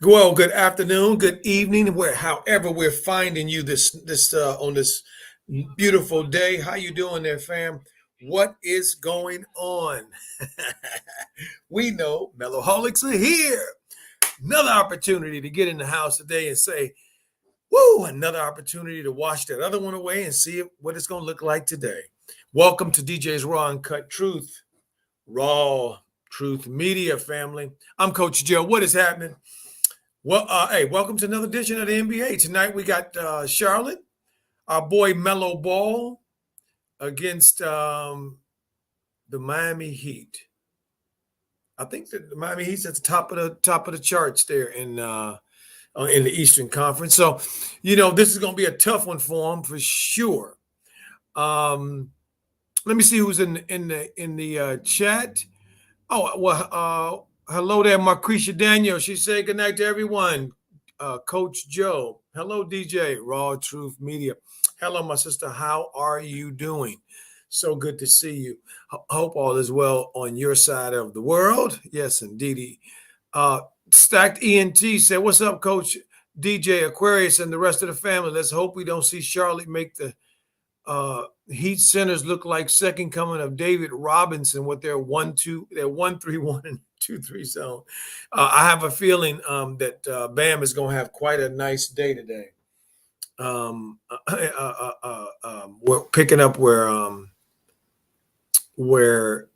Well, good afternoon, good evening, however we're finding you this on this beautiful day. How you doing there, fam? What is going on? We know Mellowholics are here. Another opportunity to get in the house today and say, "Woo!" Another opportunity to wash that other one away and see what it's going to look like today. Welcome to DJ's Raw and Cut Truth, Raw Truth Media family. I'm Coach Joe. What is happening? Well, hey, welcome to another edition of the NBA. Tonight we got Charlotte, our boy Mellow Ball against the Miami Heat. I think that the Miami Heat's at the top of the charts there in the Eastern Conference. So, this is going to be a tough one for them for sure. Let me see who's in the chat. Oh well. Hello there, Marquisha Daniel. She said good night to everyone. Coach Joe. Hello, DJ, Raw Truth Media. Hello, my sister. How are you doing? So good to see you. Hope all is well on your side of the world. Yes, indeed. Stacked ENT said, what's up, Coach DJ Aquarius and the rest of the family? Let's hope we don't see Charlotte make the Heat centers look like second coming of David Robinson with their 1-3-1 and 2-3 zone. I have a feeling that Bam is going to have quite a nice day today. We're picking up where what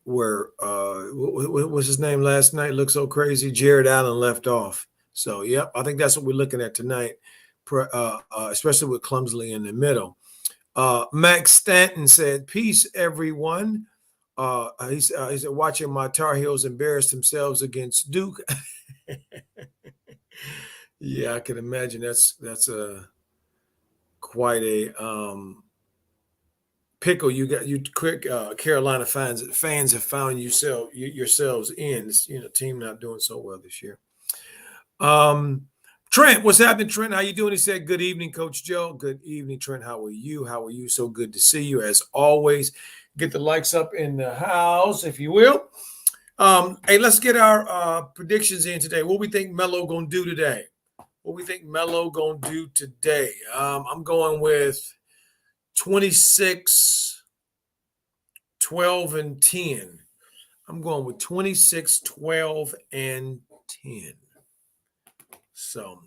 was his name last night? Looked so crazy. Jared Allen left off. So, yep, I think that's what we're looking at tonight, especially with Clumsley in the middle. Max Stanton said, peace, everyone. He said, watching my Tar Heels embarrass themselves against Duke. Yeah, I can imagine that's quite a pickle. You quick Carolina fans have found yourselves in. Team not doing so well this year. Trent, what's happening, Trent? How you doing? He said, good evening, Coach Joe. Good evening, Trent. How are you? How are you? So good to see you as always. Get the likes up in the house, if you will. Hey, let's get our predictions in today. What we think Melo gonna do today? I'm going with 26, 12, and 10. I'm going with 26, 12, and 10. So,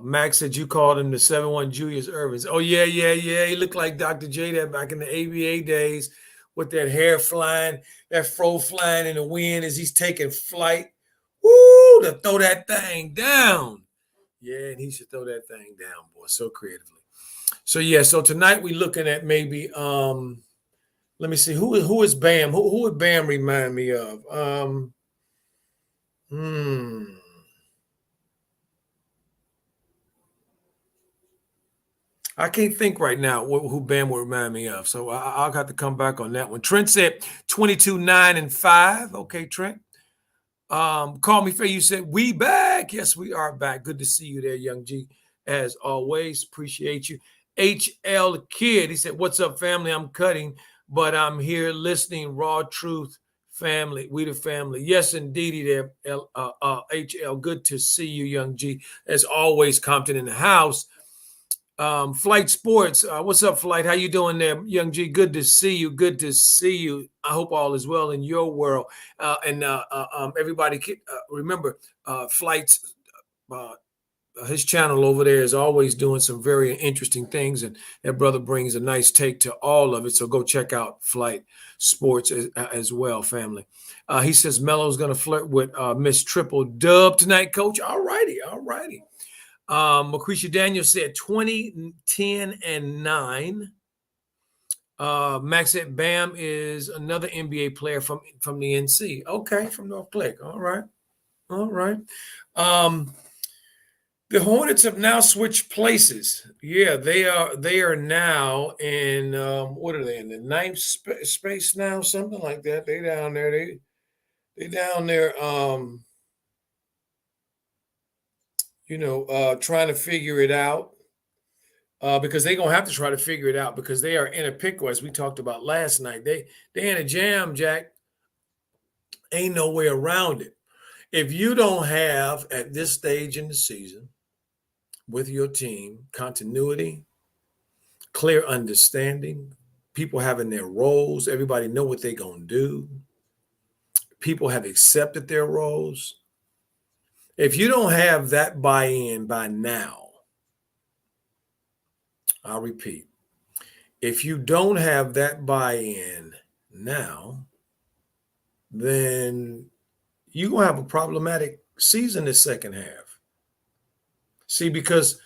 Max said you called him the 7-1 Julius Irvins. Oh, yeah. He looked like Dr. J that back in the ABA days with that hair flying, that fro flying in the wind as he's taking flight. Woo, to throw that thing down. Yeah, and he should throw that thing down, boy, so creatively. So, yeah, so tonight we're looking at maybe, let me see, who is Bam? Who would Bam remind me of? I can't think right now who Bam will remind me of. So I'll have to come back on that one. Trent said 22, 9, and 5. Okay, Trent. Call me fair. You said we back. Yes, we are back. Good to see you there, Young G. As always, appreciate you. HL Kid, he said, what's up, family? I'm cutting, but I'm here listening. Raw Truth family. We the family. Yes, indeedy there, HL. Good to see you, Young G. As always, Compton in the house. Flight Sports, what's up, Flight? How you doing there, Young G? Good to see you. I hope all is well in your world. And everybody, remember, Flight's his channel over there is always doing some very interesting things, and that brother brings a nice take to all of it. So go check out Flight Sports as well, family. He says Melo's going to flirt with Miss Triple Dub tonight, Coach. All righty. Marquisha Daniel said 20, 10, and 9. Max said Bam is another NBA player from the NC. Okay, from North Click. All right. The Hornets have now switched places. Yeah, they are now in what are they in the ninth space now? Something like that. They down there. They down there. Trying to figure it out because they're going to have to try to figure it out because they are in a pickle, as we talked about last night. They in a jam, Jack. Ain't no way around it. If you don't have at this stage in the season with your team continuity, clear understanding, people having their roles, everybody know what they're going to do, people have accepted their roles. If you don't have that buy-in by now, I'll repeat, if you don't have that buy-in now, then you're going to have a problematic season this second half. See, because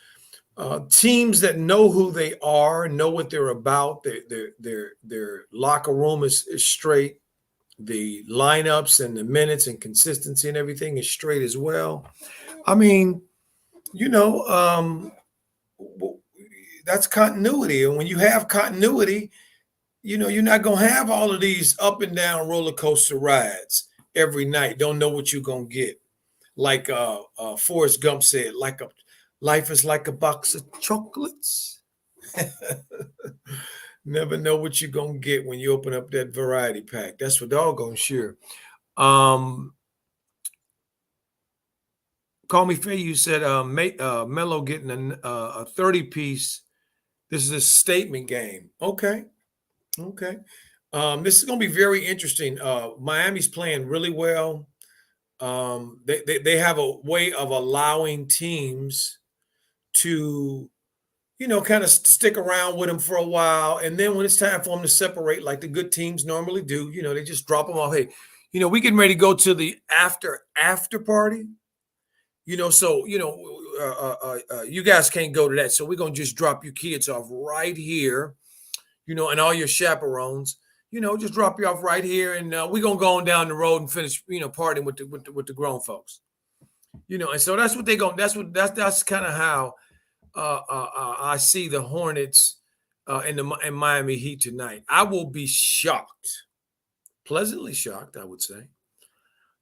teams that know who they are, know what they're about, their locker room is straight, the lineups and the minutes and consistency and everything is straight as well. I mean, you know, that's continuity. And when you have continuity, you know, you're not going to have all of these up and down roller coaster rides every night. Don't know what you're going to get. Like Forrest Gump said, life is like a box of chocolates. Never know what you're going to get when you open up that variety pack. That's for doggone sure. Call Me Faye, you said Melo getting a 30-piece. This is a statement game. Okay. This is going to be very interesting. Miami's playing really well. They have a way of allowing teams to, you know, kind of stick around with them for a while. And then when it's time for them to separate, like the good teams normally do, you know, they just drop them off. Hey, you know, we getting ready to go to the after party. You know, so, you know, you guys can't go to that. So we're going to just drop your kids off right here, you know, and all your chaperones, you know, just drop you off right here. And we're going to go on down the road and finish, you know, partying with the grown folks, you know. And so that's what they're going, that's kind of how I see the Hornets and Miami Heat tonight. I will be shocked, pleasantly shocked, I would say,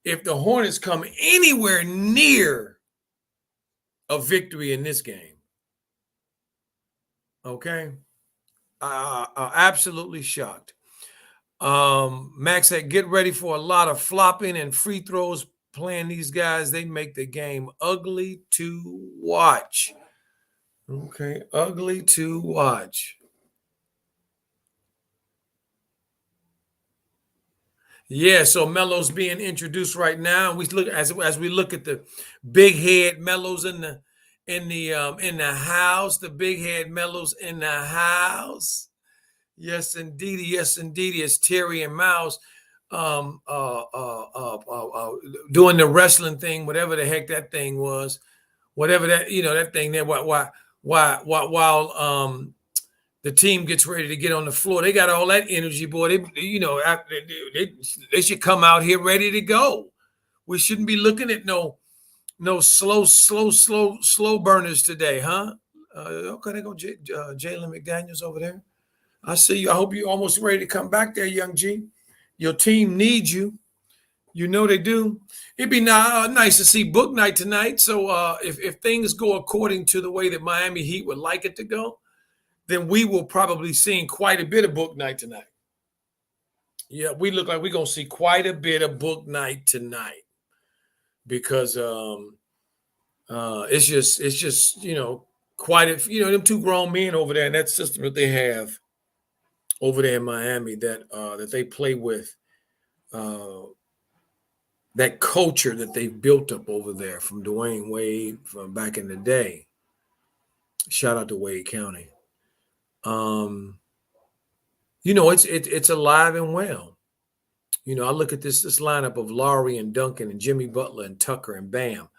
if the Hornets come anywhere near a victory in this game. Okay. Absolutely shocked. Max said, get ready for a lot of flopping and free throws playing these guys. They make the game ugly to watch. Okay, ugly to watch. Yeah, so Melo's being introduced right now. We look as we look at the big head Melos in the house. The big head Melos in the house. Yes, indeed. Yes, indeed. It's Terry and Mouse doing the wrestling thing, whatever the heck that thing was, whatever that, you know, that thing there. While the team gets ready to get on the floor, they got all that energy, boy. They you know, they should come out here ready to go. We shouldn't be looking at no slow burners today, huh? Okay, there go Jalen McDaniels over there. I see you. I hope you're almost ready to come back there, young G. Your team needs you. You know they do. It'd be nice to see Book Night tonight. So if things go according to the way that Miami Heat would like it to go, then we will probably see quite a bit of Book Night tonight. Yeah, we look like we're going to see quite a bit of Book Night tonight because it's just, you know, quite a, you know, them two grown men over there and that system that they have over there in Miami that they play with, that culture that they've built up over there from Dwayne Wade from back in the day. Shout out to Wade County. You know, it's alive and well. You know, I look at this lineup of Lowry and Duncan and Jimmy Butler and Tucker and Bam.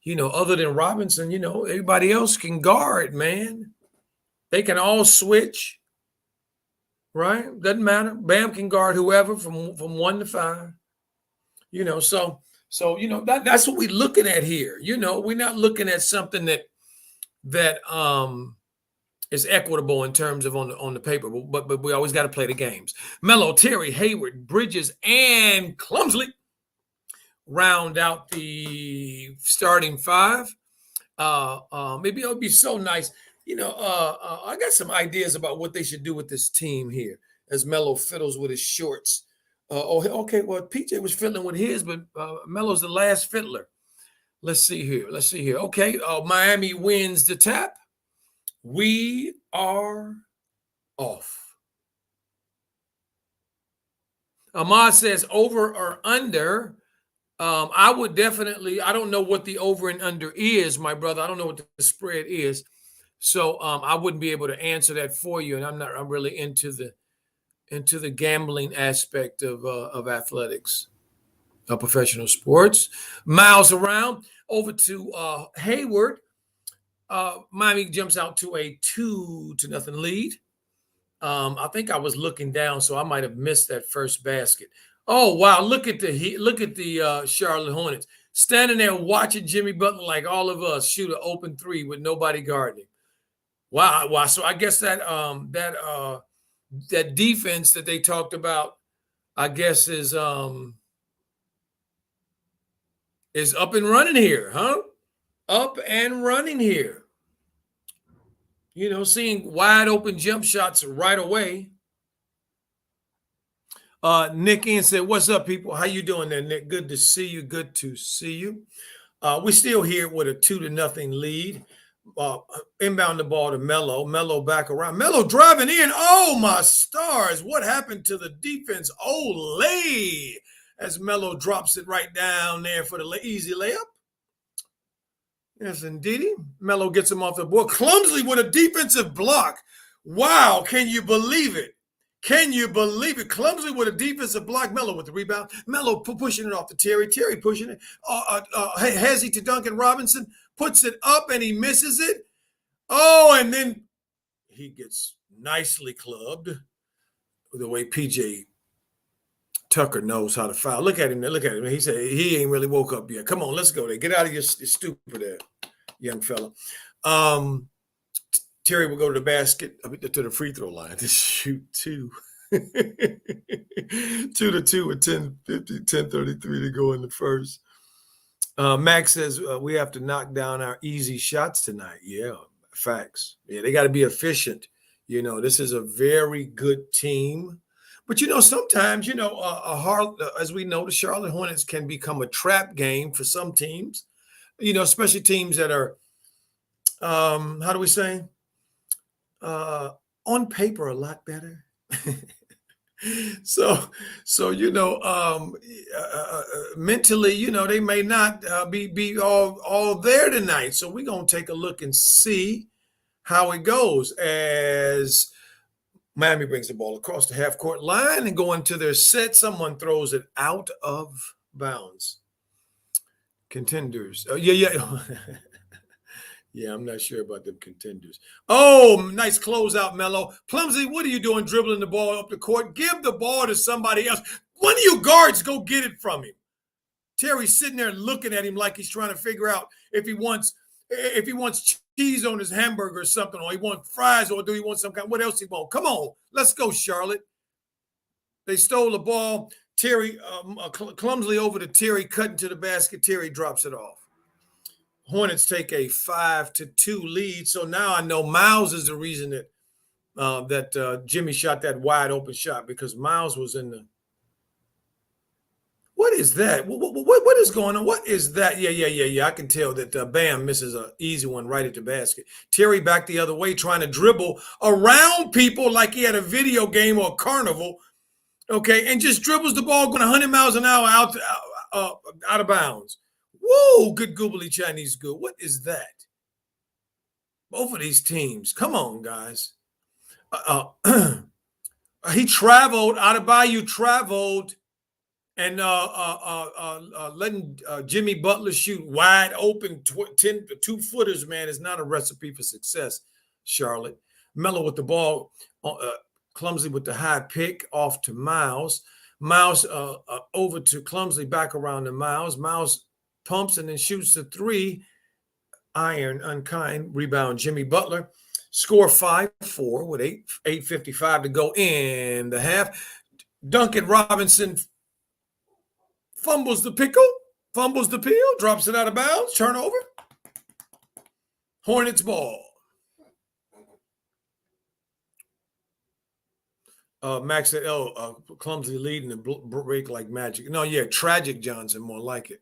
You know, other than Robinson, you know, everybody else can guard, man. They can all switch. Right? Doesn't matter. Bam can guard whoever from 1 to 5. You know, so you know that's what we're looking at here. You know, we're not looking at something that is equitable in terms of on the paper, but we always got to play the games. Melo, Terry, Hayward, Bridges, and Clumsley round out the starting 5. Maybe it would be so nice. You know, I got some ideas about what they should do with this team here as Melo fiddles with his shorts Okay. Well, PJ was fiddling with his, but Melo's the last fiddler. Let's see here. Okay. Miami wins the tap. We are off. Ahmad says over or under. I would definitely, I don't know what the over and under is, my brother. I don't know what the spread is. So I wouldn't be able to answer that for you. And I'm really into the gambling aspect of athletics, professional sports. Miles around over to Hayward. Miami jumps out to a 2-0 lead. I think I was looking down, so I might have missed that first basket. Oh wow! Look at the Charlotte Hornets standing there watching Jimmy Butler like all of us shoot an open three with nobody guarding him. Wow! So I guess that defense that they talked about, I guess is up and running here, huh? Up and running here. You know, seeing wide open jump shots right away. Nick Ian said, "What's up, people? How you doing there, Nick? Good to see you. Good to see you. We're still here with a 2-0 lead. Inbound the ball to Melo. Melo back around. Melo driving in. Oh my stars! What happened to the defense? Olay! As Melo drops it right down there for the easy layup. Yes, indeedy. Melo gets him off the board. Clumsily with a defensive block. Wow! Can you believe it? Can you believe it? Clumsily with a defensive block. Melo with the rebound. Melo pushing it off to Terry. Terry pushing it. Hezzy to Duncan Robinson. Puts it up and he misses it. Oh, and then he gets nicely clubbed. The way PJ Tucker knows how to foul. Look at him there. Look at him. He said he ain't really woke up yet. Come on, let's go there. Get out of your stupid there, young fella. Terry will go to the basket, to the free throw line to shoot 2. 2-2 with 10:33 to go in the first. Max says we have to knock down our easy shots tonight. Yeah, facts. Yeah, they got to be efficient. You know, this is a very good team. But, you know, sometimes, you know, as we know, the Charlotte Hornets can become a trap game for some teams, you know, especially teams that are, how do we say, on paper a lot better. So you know, mentally, you know, they may not be all there tonight. So we're gonna take a look and see how it goes as Miami brings the ball across the half court line and go into their set. Someone throws it out of bounds. Contenders. Yeah. Yeah, I'm not sure about them contenders. Oh, nice closeout, Melo. Plumsy, what are you doing dribbling the ball up the court? Give the ball to somebody else. One of you guards go get it from him. Terry's sitting there looking at him like he's trying to figure out if he wants cheese on his hamburger or something, or he wants fries, or do he want some kind? What else he want? Come on, let's go, Charlotte. They stole the ball. Terry clumsily over to Terry, cutting to the basket. Terry drops it off. Hornets take a 5-2 lead. So now I know Miles is the reason that Jimmy shot that wide open shot, because Miles was in the. What is that? What is going on? What is that? Yeah. I can tell that Bam misses an easy one right at the basket. Terry back the other way, trying to dribble around people like he had a video game or a carnival, okay, and just dribbles the ball going 100 miles an hour out of bounds. Whoa, good googly Chinese good. What is that? Both of these teams. Come on, guys. He traveled, Adebayo traveled, and letting Jimmy Butler shoot wide open 2-footers, man, is not a recipe for success, Charlotte. Melo with the ball, clumsy with the high pick off to Miles. Miles over to clumsy, back around to Miles. Miles pumps and then shoots the 3. Iron, unkind. Rebound, Jimmy Butler. Score 5-4 with 8:55 to go in the half. Duncan Robinson fumbles the pickle, fumbles the peel, drops it out of bounds, turnover. Hornets ball. Max said, "Oh, clumsy lead and the break like magic." No, yeah, tragic Johnson, more like it.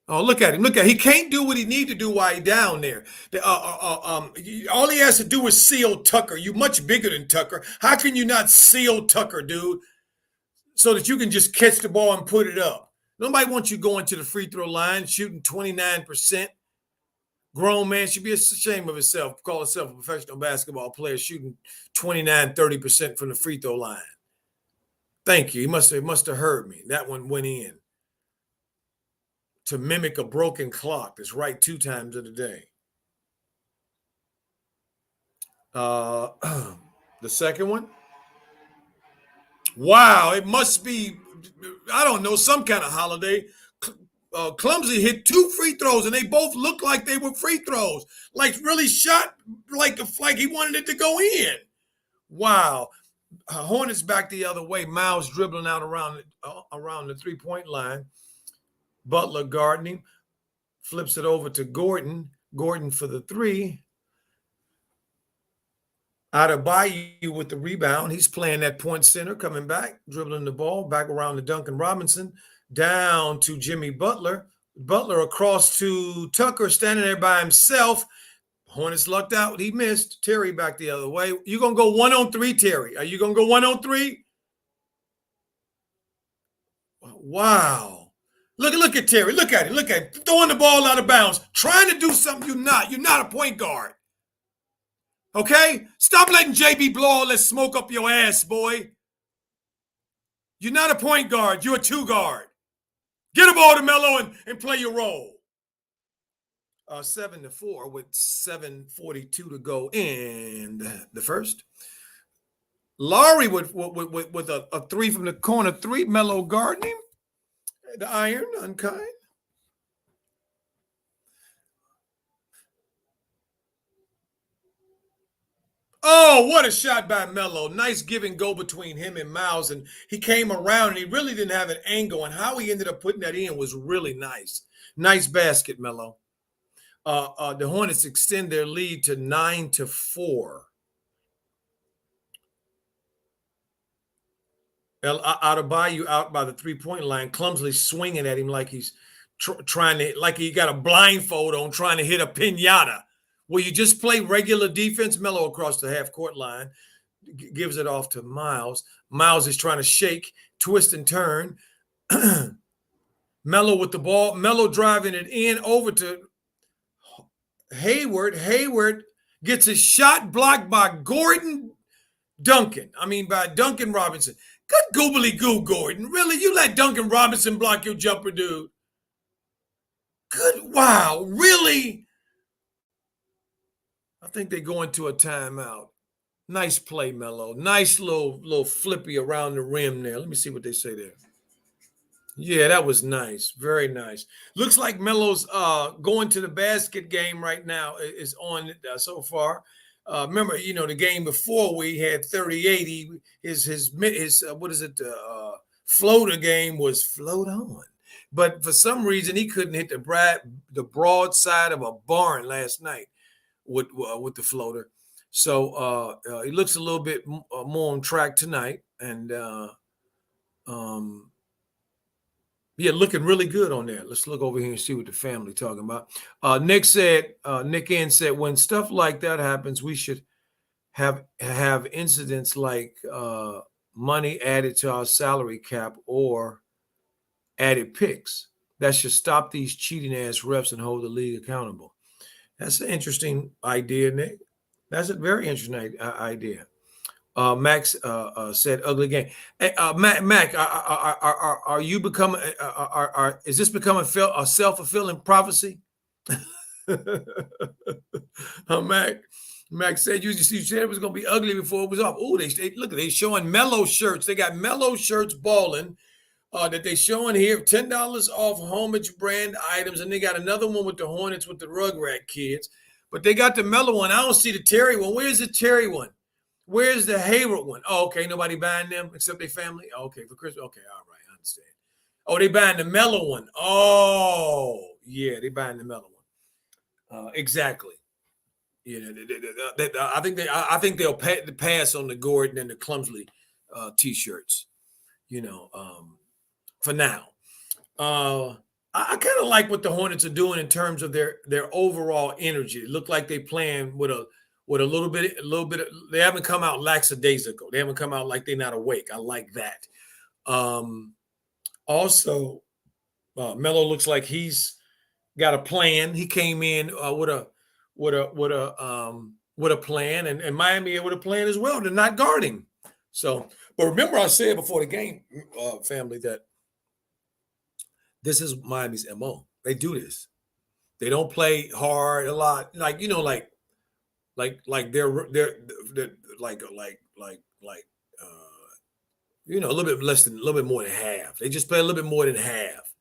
Oh, look at him! Look at him. He can't do what he need to do while he down there. All he has to do is seal Tucker. You much bigger than Tucker. How can you not seal Tucker, dude? So that you can just catch the ball and put it up. Nobody wants you going to the free throw line shooting 29%. Grown man should be ashamed of himself. Call himself a professional basketball player shooting 29, 30% from the free throw line. Thank you. He must have heard me. That one went in. To mimic a broken clock that's right 2 times of the day. The second one. Wow, it must be, I don't know, some kind of holiday. Clumsy hit 2 free throws, and they both looked like they were free throws. Like really shot like he wanted it to go in. Wow. Hornets back the other way. Miles dribbling out around the 3-point line. Butler gardening. Flips it over to Gordon. Gordon for the 3. Adebayo with the rebound. He's playing that point center, coming back, dribbling the ball, back around to Duncan Robinson, down to Jimmy Butler. Butler across to Tucker, standing there by himself. Hornets lucked out. He missed. Terry back the other way. You going to go 1-on-3, Terry? Are you going to go 1-on-3? Wow. Look at Terry. Look at him. Look at him. Throwing the ball out of bounds. Trying to do something you're not. You're not a point guard. Okay? Stop letting JB blow all that smoke up your ass, boy. You're not a point guard. You're a 2 guard. Get a ball to Melo and play your role. 7-4 with 7:42 to go in the first. Lowry with a 3 from the corner 3. Melo gardening. The iron, unkind. Oh, what a shot by Melo. Nice give and go between him and Miles. And he came around and he really didn't have an angle. And how he ended up putting that in was really nice. Nice basket, Melo. The Hornets extend their lead to 9-4. Adebayo out by the 3-point line, clumsily swinging at him like he's trying to, like he got a blindfold on, trying to hit a pinata. Will you just play regular defense? Melo across the half-court line gives it off to Miles. Miles is trying to shake, twist, and turn. Melo with the ball. Melo driving it in over to Hayward. Hayward gets his shot blocked by by Duncan Robinson. Good goobly goo, Gordon. Really? You let Duncan Robinson block your jumper, dude? Good. Wow. Really? I think they go into a timeout. Nice play, Melo. Nice little flippy around the rim there. Let me see what they say there. Yeah, that was nice. Very nice. Looks like Melo's going to the basket game right now is on so far. Remember, the game before we had 38. His what is it? Floater game was float on, but for some reason he couldn't hit the broad side of a barn last night with the floater. So he looks a little bit more on track tonight, and yeah, looking really good on there. Let's look over here and see what the family talking about. Nick N said, when stuff like that happens, we should have incidents like money added to our salary cap or added picks. That should stop these cheating ass refs and hold the league accountable. That's an interesting idea, Nick. That's a very interesting idea. Max said, "Ugly game." Hey, Mac, are you becoming? Is this becoming a self-fulfilling prophecy? Mac said, "You said it was going to be ugly before it was up." Oh, they showing Melo shirts. They got Melo shirts balling that they showing here. $10 off homage brand items, and they got another one with the Hornets with the Rugrat kids. But they got the Melo one. I don't see the Terry one. Where's the Terry one? Where's the Hayward one? Oh, okay. Nobody buying them except their family? Oh, okay. For Christmas. Okay. All right. I understand. Oh, they buying the Melo one. Oh, yeah. They buying the Melo one. Exactly. You know, I think they'll pass on the Gordon and the Clumsley t-shirts. You know, for now. I kind of like what the Hornets are doing in terms of their overall energy. It looked like they playing with a little bit. They haven't come out lackadaisical. They haven't come out like they're not awake. I like that. Also, Melo looks like he's got a plan. He came in with a plan, and Miami with a plan as well to not guard him. So, but remember, I said before the game, family, that this is Miami's MO. They do this. They don't play hard a lot, like they're a little bit less than a little bit more than half. They just play a little bit more than half,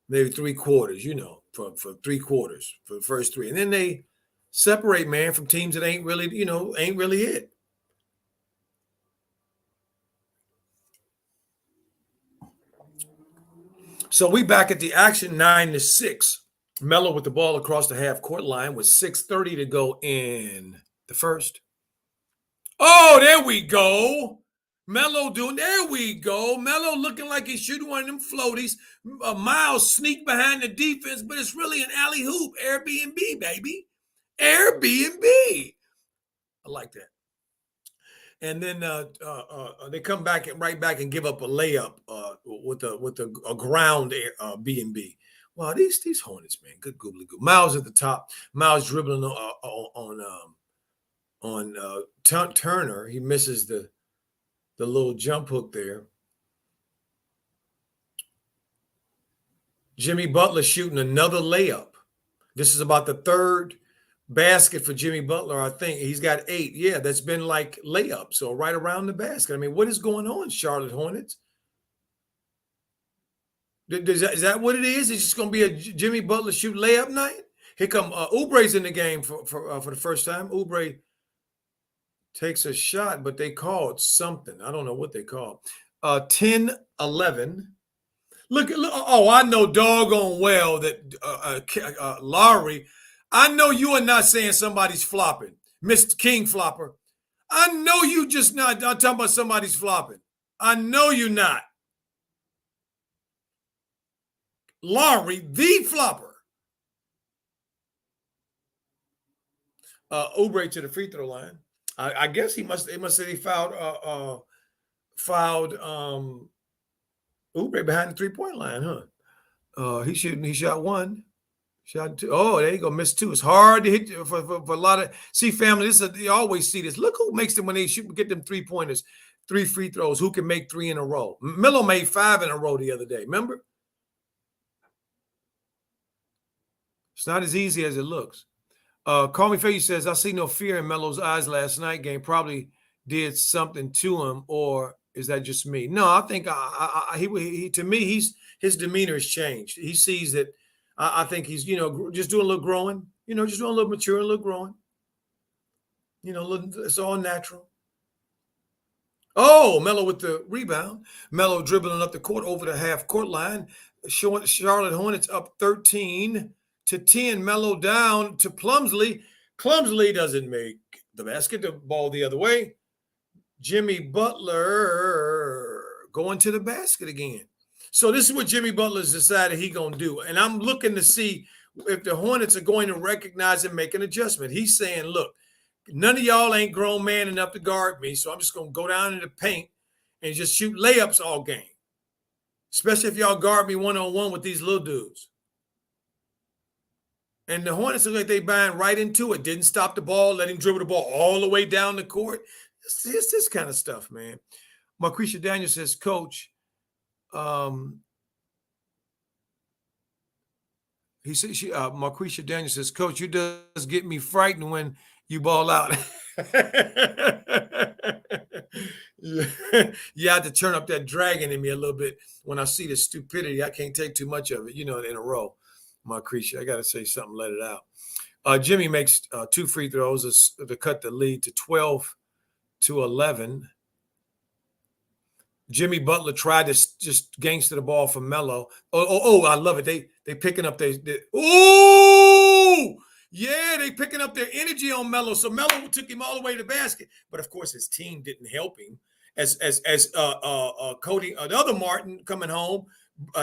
maybe three quarters. For 3 quarters for the first three, and then they separate, man, from teams that ain't really it. So we back at the action, 9-6. Melo with the ball across the half court line with 6:30 to go in the first. Oh, there we go. Melo there we go. Melo looking like he's shooting one of them floaties. Miles sneak behind the defense, but it's really an alley hoop. Airbnb, baby. Airbnb. I like that. And then they come right back and give up a layup with a ground B&B. Wow, these Hornets, man, good googly goo. Miles at the top. Miles dribbling on Turner. He misses the little jump hook there. Jimmy Butler shooting another layup. This is about the third basket for Jimmy Butler. I think he's got 8. Yeah, that's been like layup. So right around the basket. I mean, what is going on, Charlotte Hornets? Is that what it is? It's just going to be a Jimmy Butler shoot layup night? Here come Oubre's in the game for the first time. Oubre takes a shot, but they called something. I don't know what they called. 10-11. Look, oh, I know doggone well that Lowry, I know you are not saying somebody's flopping. Mr. King Flopper. I know you just not talking about somebody's flopping. I know you're not. Lowry, the flopper. Oubre to the free throw line. I guess they must say he fouled Oubre behind the 3-point line, huh? He shot 1, shot 2. Oh, there you go, missed 2. It's hard to hit for a lot of family. You always see this. Look who makes them when they get them 3-pointers, 3 free throws. Who can make 3 in a row? Melo made 5 in a row the other day. Remember? It's not as easy as it looks. Call Me Faye says, I see no fear in Melo's eyes last night. Game probably did something to him, or is that just me? No, I think he to me, his demeanor has changed. He sees that. I think he's just doing a little growing. Just doing a little mature, a little growing. It's all natural. Oh, Melo with the rebound. Melo dribbling up the court over the half court line, showing Charlotte Hornets up 13-10. Melo down to Plumsley. Plumsley doesn't make the basket. The ball the other way. Jimmy Butler going to the basket again. So this is what Jimmy Butler's decided he going to do. And I'm looking to see if the Hornets are going to recognize and make an adjustment. He's saying, look, none of y'all ain't grown man enough to guard me, so I'm just going to go down in the paint and just shoot layups all game, especially if y'all guard me one-on-one with these little dudes. And the Hornets look like they buying right into it. Didn't stop the ball, let him dribble the ball all the way down the court. It's this kind of stuff, man. Marquisha Daniels says, Coach, Marquisha Daniels says, Coach, you does get me frightened when you ball out. You have to turn up that dragon in me a little bit when I see the stupidity. I can't take too much of it, in a row. Marquisha, I got to say something, let it out. Jimmy makes 2 free throws to cut the lead to 12-11. Jimmy Butler tried to just gangster the ball for Melo. Oh, I love it. They picking up. Oh, Yeah, they picking up their energy on Melo. So Melo took him all the way to the basket. But of course, his team didn't help him. As Cody, the other Martin coming home,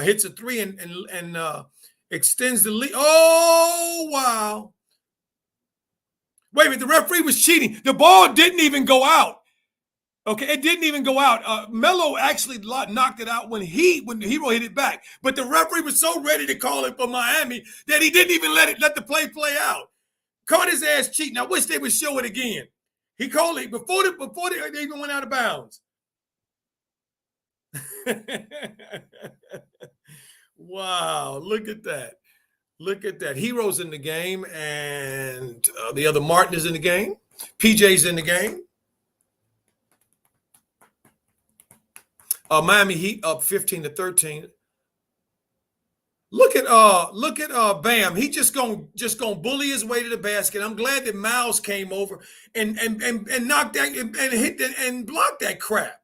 hits a three and extends the lead. Oh wow! Wait a minute, the referee was cheating. The ball didn't even go out. Okay, it didn't even go out. Melo actually knocked it out when the Hero hit it back. But the referee was so ready to call it for Miami that he didn't even let the play out. Caught his ass cheating. I wish they would show it again. He called it before they even went out of bounds. Wow, look at that. Look at that. Hero's in the game, and the other Martin is in the game. PJ's in the game. Miami Heat up 15-13. Look at Bam. He just gonna bully his way to the basket. I'm glad that Miles came over and knocked that and hit that and blocked that crap.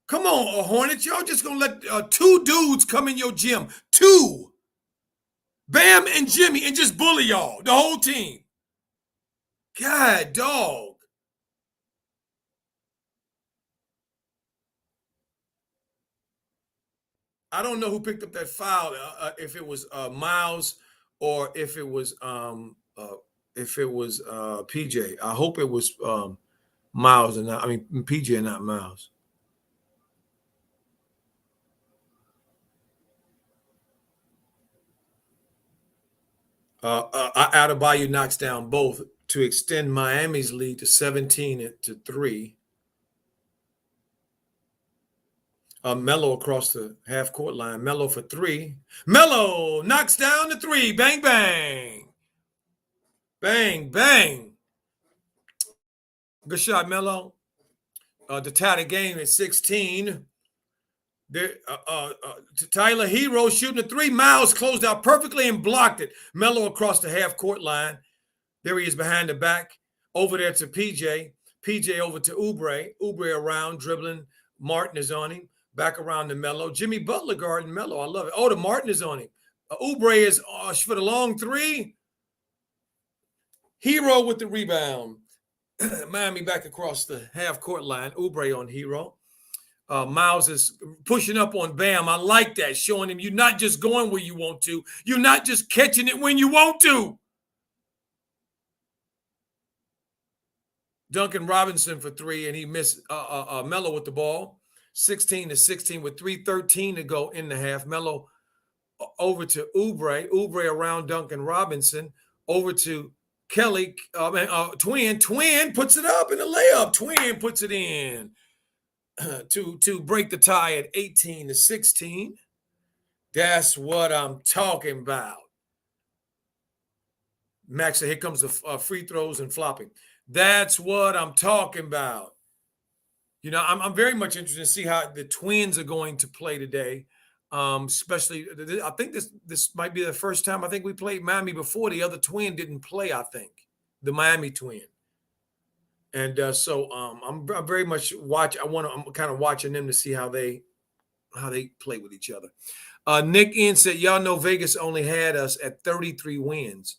Come on, Hornets. Y'all just gonna let two dudes come in your gym. Two. Bam and Jimmy, and just bully y'all, the whole team. God, dog. I don't know who picked up that foul. If it was Miles or if it was PJ. I hope it was Miles and not. I mean PJ and not Miles. Adebayo knocks down both to extend Miami's lead to 17-3. Melo across the half court line. Melo for three. Melo knocks down the three. Bang, bang. Bang, bang. Good shot, Melo. To tie the game at 16. There, Tyler Hero shooting a three. Miles closed out perfectly and blocked it. Melo across the half court line. There he is behind the back. Over there to PJ. PJ over to Oubre. Oubre around, dribbling. Martin is on him. Back around to Melo. Jimmy Butler guarding Melo. I love it. Oh, the Martin is on him. Oubre is for the long three. Hero with the rebound. Miami back across the half court line. Oubre on Hero. Miles is pushing up on Bam. I like that, showing him you're not just going where you want to. You're not just catching it when you want to. Duncan Robinson for three, and he missed Melo with the ball. 16-16 with 3:13 to go in the half. Melo over to Oubre. Oubre around Duncan Robinson. Over to Kelly. Twin puts it up in the layup. Twin puts it in to break the tie at 18-16. That's what I'm talking about. Max, here comes the free throws and flopping. That's what I'm talking about. You know, I'm very much interested to see how the Twins are going to play today. Especially, I think this might be the first time I think we played Miami before. The other Twin didn't play, I think, the Miami Twin. And so I'm very much I'm kind of watching them to see how they play with each other. Nick N said, y'all know Vegas only had us at 33 wins.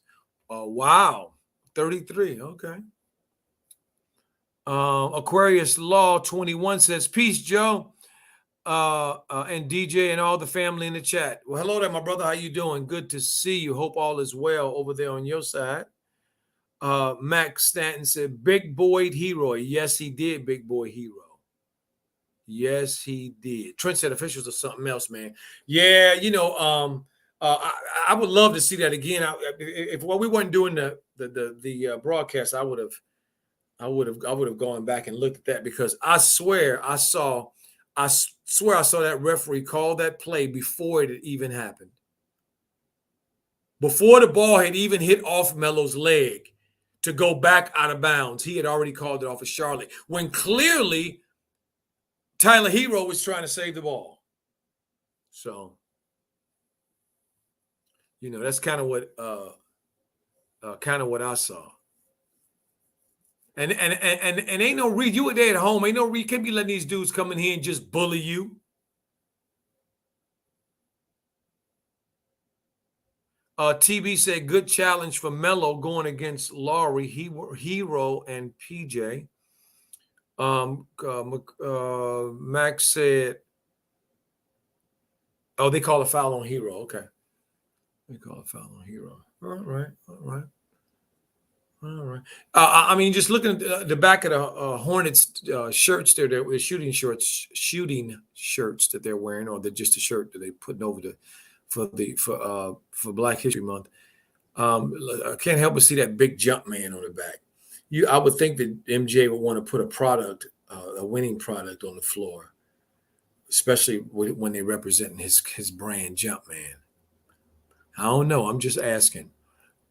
Wow, 33. Okay. Aquarius Law 21 says, peace, Joe, and DJ and all the family in the chat. Well, hello there, my brother. How you doing? Good to see you. Hope all is well over there on your side. Max Stanton said, big boy Hero. Yes, he did, big boy Hero. Yes, he did. Trent said officials are something else, man. Yeah, you know, I would love to see that again. If we weren't doing the broadcast, I would have gone back and looked at that, because I swear I saw that referee call that play before it even happened. Before the ball had even hit off Melo's leg to go back out of bounds, he had already called it off of Charlotte, when clearly Tyler Hero was trying to save the ball. So, you know, that's kind of what I saw. And ain't no reason, you were there at home. Ain't no reason, can't be letting these dudes come in here and just bully you. TB said, good challenge for Melo going against Laurie, Hero, and PJ. Max said, oh, they call a foul on Hero. Okay. They call a foul on Hero. All right. All right. All right. I mean, just looking at the back of the Hornets shirts, they're shooting shirts that they're wearing, or they're just a shirt that they're putting over for Black History Month. I can't help but see that big jump man on the back. I would think that MJ would want to put a winning product on the floor, especially when they're representing his brand, Jump Man. I don't know. I'm just asking.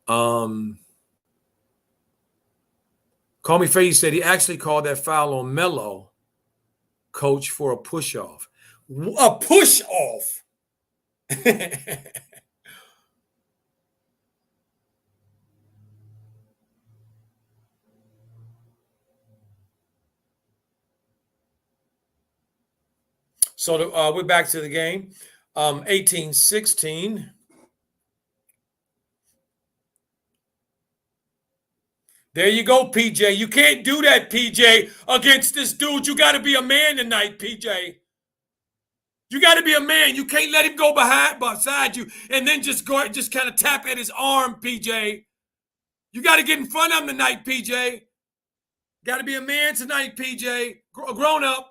Call Me Faye said he actually called that foul on Melo, coach, for a push off. A push off. So we're back to the game. 18-16. There you go, PJ. You can't do that, PJ, against this dude. You got to be a man tonight, PJ. You got to be a man. You can't let him go beside you and then just kind of tap at his arm, PJ. You got to get in front of him tonight, PJ. Got to be a man tonight, PJ. A grown up.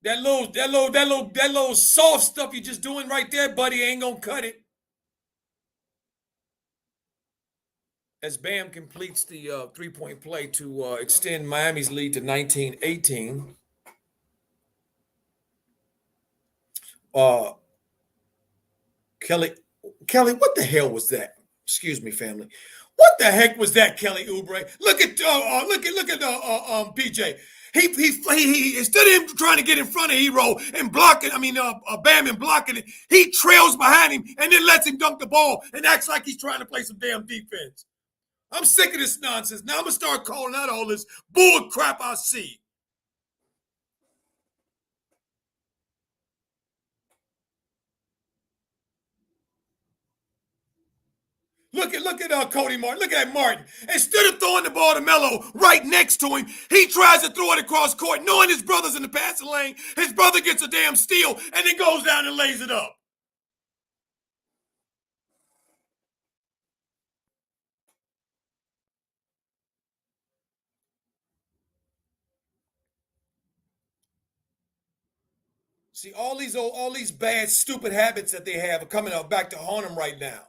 That little soft stuff you're just doing right there, buddy, ain't gonna cut it. As Bam completes the 3-point play to extend Miami's lead to 19-18. Kelly, what the hell was that? Excuse me, family. What the heck was that, Kelly Oubre? Look at PJ. He instead of him trying to get in front of Hero and blocking, Bam and blocking it, he trails behind him and then lets him dunk the ball and acts like he's trying to play some damn defense. I'm sick of this nonsense. Now I'm gonna start calling out all this bull crap I see. Look at Cody Martin. Look at that Martin. Instead of throwing the ball to Melo right next to him, he tries to throw it across court, knowing his brother's in the passing lane. His brother gets a damn steal and then goes down and lays it up. See, all these bad, stupid habits that they have are coming out back to haunt them right now.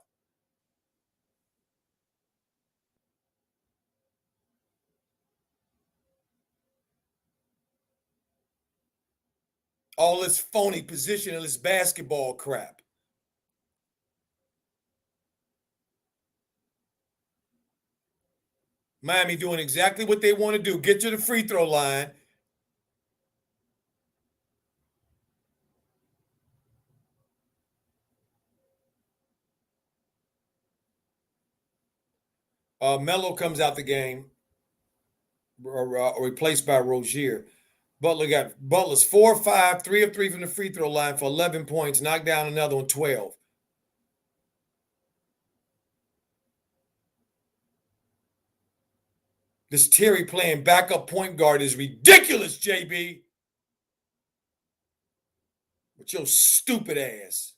All this phony position and this basketball crap. Miami doing exactly what they want to do. Get to the free throw line. Melo comes out the game, replaced by Rozier. Butler's 4 of 5, 3 of 3 from the free throw line for 11 points, knocked down another one, 12. This Terry playing backup point guard is ridiculous, JB. With your stupid ass.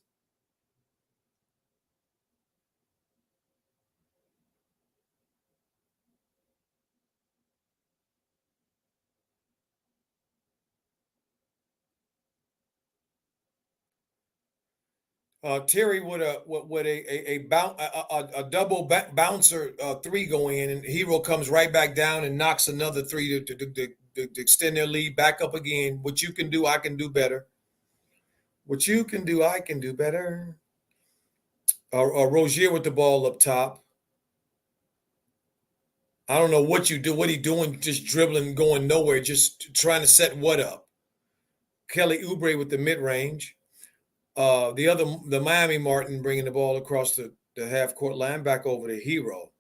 Terry with a double bouncer three go in, and Hero comes right back down and knocks another three to extend their lead back up again. What you can do, I can do better. What you can do, I can do better. Rozier with the ball up top. I don't know what you do. What he doing? Just dribbling, going nowhere. Just trying to set what up. Kelly Oubre with the mid range. The Miami Martin bringing the ball across the half court line back over to Hero.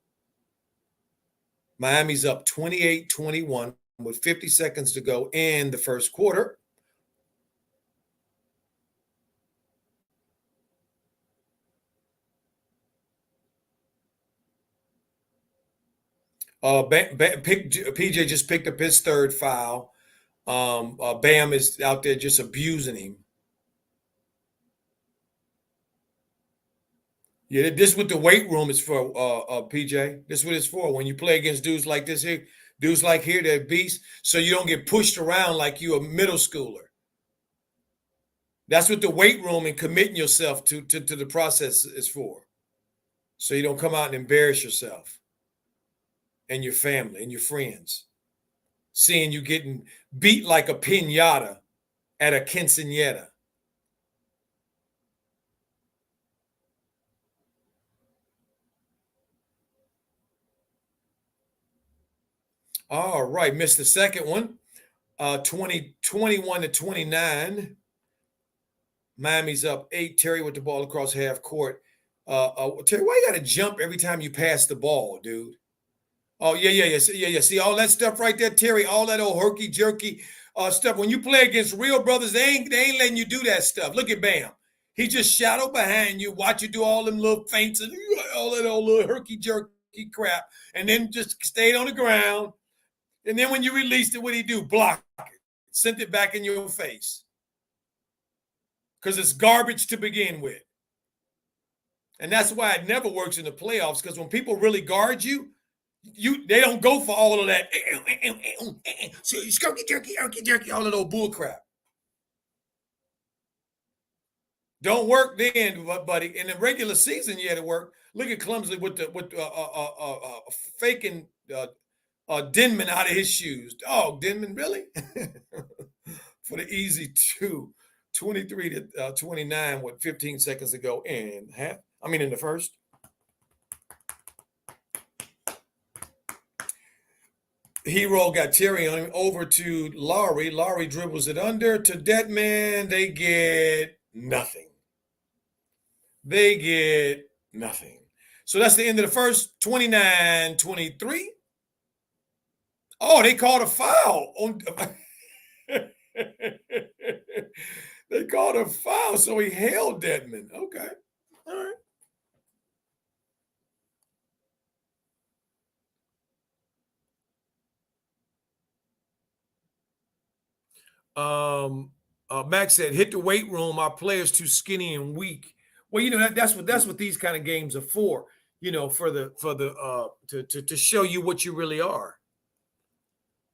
Miami's up 28-21 with 50 seconds to go in the first quarter. PJ just picked up his third foul. Bam is out there just abusing him. Yeah, this is what the weight room is for, PJ. This is what it's for. When you play against dudes like this here, dudes like here, they're beasts, so you don't get pushed around like you a middle schooler. That's what the weight room and committing yourself to the process is for. So you don't come out and embarrass yourself and your family and your friends. Seeing you getting beat like a pinata at a quinceañera. All right, missed the second one. 21 to 29. Miami's up 8. Terry with the ball across half court. Terry, why you got to jump every time you pass the ball, dude? Oh, yeah. See all that stuff right there, Terry, all that old herky jerky stuff. When you play against real brothers, they ain't letting you do that stuff. Look at Bam. He just shadow behind you, watch you do all them little feints and all that old little herky jerky crap, and then just stayed on the ground. And then when you released it, what did he do? Block it. Sent it back in your face. Because it's garbage to begin with. And that's why it never works in the playoffs, because when people really guard you, they don't go for all of that. Skirky jerky, all of those bull crap. Don't work then, buddy. In the regular season, yeah, it work. Look at Clumsley with faking Denman out of his shoes. Oh, Denman, really? For the easy 23 to 29 with 15 seconds to go in the first. Hero got Terry on him over to Lowry. Lowry dribbles it under to Deadman. They get nothing. So that's the end of the first. 29-23. Oh, they called a foul. They called a foul, so he held Deadman. Okay. All right. Max said, "Hit the weight room. Our players too skinny and weak." Well, that's what these kind of games are for. To show you what you really are.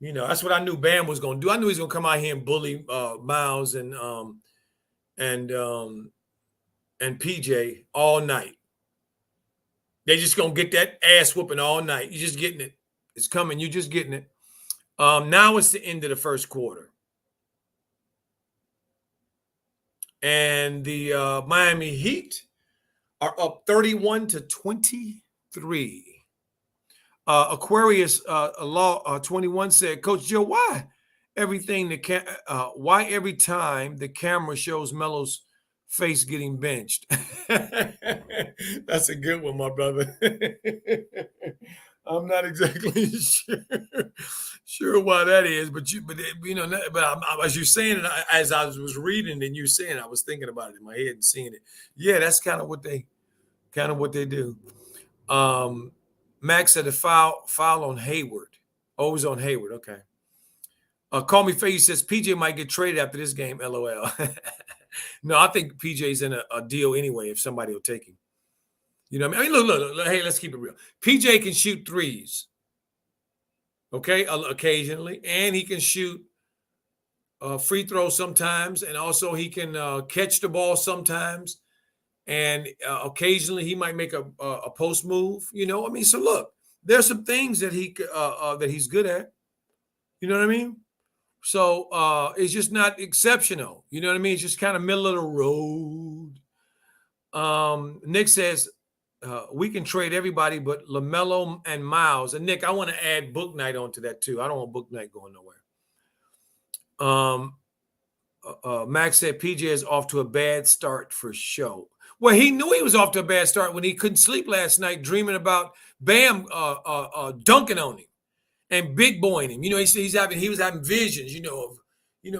That's what I knew Bam was going to do. I knew he was going to come out here and bully Miles and PJ all night. They're just going to get that ass whooping all night. You're just getting it. It's coming. You're just getting it. Now it's the end of the first quarter. And the Miami Heat are up 31 to 23. Aquarius Law 21 said, Coach Joe, why every time the camera shows Melo's face getting benched? That's a good one, my brother. I'm not exactly sure why that is, but as you're saying it, as I was reading and you saying, I was thinking about it in my head and seeing it. Yeah, that's kind of what they do. Max said a foul on Hayward. Oh, it was on Hayward. Okay. Call Me Face says PJ might get traded after this game. LOL. No, I think PJ's in a deal anyway if somebody will take him. You know what I mean? Look. Hey, let's keep it real. PJ can shoot threes. Okay, occasionally, and he can shoot free throws sometimes, and also he can catch the ball sometimes, and occasionally he might make a post move. So look, there's some things that that he's good at. You know what I mean? So it's just not exceptional. You know what I mean? It's just kind of middle of the road. Nick says we can trade everybody but LaMelo and Miles. And Nick, I want to add Book Night onto that too. I don't want Book Night going nowhere. Max said PJ is off to a bad start for show. Well, he knew he was off to a bad start when he couldn't sleep last night, dreaming about Bam dunking on him and big boying him. He was having visions, of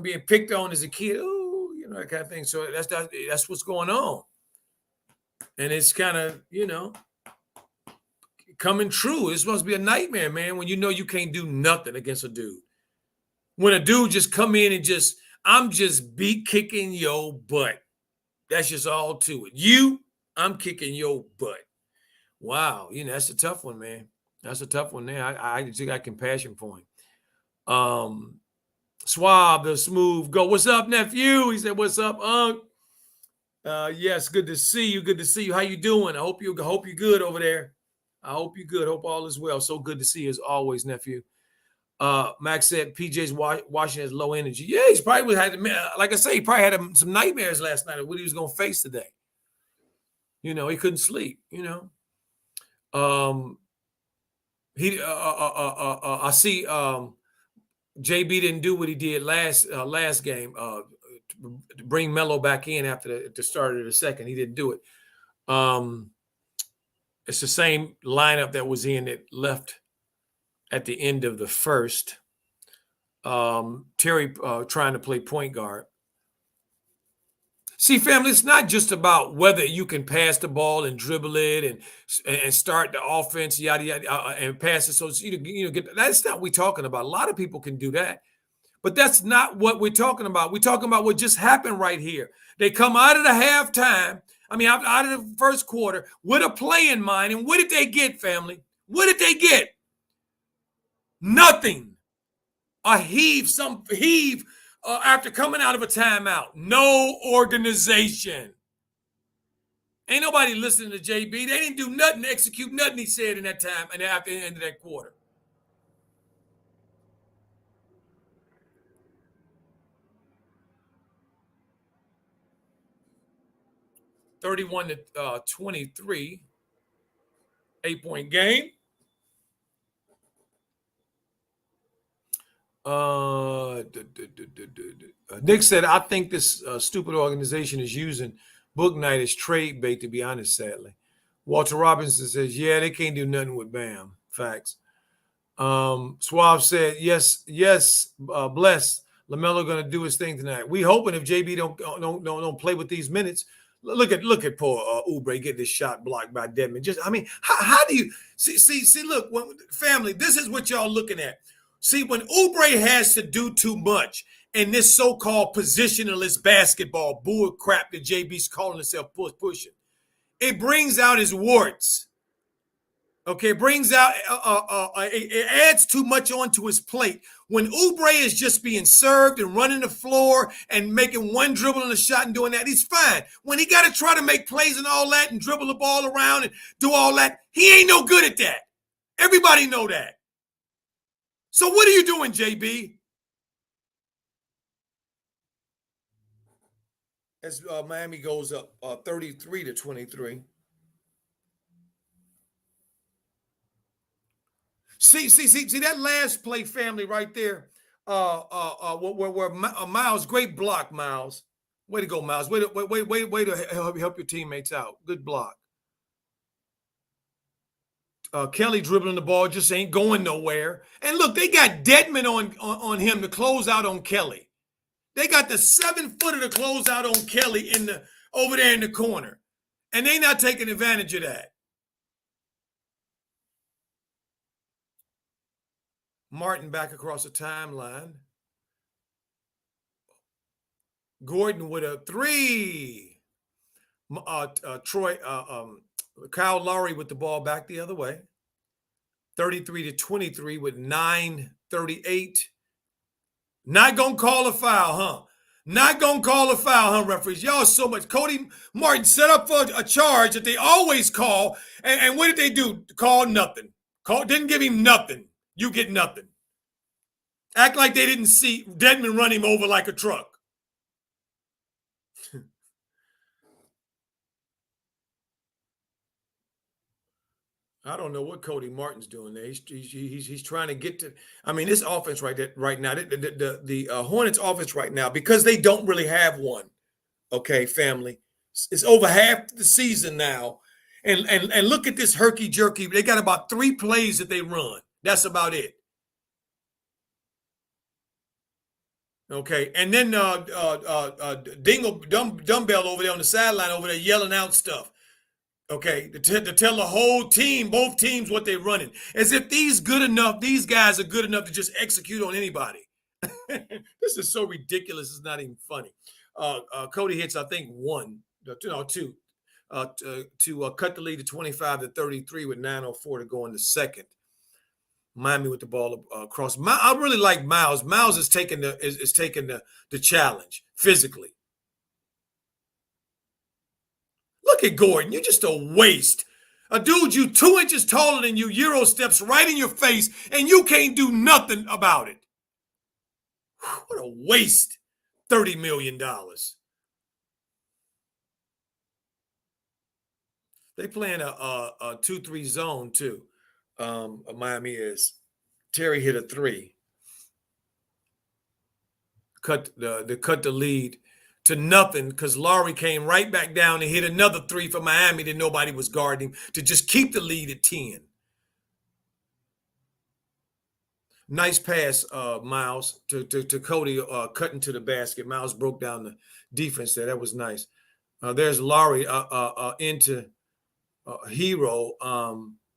being picked on as a kid. Oh, that kind of thing. So that's what's going on. And it's kind of, coming true. It's supposed to be a nightmare, man, when you know you can't do nothing against a dude. When a dude just come in and I'm just beat kicking your butt. That's just all to it. I'm kicking your butt. Wow, that's a tough one, man. That's a tough one there. I just got compassion for him. Swab, the smooth go. What's up, nephew? He said, "What's up, Unc?" Yes, good to see you. Good to see you. How you doing? I hope you're good over there. I hope you're good. Hope all is well. So good to see you as always, nephew. Max said PJ's Washington has low energy. Yeah, he's probably like I say, he probably had some nightmares last night of what he was going to face today. He couldn't sleep. I see JB didn't do what he did last game. To bring Melo back in after the start of the second, he didn't do it. It's the same lineup that was in that left at the end of the first. Terry trying to play point guard. See, family, it's not just about whether you can pass the ball and dribble it and start the offense, yada yada, and pass it. So that's not what we're talking about. A lot of people can do that, but that's not what we're talking about. We're talking about what just happened right here. They come out of the halftime. Out of the first quarter with a play in mind, and what did they get, family? What did they get? Nothing. A heave after coming out of a timeout. No organization. Ain't nobody listening to JB. They didn't do nothing to execute nothing he said in that time and after the end of that quarter. (31-23), 8-point game. Nick said, I think this stupid organization is using Book Night as trade bait, to be honest, sadly. Walter Robinson says, yeah, they can't do nothing with Bam. Facts. Suave said, yes, bless. LaMelo going to do his thing tonight. We hoping if JB don't play with these minutes. Look at poor Oubre get this shot blocked by Dedmon. How do you see? Look, family, this is what y'all looking at. See, when Oubre has to do too much in this so-called positionless basketball bull crap that JB's calling himself pushing, it brings out his warts. Okay, it brings out, it adds too much onto his plate. When Oubre is just being served and running the floor and making one dribble and a shot and doing that, he's fine. When he got to try to make plays and all that and dribble the ball around and do all that, he ain't no good at that. Everybody know that. So what are you doing, JB? As Miami goes up 33-23. See that last play, family, right there. Where Miles, great block, Miles. Way to go, Miles. Way to help your teammates out. Good block. Kelly dribbling the ball just ain't going nowhere. And look, they got Dedmon on him to close out on Kelly. They got the 7-footer to close out on Kelly over there in the corner. And they not taking advantage of that. Martin back across the timeline. Gordon with a 3. Kyle Lowry with the ball back the other way. 33-23 with 9:38. Not going to call a foul, huh? Not going to call a foul, huh, referees? Y'all so much. Cody Martin set up for a charge that they always call. And what did they do? Call nothing. Didn't give him nothing. You get nothing. Act like they didn't see Dedmon run him over like a truck. I don't know what Cody Martin's doing there. He's trying to get to. This offense right now, the Hornets offense right now, because they don't really have one. Okay, family, it's over half the season now, and look at this herky jerky. They got about 3 plays that they run. That's about it. Okay, and then Dingle Dumbbell over there on the sideline over there yelling out stuff. Okay, to tell the whole team, both teams, what they're running, as if these guys are good enough to just execute on anybody. This is so ridiculous. It's not even funny. Cody hits, I think, two, to cut the lead to 25-33 with 9:04 to go in the second. Miami with the ball across. I really like Miles. Miles is taking the challenge physically. Look at Gordon. You're just a waste. A dude you 2 inches taller than you, Euro steps right in your face, and you can't do nothing about it. What a waste. $30 million. They playing a 2-3 zone too. Miami is. Terry hit a three. Cut the lead to nothing because Laurie came right back down and hit another three for Miami that nobody was guarding to just keep the lead at 10. Nice pass, Miles, to Cody cutting to the basket. Miles broke down the defense there. That was nice. There's Laurie into Hero.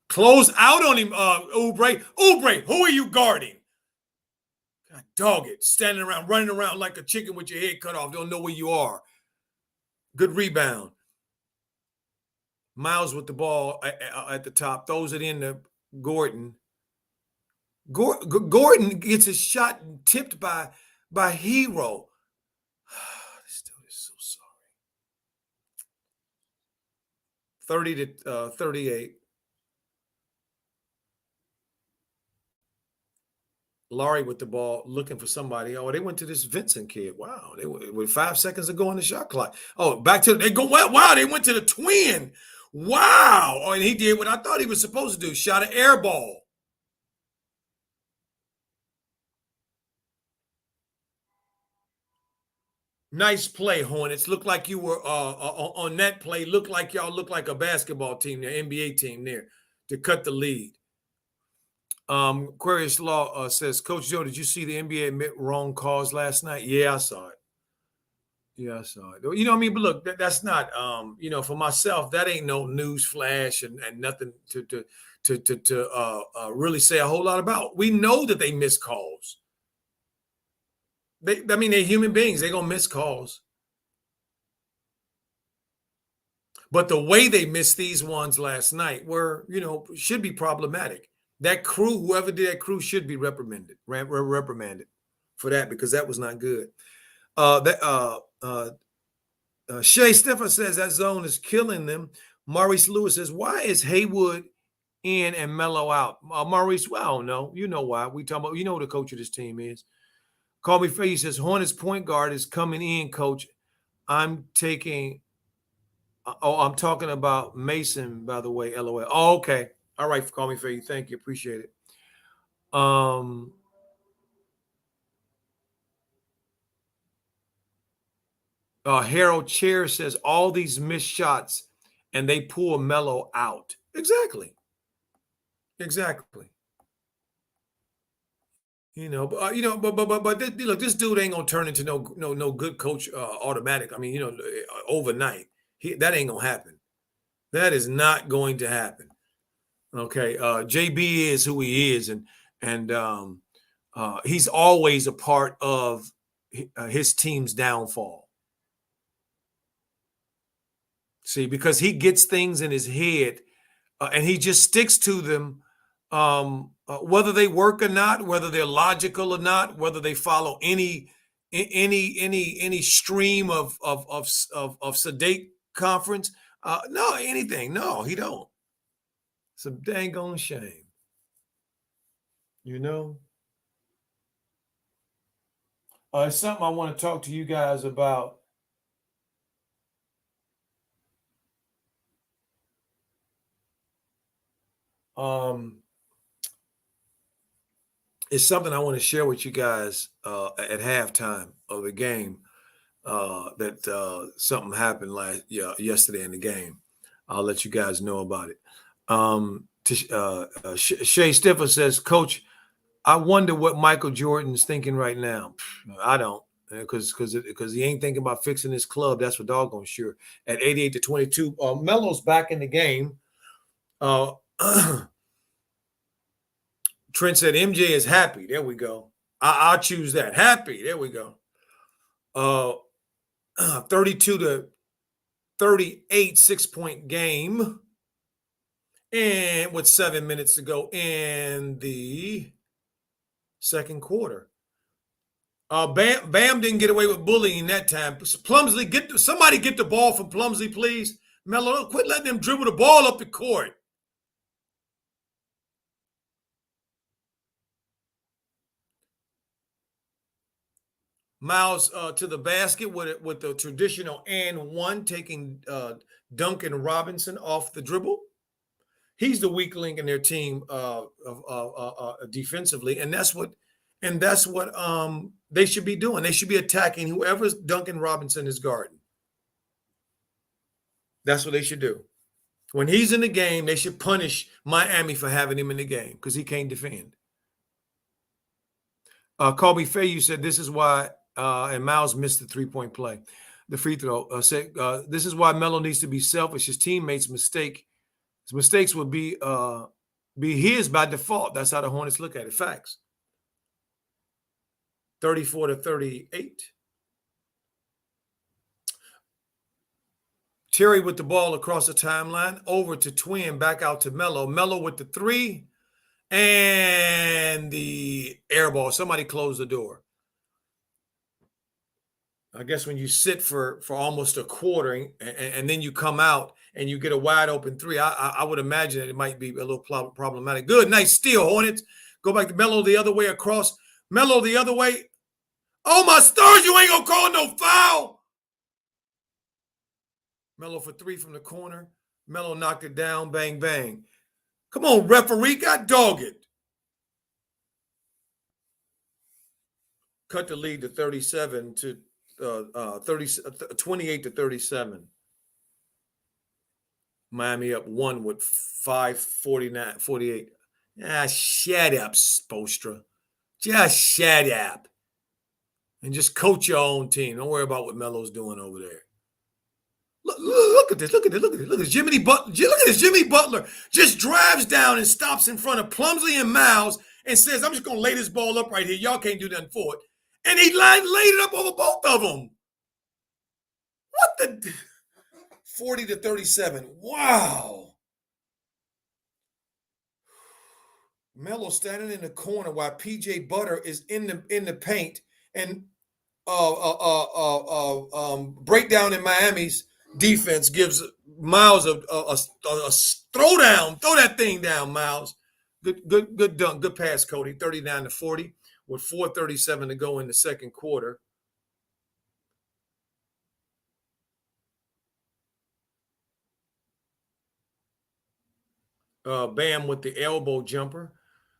Close out on him, Oubre. Oubre, who are you guarding? God, dog it. Standing around, running around like a chicken with your head cut off. Don't know where you are. Good rebound. Miles with the ball at the top. Throws it in to Gordon. Gordon gets his shot tipped by Hero. This dude is so sorry. 30-38. Laurie with the ball, looking for somebody. Oh, they went to this Vincent kid. Wow, they with 5 seconds to go on the shot clock. Oh, back to they go. Wow, they went to the twin. Wow. Oh, and he did what I thought he was supposed to do. Shot an air ball. Nice play, Hornets. Looked like you were on that play. Looked like y'all looked like a basketball team there, NBA team there, to cut the lead. Aquarius Law says, Coach Joe, did you see the NBA admit wrong calls last night? Yeah, I saw it. Yeah, I saw it. You know what I mean? But look, that's not, for myself, that ain't no news flash and nothing to really say a whole lot about. We know that they miss calls. They're human beings. They're going to miss calls. But the way they missed these ones last night should be problematic. That crew, whoever did that crew, should be reprimanded for that because that was not good. Shay Stiffer says that zone is killing them. Maurice Lewis says, why is Haywood in and Melo out? Maurice, well, I don't know. You know why. We talking about, you know who the coach of this team is. Call me Faye says, Hornets point guard is coming in, coach. I'm talking about Mason, by the way, LOL. Oh, okay. All right, call me Faye. Thank you. Appreciate it. Harold Chair says all these missed shots and they pull Melo out. Exactly. But this dude ain't gonna turn into no good coach automatic. Overnight. That ain't gonna happen. That is not going to happen. Okay. JB is who he is, and he's always a part of his team's downfall. See, because he gets things in his head and he just sticks to them, whether they work or not, whether they're logical or not, whether they follow any stream of sedate conference. No, anything. No, he don't. It's a dang on shame. It's something I want to talk to you guys about. It's something I want to share with you guys at halftime of the game. That something happened yesterday in the game. I'll let you guys know about it. Shay Stiffer says, Coach, I wonder what Michael Jordan's thinking right now. I don't. because he ain't thinking about fixing his club. That's for doggone sure. At 88-22, Melo's back in the game. Uh, Trent said MJ is happy. There we go. I'll choose that. Happy. There we go. 32-38, 6-point game. And with 7 minutes to go in the second quarter. Bam didn't get away with bullying that time. Plumsley, somebody get the ball from Plumsley, please. Melo, quit letting them dribble the ball up the court. Miles to the basket with the traditional and one, taking Duncan Robinson off the dribble. He's the weak link in their team defensively, and that's what they should be doing. They should be attacking whoever Duncan Robinson is guarding. That's what they should do. When he's in the game, they should punish Miami for having him in the game because he can't defend. Colby Fayu said this is why, and Miles missed the three-point play, the free throw. Said this is why Melo needs to be selfish. His teammates' mistakes would be his by default. That's how the Hornets look at it. Facts. 34-38. Terry with the ball across the timeline, over to Twin, back out to Melo. Melo with the three and the air ball. Somebody closed the door. I guess when you sit for almost a quarter and then you come out and you get a wide open three, I would imagine that it might be a little problematic. Good, nice steal, Hornets. Go back to Melo the other way across. Melo the other way. Oh, my stars, you ain't going to call no foul. Melo for three from the corner. Melo knocked it down. Bang, bang. Come on, referee. God dog it. Cut the lead to 37 to 28-37. Miami up one with 5:48. Shut up, Spoelstra. Just shut up. And just coach your own team. Don't worry about what Melo's doing over there. Look at this. Look at this. Jimmy Butler just drives down and stops in front of Plumsley and Miles and says, I'm just going to lay this ball up right here. Y'all can't do nothing for it. And he laid it up over both of them. What the? 40-37. Wow. Melo standing in the corner while PJ Butter is in the paint, and breakdown in Miami's defense gives Miles a throwdown. Throw that thing down, Miles. Good dunk. Good pass, Cody. 39-40 with 4:37 to go in the second quarter. Bam with the elbow jumper.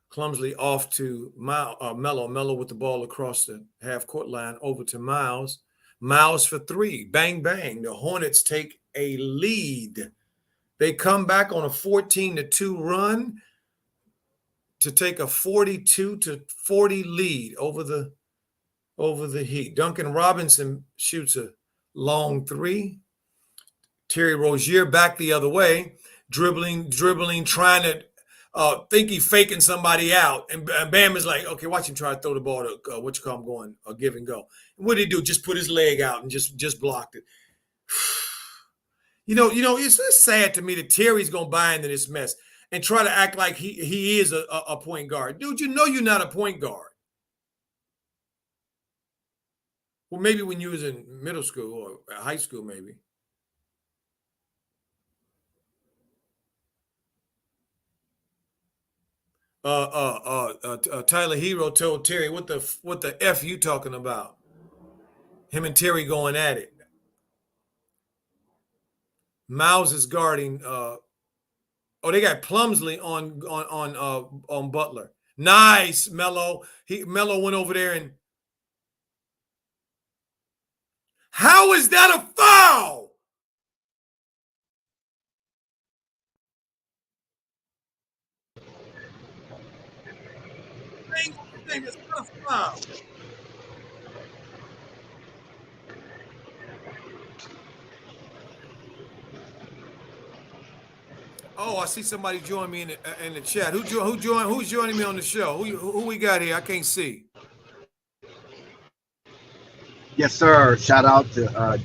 Clumsily off to Melo. Melo with the ball across the half-court line over to Miles. Miles for three. Bang, bang. The Hornets take a lead. They come back on a 14-2 run to take a 42-40 lead over the Heat. Duncan Robinson shoots a long three. Terry Rozier back the other way, dribbling, trying to think he's faking somebody out. And Bam is like, okay, watch him try to throw the ball to give and go. And what did he do? Just put his leg out and just blocked it. It's sad to me that Terry's going to buy into this mess and try to act like he is a point guard. Dude, you're not a point guard. Well, maybe when you was in middle school or high school, maybe. Tyler Hero told Terry, what the F you talking about? Him and Terry going at it. Miles is guarding. They got Plumsley on Butler. Nice, Melo. Melo went over there and. How is that a foul? It's not a foul. Oh, I see somebody join me in the chat. Who's joining me on the show? Who we got here? I can't see. Yes, sir. Shout out to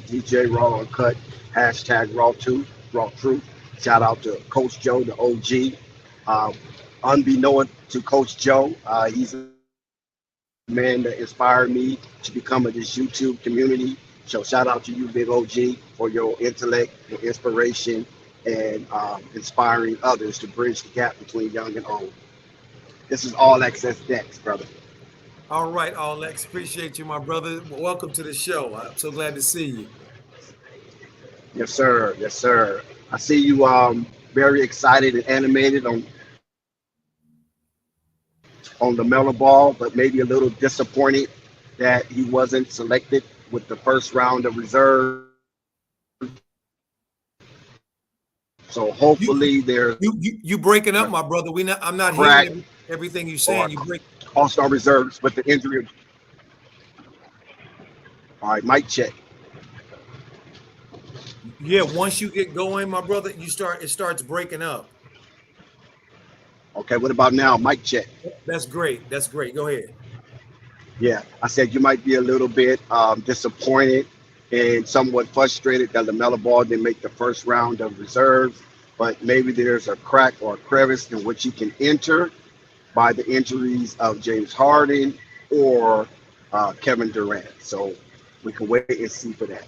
DJ Raw Uncut, hashtag Raw Truth. Shout out to Coach Joe, the OG. Unbeknown to Coach Joe, he's a man that inspired me to become of this YouTube community. So shout out to you, Big OG, for your intellect, your inspiration, and inspiring others to bridge the gap between young and old. This is all access decks, brother. All right, Alex. Appreciate you, my brother. Welcome to the show. I'm so glad to see you. Yes, sir. Yes, sir. I see you very excited and animated on the Mellow Ball, but maybe a little disappointed that he wasn't selected with the first round of reserves. So You hopefully there's you breaking up, a my brother. I'm not hearing crack everything you're or saying. You break. all-star reserves with the injury. All right, mic check. Yeah, once you get going, my brother, it starts breaking up. Okay, what about now? Mic check. That's great. That's great. Go ahead. Yeah, I said you might be a little bit disappointed and somewhat frustrated that LaMelo Ball didn't make the first round of reserves, but maybe there's a crack or a crevice in which he can enter by the injuries of James Harden or Kevin Durant. So we can wait and see for that.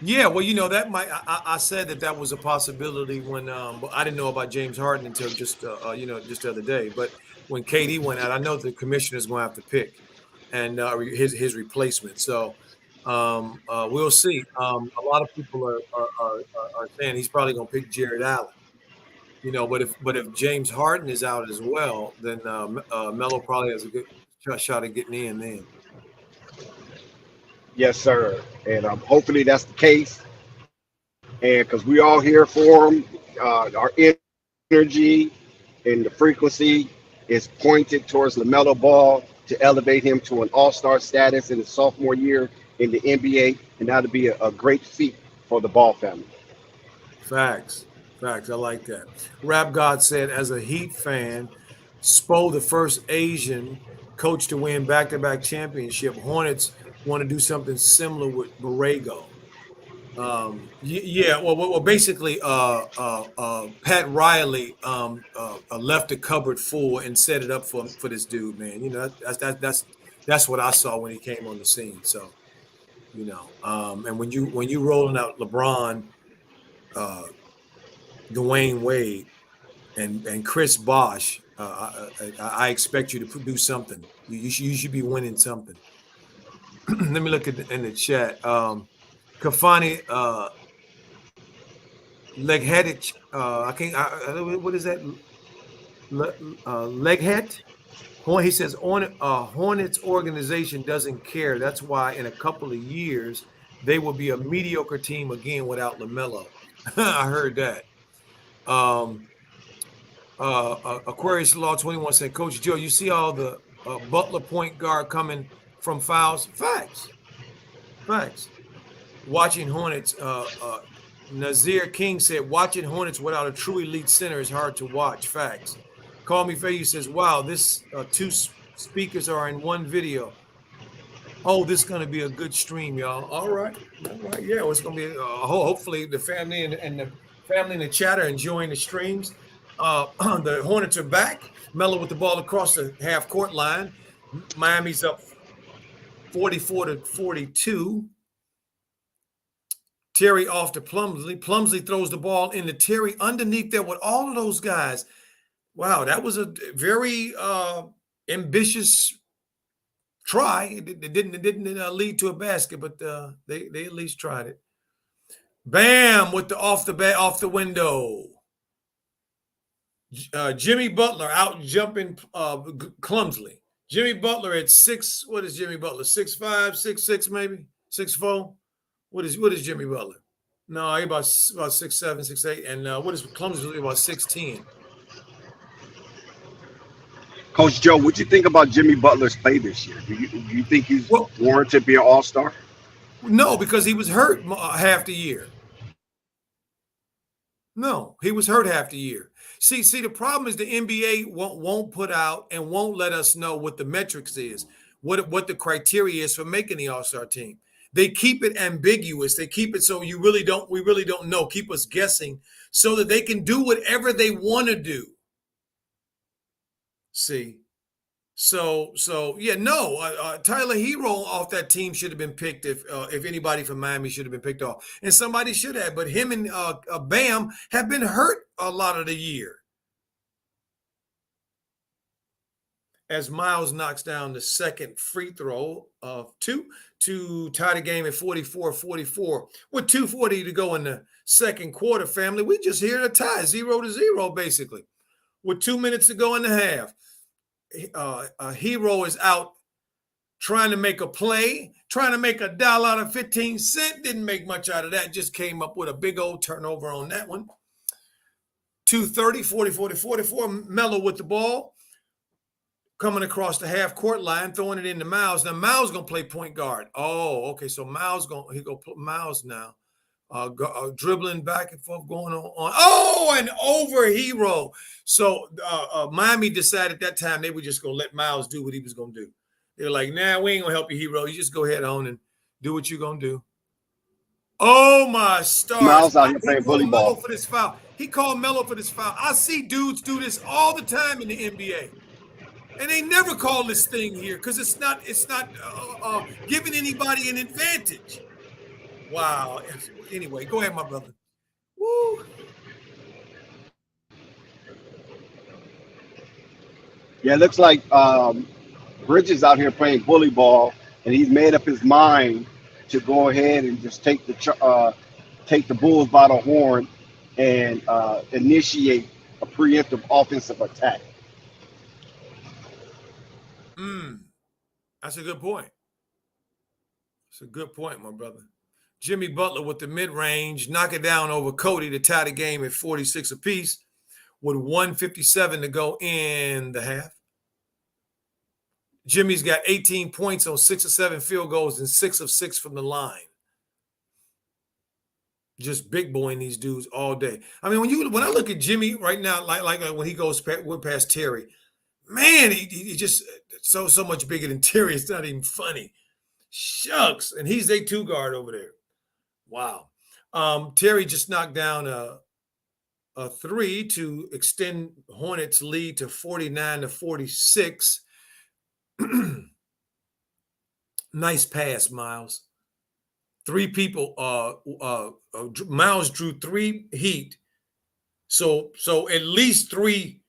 Yeah, well, that might. I said that was a possibility when but I didn't know about James Harden until just just the other day. But when KD went out, I know the commissioner's going to have to pick and his replacement. So we'll see. A lot of people are saying he's probably going to pick Jared Allen. But if James Harden is out as well, then Melo probably has a good shot at getting in then. Yes, sir. And hopefully that's the case. And because we all here for him, our energy and the frequency is pointed towards LaMelo Ball to elevate him to an all-star status in his sophomore year in the NBA, and that'll be a great feat for the Ball family. Facts. Facts. I like that. Rap God said, as a Heat fan, Spo, the first Asian coach to win back-to-back championship. Hornets want to do something similar with Borrego. Yeah. Well, basically, Pat Riley left the cupboard full and set it up for this dude, man. That's what I saw when he came on the scene. So, and when you rolling out LeBron, uh, Dwayne Wade, and Chris Bosh, I expect you to do something. You should be winning something. Let me look in the chat. Kafani Leghead. I can't. What is that? Leghead. He says Hornets organization doesn't care. That's why in a couple of years they will be a mediocre team again without LaMelo. I heard that. Um, Aquarius Law 21 said, Coach Joe, you see all the Butler point guard coming from fouls? Facts. Facts. Watching Hornets, Nazir King said, watching Hornets without a true elite center is hard to watch. Facts. Call Me Fayu says, wow, this two speakers are in one video. Oh, this is going to be a good stream, y'all. All right. All right. Yeah, well, it's going to be, hopefully the family and the family in the chat are enjoying the streams. The Hornets are back. Melo with the ball across the half court line. Miami's up 44-42. Terry off to Plumsley. Plumsley throws the ball into Terry underneath there with all of those guys. Wow, that was a very ambitious try. It didn't lead to a basket, but they at least tried it. Bam with the off the window. Jimmy Butler out jumping clumsily. Jimmy Butler at 6. What is Jimmy Butler? 6'5", 6'6", maybe 6'4". What is Jimmy Butler? No, he about 6'7", 6'8", and what is clumsily about 6'10". Coach Joe, what do you think about Jimmy Butler's play this year? Do you think he's warranted to be an all-star? No, because he was hurt half the year. No, he was hurt half the year. See, the problem is the NBA won't put out and won't let us know what the metrics is, what the criteria is for making the All-Star team. They keep it ambiguous. They keep it so we really don't know, keep us guessing so that they can do whatever they want to do. See? So yeah, no. Tyler Hero off that team should have been picked if anybody from Miami should have been picked off, and somebody should have. But him and Bam have been hurt a lot of the year. As Miles knocks down the second free throw of 2 to tie the game at 44-44 with 2:40 to go in the second quarter. Family, we just hear a tie 0-0 basically with 2 minutes to go in the half. Hero is out trying to make a play, trying to make $1 out of 15 cents. Didn't make much out of that. Just came up with a big old turnover on that one. 2:30, 44-44. Melo with the ball. Coming across the half court line, throwing it into Miles. Now Miles gonna play point guard. Oh, okay. So Miles Miles now. Dribbling back and forth, going on. Oh, and over Hero. So Miami decided that time they were just going to let Miles do what he was going to do. They were like, nah, we ain't going to help you, Hero. You just go ahead on and do what you're going to do. Oh, my stars. Miles out here playing bully ball. For this foul. He called Melo for this foul. I see dudes do this all the time in the NBA. And they never call this thing here because it's not giving anybody an advantage. Wow. Anyway, go ahead, my brother. Woo. Yeah, it looks like Bridges out here playing bully ball, and he's made up his mind to go ahead and just take the Bulls by the horn and initiate a preemptive offensive attack. That's a good point. That's a good point, my brother. Jimmy Butler with the mid-range, knock it down over Cody to tie the game at 46 apiece with 1:57 to go in the half. Jimmy's got 18 points on 6 of 7 field goals and 6 of 6 from the line. Just big boying these dudes all day. I mean, when I look at Jimmy right now, like when he goes past Terry, man, he just so much bigger than Terry. It's not even funny. Shucks. And he's a 2 guard over there. Wow. Terry just knocked down a 3 to extend Hornets lead to 49-46. Nice pass, Miles. 3 people. Miles drew 3 heat. So at least 3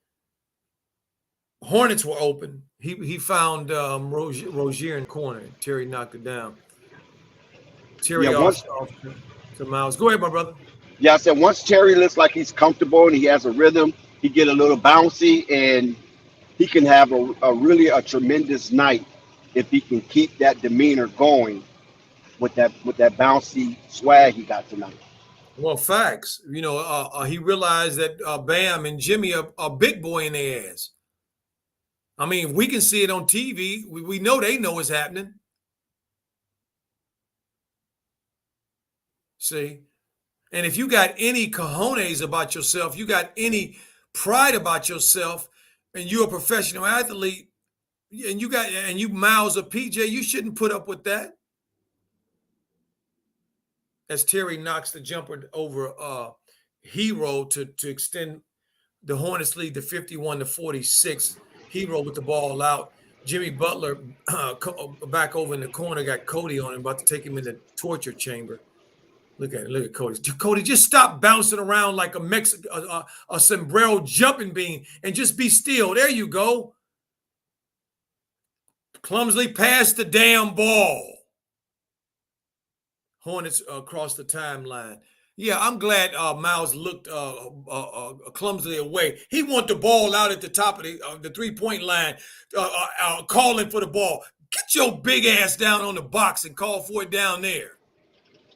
Hornets were open. He found Rozier in the corner. Terry knocked it down. Terry off to Miles. Go ahead, my brother. Yeah, I said once Terry looks like he's comfortable and he has a rhythm, he get a little bouncy and he can have a tremendous night if he can keep that demeanor going with that bouncy swag he got tonight. Well, facts. You know, he realized that Bam and Jimmy are big boy in their ass. I mean, if we can see it on TV, we know they know what's happening. See? And if you got any cojones about yourself, you got any pride about yourself, and you're a professional athlete, and you Miles or PJ, you shouldn't put up with that. As Terry knocks the jumper over Hero to extend the Hornets lead to 51-46. Hero with the ball out. Jimmy Butler back over in the corner, got Cody on him, about to take him in the torture chamber. Look at Cody. Cody, just stop bouncing around like a sombrero jumping bean and just be still. There you go. Clumsily passed the damn ball. Hornets across the timeline. Yeah, I'm glad Miles looked clumsily away. He wanted the ball out at the top of the three-point line, calling for the ball. Get your big ass down on the box and call for it down there.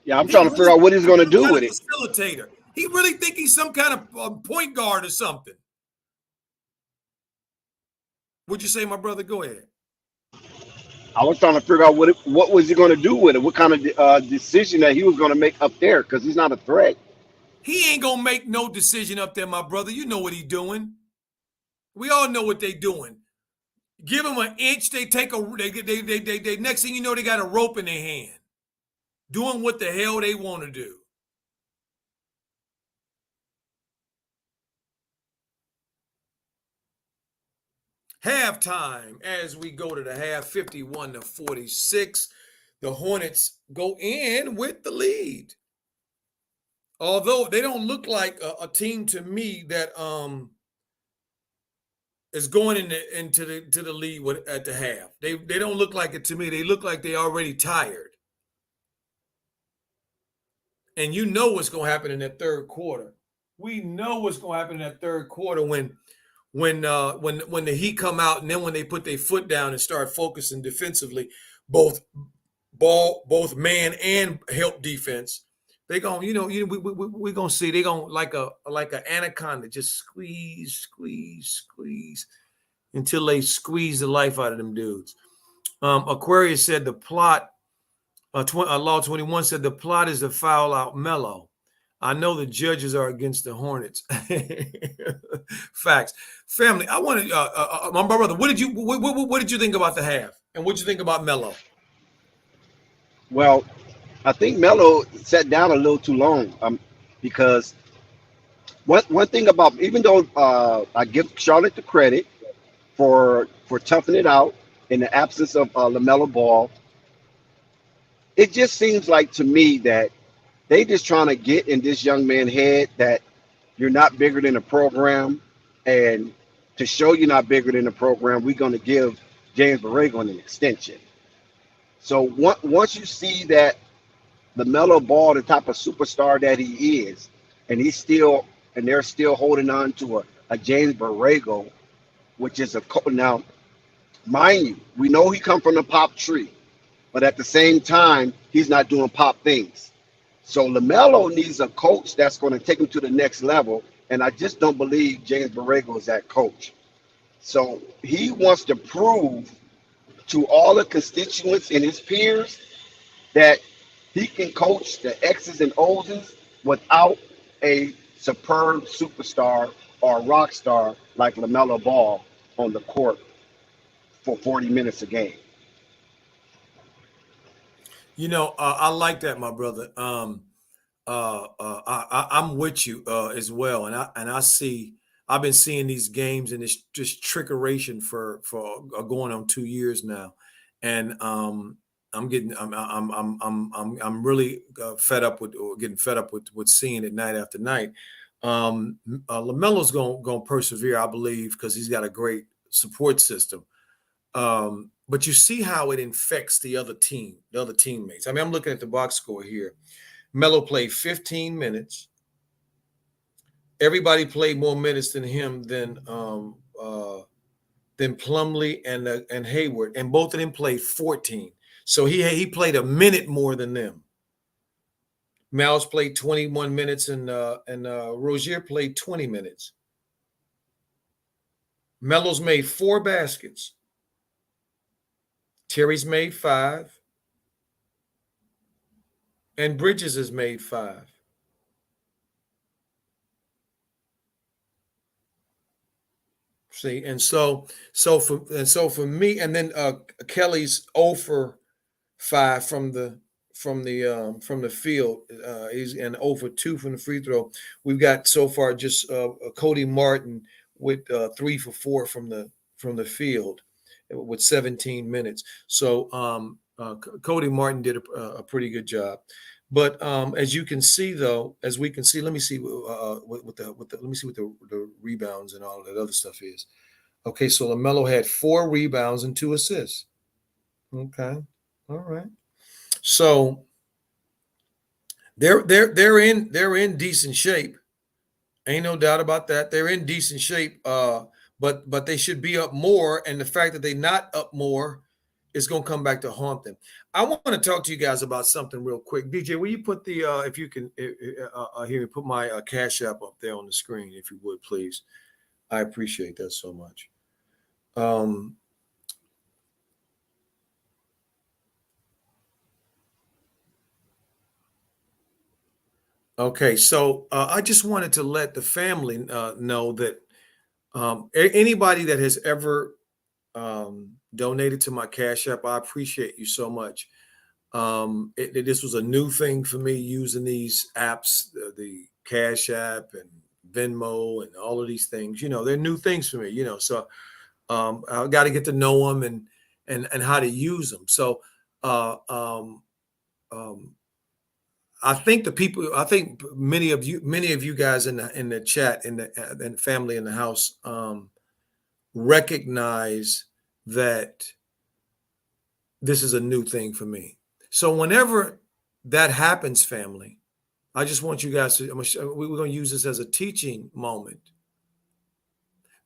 Yeah, I'm trying to figure out what he's going to do with it. Facilitator. He really think he's some kind of point guard or something. What'd you say, my brother? Go ahead. I was trying to figure out what was he going to do with it? What kind of decision that he was going to make up there? Because he's not a threat. He ain't gonna make no decision up there, my brother. You know what he doing. We all know what they doing. Give them an inch, they take a they next thing you know, they got a rope in their hand, doing what the hell they want to do. Halftime as we go to the half, 51-46. The Hornets go in with the lead. Although they don't look like a team to me that is going into the lead at the half. They don't look like it to me. They look like they already tired. And you know what's going to happen in that third quarter. We know what's going to happen in that third quarter when the Heat come out, and then when they put their foot down and start focusing defensively, both man and help defense. They going, we gonna see they gonna like a anaconda, just squeeze until they squeeze the life out of them dudes. Aquarius said the plot. Law 21 said the plot is to foul out Melo. I know the judges are against the Hornets. Facts, family. I want to, my brother. What did you think about the half, and what did you think about Melo? Well, I think Melo sat down a little too long, because one thing about, even though I give Charlotte the credit for toughing it out in the absence of LaMelo Ball, it just seems like to me that they just trying to get in this young man's head that you're not bigger than the program, and to show you're not bigger than the program, we're going to give James Borrego an extension. So once you see that LaMelo Ball, the type of superstar that he is, and they're still holding on to a James Borrego, which is now, mind you, we know he come from the pop tree, but at the same time, he's not doing pop things. So LaMelo needs a coach that's going to take him to the next level, and I just don't believe James Borrego is that coach. So he wants to prove to all the constituents and his peers that he can coach the X's and O's without a superb superstar or rock star like LaMelo Ball on the court for 40 minutes a game. I like that, my brother. I'm with you as well, and I see. I've been seeing these games and this just trickeration for going on 2 years now, and I'm really fed up with, or getting fed up with seeing it night after night. LaMelo's gonna persevere, I believe, because he's got a great support system. But you see how it infects the other teammates. I mean, I'm looking at the box score here. Melo played 15 minutes. Everybody played more minutes than him than Plumlee and Hayward, and both of them played 14. So he played a minute more than them. Miles played 21 minutes, and Rozier played 20 minutes. Melo's made 4 baskets. Terry's made 5. And Bridges has made 5. See, and so for me, and then Kelly's 0 for 5 from the field. He's and 0 for 2 from the free throw. We've got so far just Cody Martin with 3 for 4 from the field with 17 minutes. So Cody Martin did a pretty good job. But as you can see, though, as we can see, let me see let me see what the rebounds and all of that other stuff is. Okay, so LaMelo had 4 rebounds and 2 assists. Okay, all right. So they're in decent shape. Ain't no doubt about that. They're in decent shape. But they should be up more, and the fact that they're not up more is going to come back to haunt them. I want to talk to you guys about something real quick. DJ, will you put the if you can here, put my Cash App up there on the screen, if you would, please. I appreciate that so much. Okay, so I just wanted to let the family know that anybody that has ever donated to my Cash App, I appreciate you so much. This was a new thing for me using these apps, the Cash App and Venmo and all of these things. They're new things for me. So I got to get to know them and how to use them. So uh, um, um, I think many of you guys in the chat in the family in the house recognize that this is a new thing for me. So whenever that happens, family, I just want you guys to, we're going to use this as a teaching moment,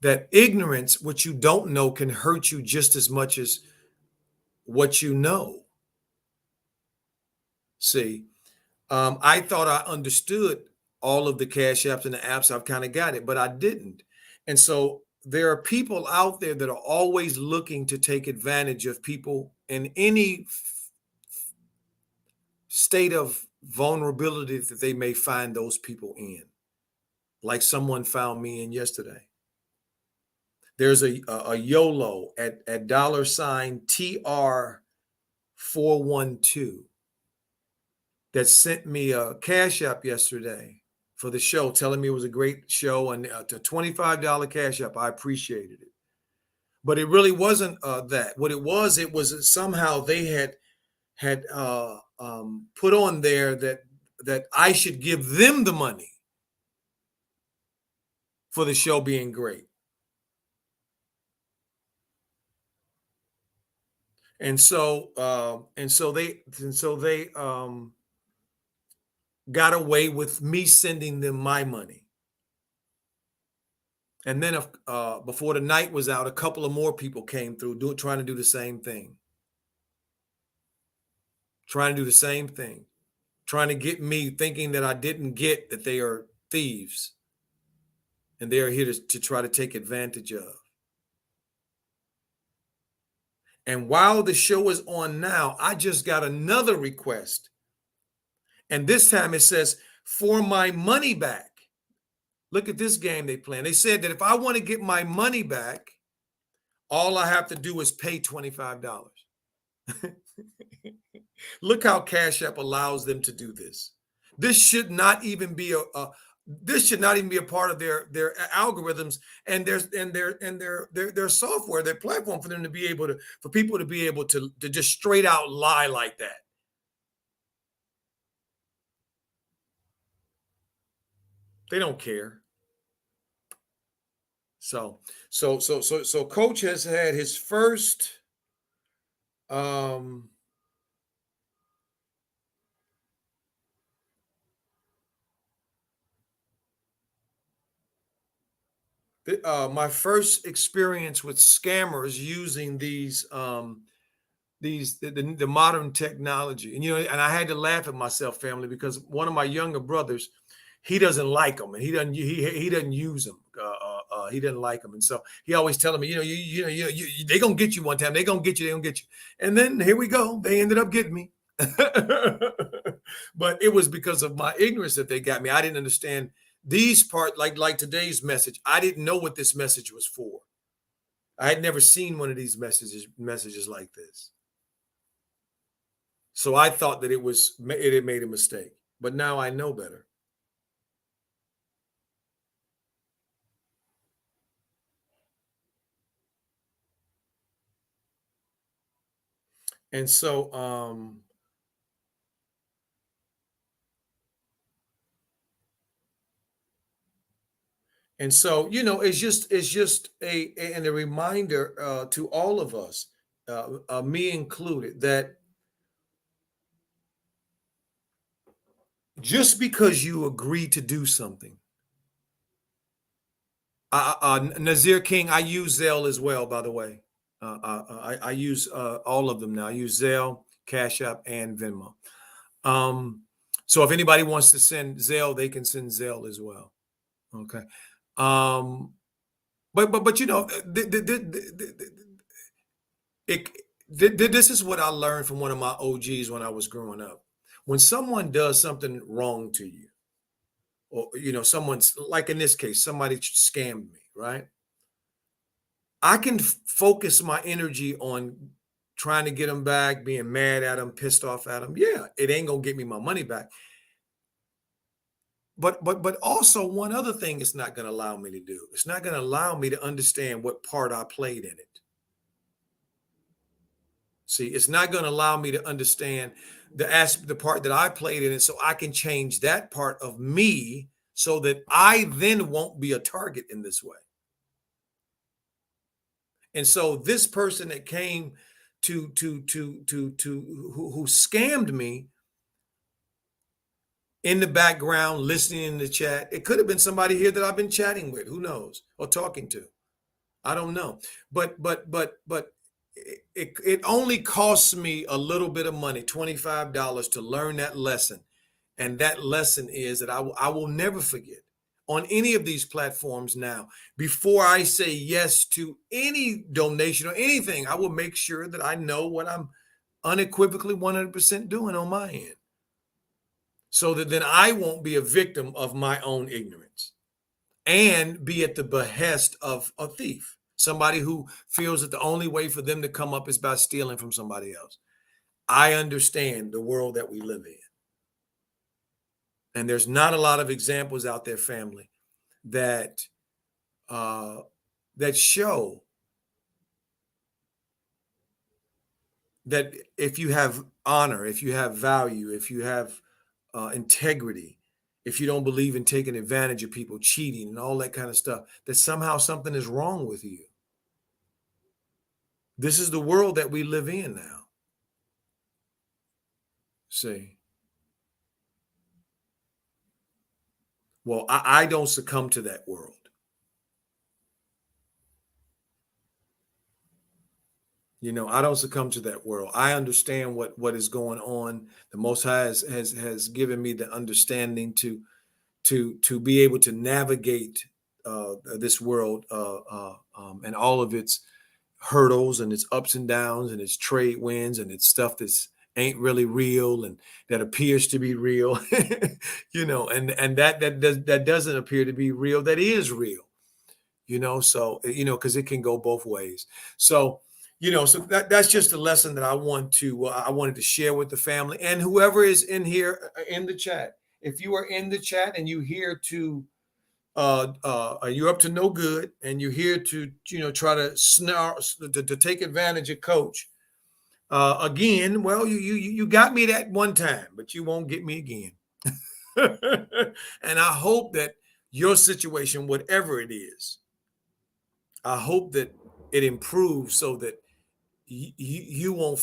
that ignorance, what you don't know, can hurt you just as much as what you know. See, I thought I understood all of the Cash Apps and the apps. I've kind of got it, but I didn't. And so there are people out there that are always looking to take advantage of people in any state of vulnerability that they may find those people in, like someone found me in yesterday. There's a YOLO at $ TR412 that sent me a Cash App yesterday for the show, telling me it was a great show, and a $25 Cash App. I appreciated it, but it really wasn't that. What it was somehow they had put on there that I should give them the money for the show being great. And so they got away with me sending them my money. And then before the night was out, a couple of more people came through trying to do the same thing. Trying to do the same thing. Trying to get me thinking that I didn't get that they are thieves and they are here to try to take advantage of. And while the show is on now, I just got another request. And this time it says, for my money back. Look at this game they playing. They said that if I want to get my money back, all I have to do is pay $25. Look how Cash App allows them to do this. This should not even be a part of their algorithms and their software, their platform, for them to be able to, for people to be able to just straight out lie like that. They don't care. So Coach has had his first my first experience with scammers using the modern technology. And I had to laugh at myself, family, because one of my younger brothers, he doesn't like them, and he doesn't use them. He doesn't like them, and so he always telling me, they gonna get you one time. They gonna get you. They gonna get you. And then here we go. They ended up getting me. But it was because of my ignorance that they got me. I didn't understand these part, like today's message. I didn't know what this message was for. I had never seen one of these messages like this. So I thought that it had made a mistake, but now I know better. And so it's just a reminder to all of us, me included, that just because you agree to do something. Nazir King, I use Zelle as well, by the way. I use all of them now. I use Zelle, Cash App, and Venmo. So if anybody wants to send Zelle, they can send Zelle as well. Okay. But this is what I learned from one of my OGs when I was growing up. When someone does something wrong to you, or someone's, like in this case, somebody scammed me, right? I can focus my energy on trying to get them back, being mad at them, pissed off at them. Yeah, it ain't gonna get me my money back. But also one other thing it's not gonna allow me to do. It's not gonna allow me to understand what part I played in it. See, it's not gonna allow me to understand the part that I played in it, so I can change that part of me so that I then won't be a target in this way. And so this person that came who scammed me in the background, listening in the chat, it could have been somebody here that I've been chatting with, who knows, or talking to. I don't know. But it only costs me a little bit of money, $25, to learn that lesson. And that lesson is that I will never forget on any of these platforms now. Before I say yes to any donation or anything, I will make sure that I know what I'm unequivocally 100% doing on my end, so that then I won't be a victim of my own ignorance and be at the behest of a thief, somebody who feels that the only way for them to come up is by stealing from somebody else. I understand the world that we live in. And there's not a lot of examples out there, family, that that show that if you have honor, if you have value, if you have integrity, if you don't believe in taking advantage of people, cheating, and all that kind of stuff, that somehow something is wrong with you. This is the world that we live in now. See? Well, I don't succumb to that world. I don't succumb to that world. I understand what is going on. The Most High has given me the understanding to be able to navigate this world and all of its hurdles and its ups and downs and its trade winds and its stuff that's ain't really real and that appears to be real, and that doesn't appear to be real, that is real, so because it can go both ways. So so that's just a lesson that I wanted to share with the family and whoever is in here in the chat. If you are in the chat and you're here to you're up to no good and you're here to try to to take advantage of Coach again, well, you got me that one time, but you won't get me again. And I hope that your situation, whatever it is, I hope that it improves so that you won't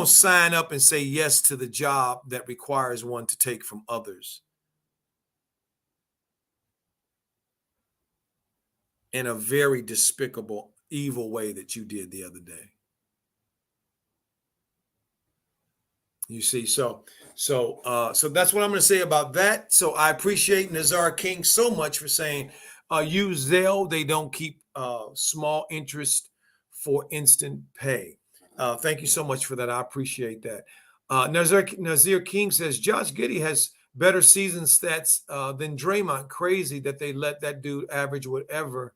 sign up and say yes to the job that requires one to take from others in a very despicable, evil way that you did the other day. You see, so that's what I'm going to say about that. So I appreciate Nazar King so much for saying, use Zelle. They don't keep small interest for instant pay. Thank you so much for that. I appreciate that. Nazir King says Josh Giddey has better season stats than Draymond. Crazy that they let that dude average whatever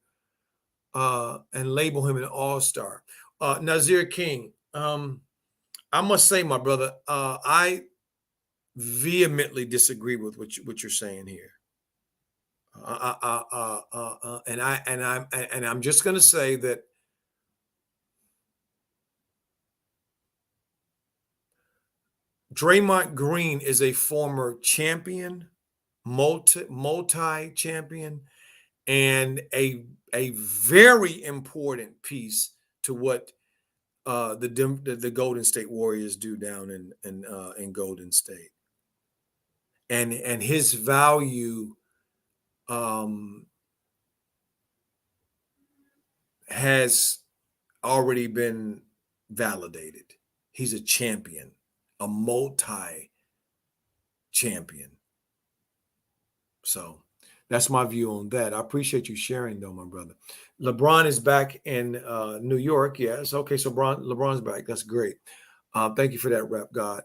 and label him an all-star. Nazir King, I must say, my brother, I vehemently disagree with what you're saying here. And I'm just going to say that Draymond Green is a former champion, multi-champion, and a very important piece to what the Golden State Warriors do down in Golden State, and his value has already been validated. He's a champion, a multi-champion. So that's my view on that. I appreciate you sharing, though, my brother. LeBron is back in New York. Yes. Okay. So LeBron's back. That's great. Thank you for that, Rap God.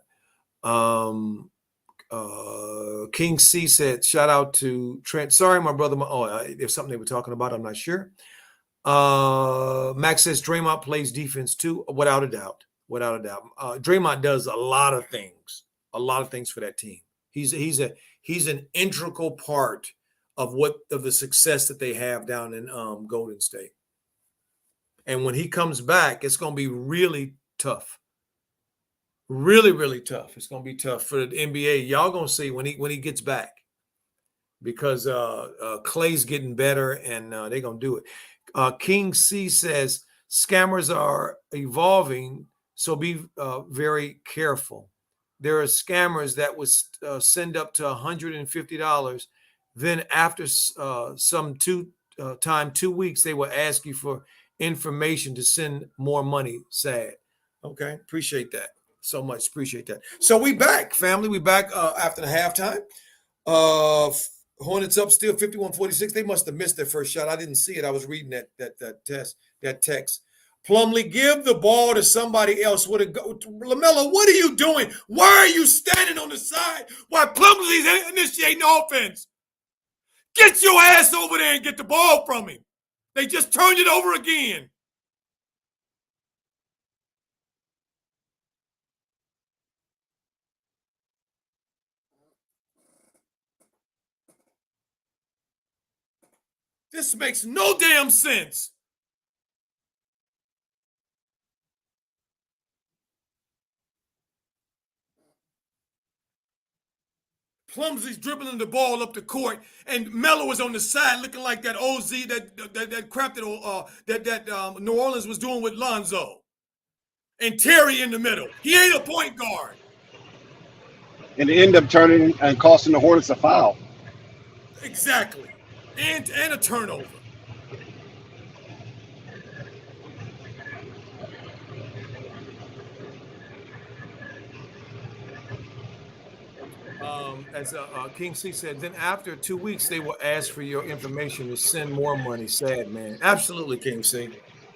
King C said, shout out to Trent. Sorry, my brother. There's something they were talking about. I'm not sure. Max says Draymond plays defense too, without a doubt. Without a doubt. Draymond does a lot of things for that team. He's an integral part of the success that they have down in Golden State. And when he comes back, it's going to be really tough. Really, really tough. It's going to be tough for the NBA. Y'all going to see when he gets back, because Clay's getting better, and they're going to do it. King C says scammers are evolving, so be very careful. There are scammers that would send up to $150. Then after some 2 weeks, they will ask you for information to send more money. Sad. Okay, appreciate that so much. Appreciate that. So we back, family. We back after the halftime. Hornets up still 51-46. They must have missed their first shot. I didn't see it. I was reading that text. Plumlee, give the ball to somebody else. LaMelo, what are you doing? Why are you standing on the side while Plumlee's initiating offense? Get your ass over there and get the ball from him. They just turned it over again. This makes no damn sense. Plumlee's dribbling the ball up the court, and Melo was on the side looking like that OZ, that crap that New Orleans was doing with Lonzo. And Terry in the middle. He ain't a point guard. And it ended up turning and costing the Hornets a foul. Exactly. And a turnover. As King C said, then after 2 weeks, they will ask for your information to send more money. Sad, man. Absolutely, King C.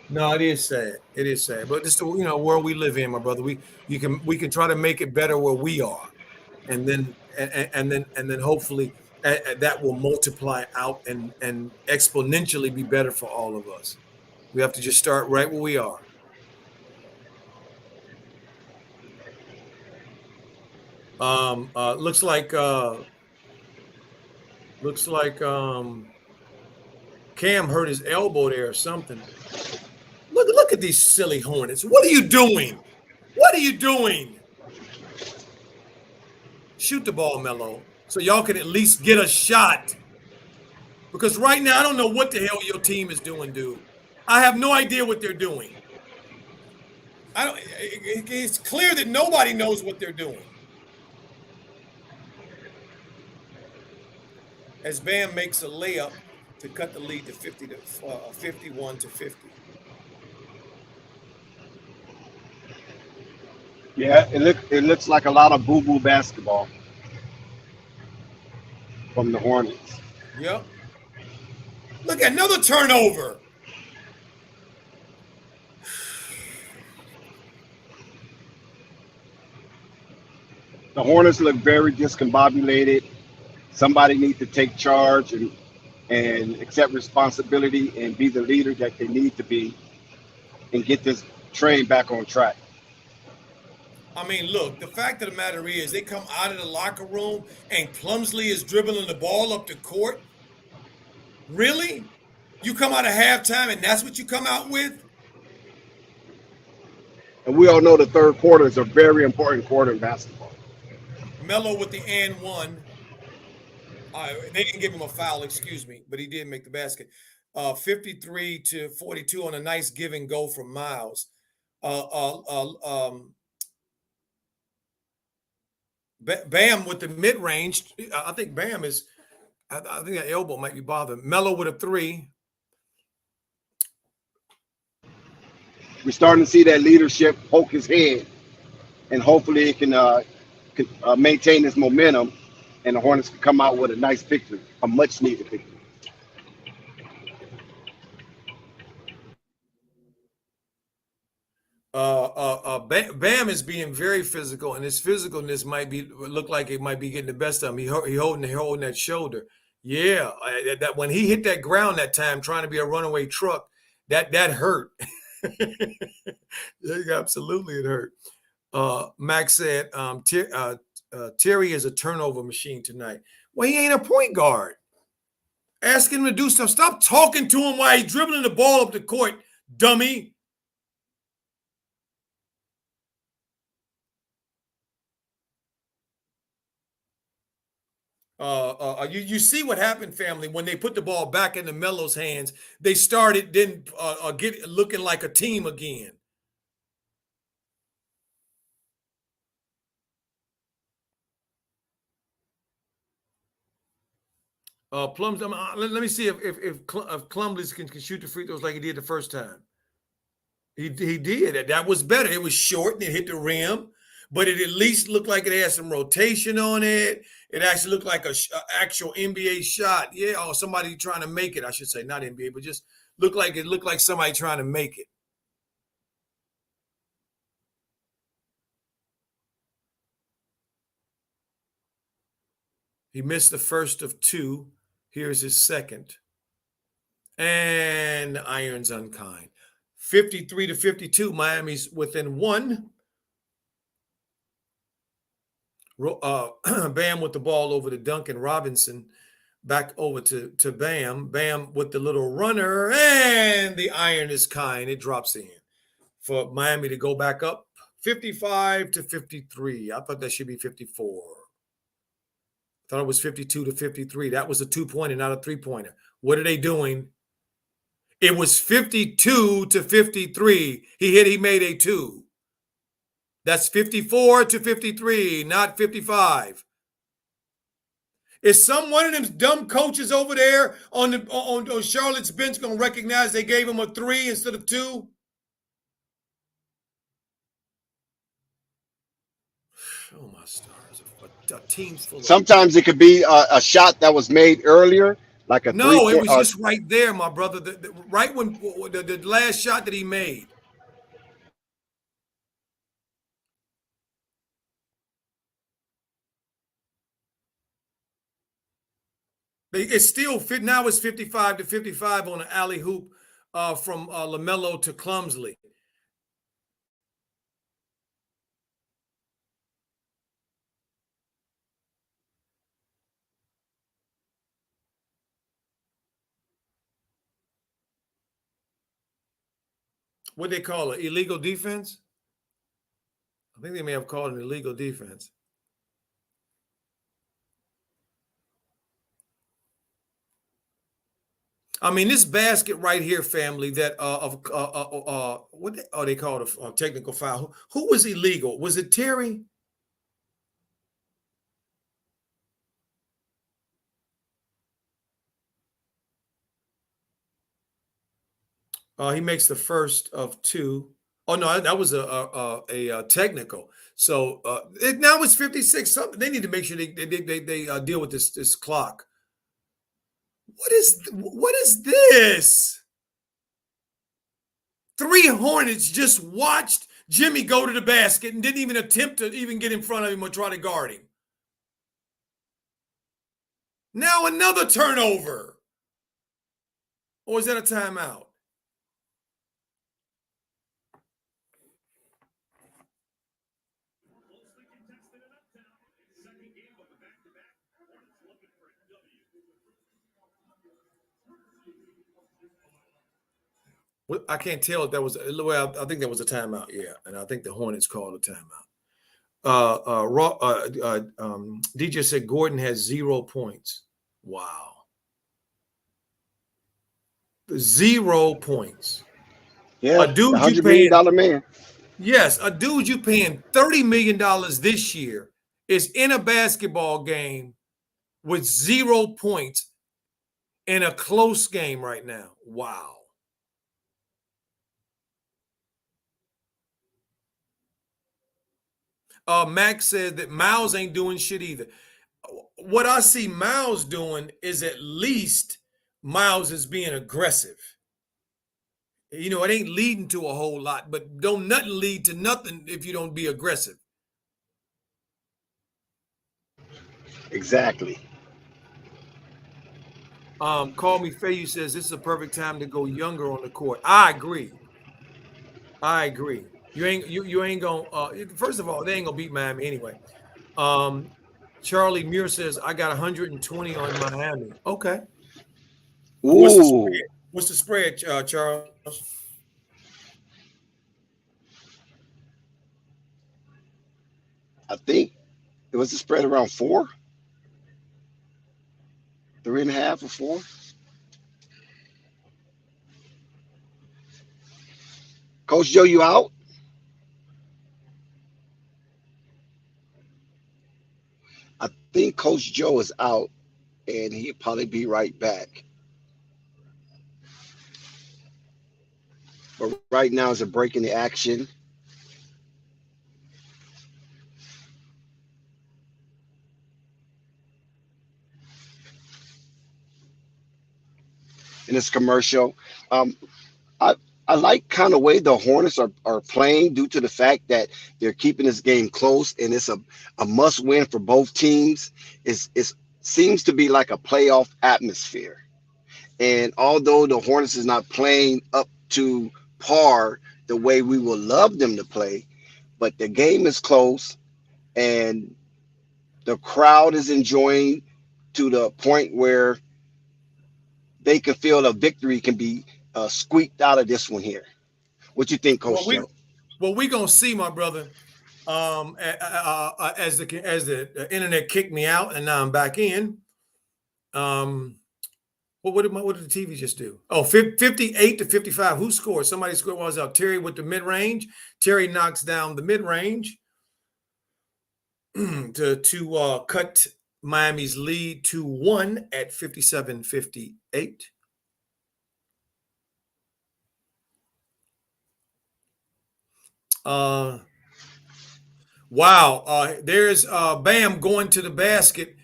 No, it is sad. It is sad. But just the world we live in, my brother. We can try to make it better where we are, and then hopefully that will multiply out and exponentially be better for all of us. We have to just start right where we are. Looks like Cam hurt his elbow there or something. Look at these silly Hornets. What are you doing? What are you doing? Shoot the ball, Melo, so y'all can at least get a shot. Because right now, I don't know what the hell your team is doing, dude. I have no idea what they're doing. It's clear that nobody knows what they're doing. As Bam makes a layup to cut the lead to 51-50. Yeah, it looks like a lot of boo-boo basketball from the Hornets. Yep. Look, another turnover. The Hornets look very discombobulated. Somebody needs to take charge and accept responsibility and be the leader that they need to be and get this train back on track. I mean, look, the fact of the matter is they come out of the locker room and Plumlee is dribbling the ball up the court. Really? You come out of halftime and that's what you come out with? And we all know the third quarter is a very important quarter in basketball. Melo with the and one. They didn't give him a foul, excuse me, but he did make the basket. 53-42 on a nice give and go from Miles. Bam with the mid-range. I think Bam is – I think that elbow might be bothering. Melo with a three. We're starting to see that leadership poke his head, and hopefully it can maintain this momentum, and the Hornets can come out with a nice victory, a much-needed victory. Bam is being very physical, and his physicalness might be look like it might be getting the best of him. He holding that shoulder. Yeah, that when he hit that ground that time trying to be a runaway truck, that hurt. Absolutely, it hurt. Max said Terry is a turnover machine tonight. Well, he ain't a point guard. Ask him to do stuff. Stop talking to him while he's dribbling the ball up the court, dummy. You see what happened, family, when they put the ball back into Melo's hands. They started then get looking like a team again. Plums. Let me see if Clumley can shoot the free throws like he did the first time. He did. That was better. It was short and it hit the rim, but it at least looked like it had some rotation on it. It actually looked like a actual NBA shot. Yeah, or somebody trying to make it. I should say not NBA, but just looked like somebody trying to make it. He missed the first of two. Here's his second. And the iron's unkind. 53-52. Miami's within one. Bam with the ball over to Duncan Robinson. Back over to Bam. Bam with the little runner. And the iron is kind. It drops in for Miami to go back up 55-53. I thought that should be 54. I thought it was 52-53. That was a 2-pointer, not a 3-pointer. What are they doing? It was 52-53. He made a 2. That's 54-53, not 55. Is one of them dumb coaches over there on Charlotte's bench going to recognize they gave him a 3 instead of 2? Oh, my stars. A team's full of. Sometimes it could be a shot that was made earlier, like a no, it was just right there, my brother. Right when the last shot that he made. It's still fit. Now it's 55-55 on an alley hoop from LaMelo to Clumsley. What they call it? Illegal defense? I think they may have called it an illegal defense. I mean, this basket right here, family, that what they called a technical foul. Who was illegal? Was it Terry? He makes the first of 2. Oh no, that was a technical. So now it's 56. Something they need to make sure they deal with this clock. What is this? 3 Hornets just watched Jimmy go to the basket and didn't even attempt to even get in front of him or try to guard him. Now another turnover. Or is that a timeout? I can't tell if that was. Well, I think that was a timeout. Yeah, and I think the Hornets called a timeout. DJ said Gordon has 0 points. Wow, 0 points. Yeah, a dude $100 million man. Yes, a dude you paying $30 million this year is in a basketball game with 0 points in a close game right now. Wow. Max said that Miles ain't doing shit either. What I see Miles doing is at least Miles is being aggressive. It ain't leading to a whole lot, but don't nothing lead to nothing if you don't be aggressive. Exactly. Call me Fayu says this is a perfect time to go younger on the court. I agree. I agree. You ain't gonna first of all, they ain't gonna beat Miami anyway. Um Charlie Muir says I got 120 on Miami. Okay. What's the Ooh, spread? What's the spread, Charles? I think it was the spread around four, 3.5 or four. Coach Joe, you out? I think Coach Joe is out, and he'll probably be right back. But right now, is a break in the action, in this commercial. Um, I I like kind of way the Hornets are playing due to the fact that they're keeping this game close and it's a must win for both teams. It seems to be like a playoff atmosphere. And although the Hornets is not playing up to par the way we would love them to play, but the game is close and the crowd is enjoying to the point where they can feel a victory can be squeaked out of this one here. What you think, Well, Coach we Joe? well we gonna see, my brother. As the internet kicked me out and now I'm back in. Um, what did the TV just do? Oh, 58 to 55. Who scored? Somebody scored. What was out? Terry with the mid range. Terry knocks down the mid range to cut Miami's lead to 1 at 57-58. Uh, wow. There's Bam going to the basket,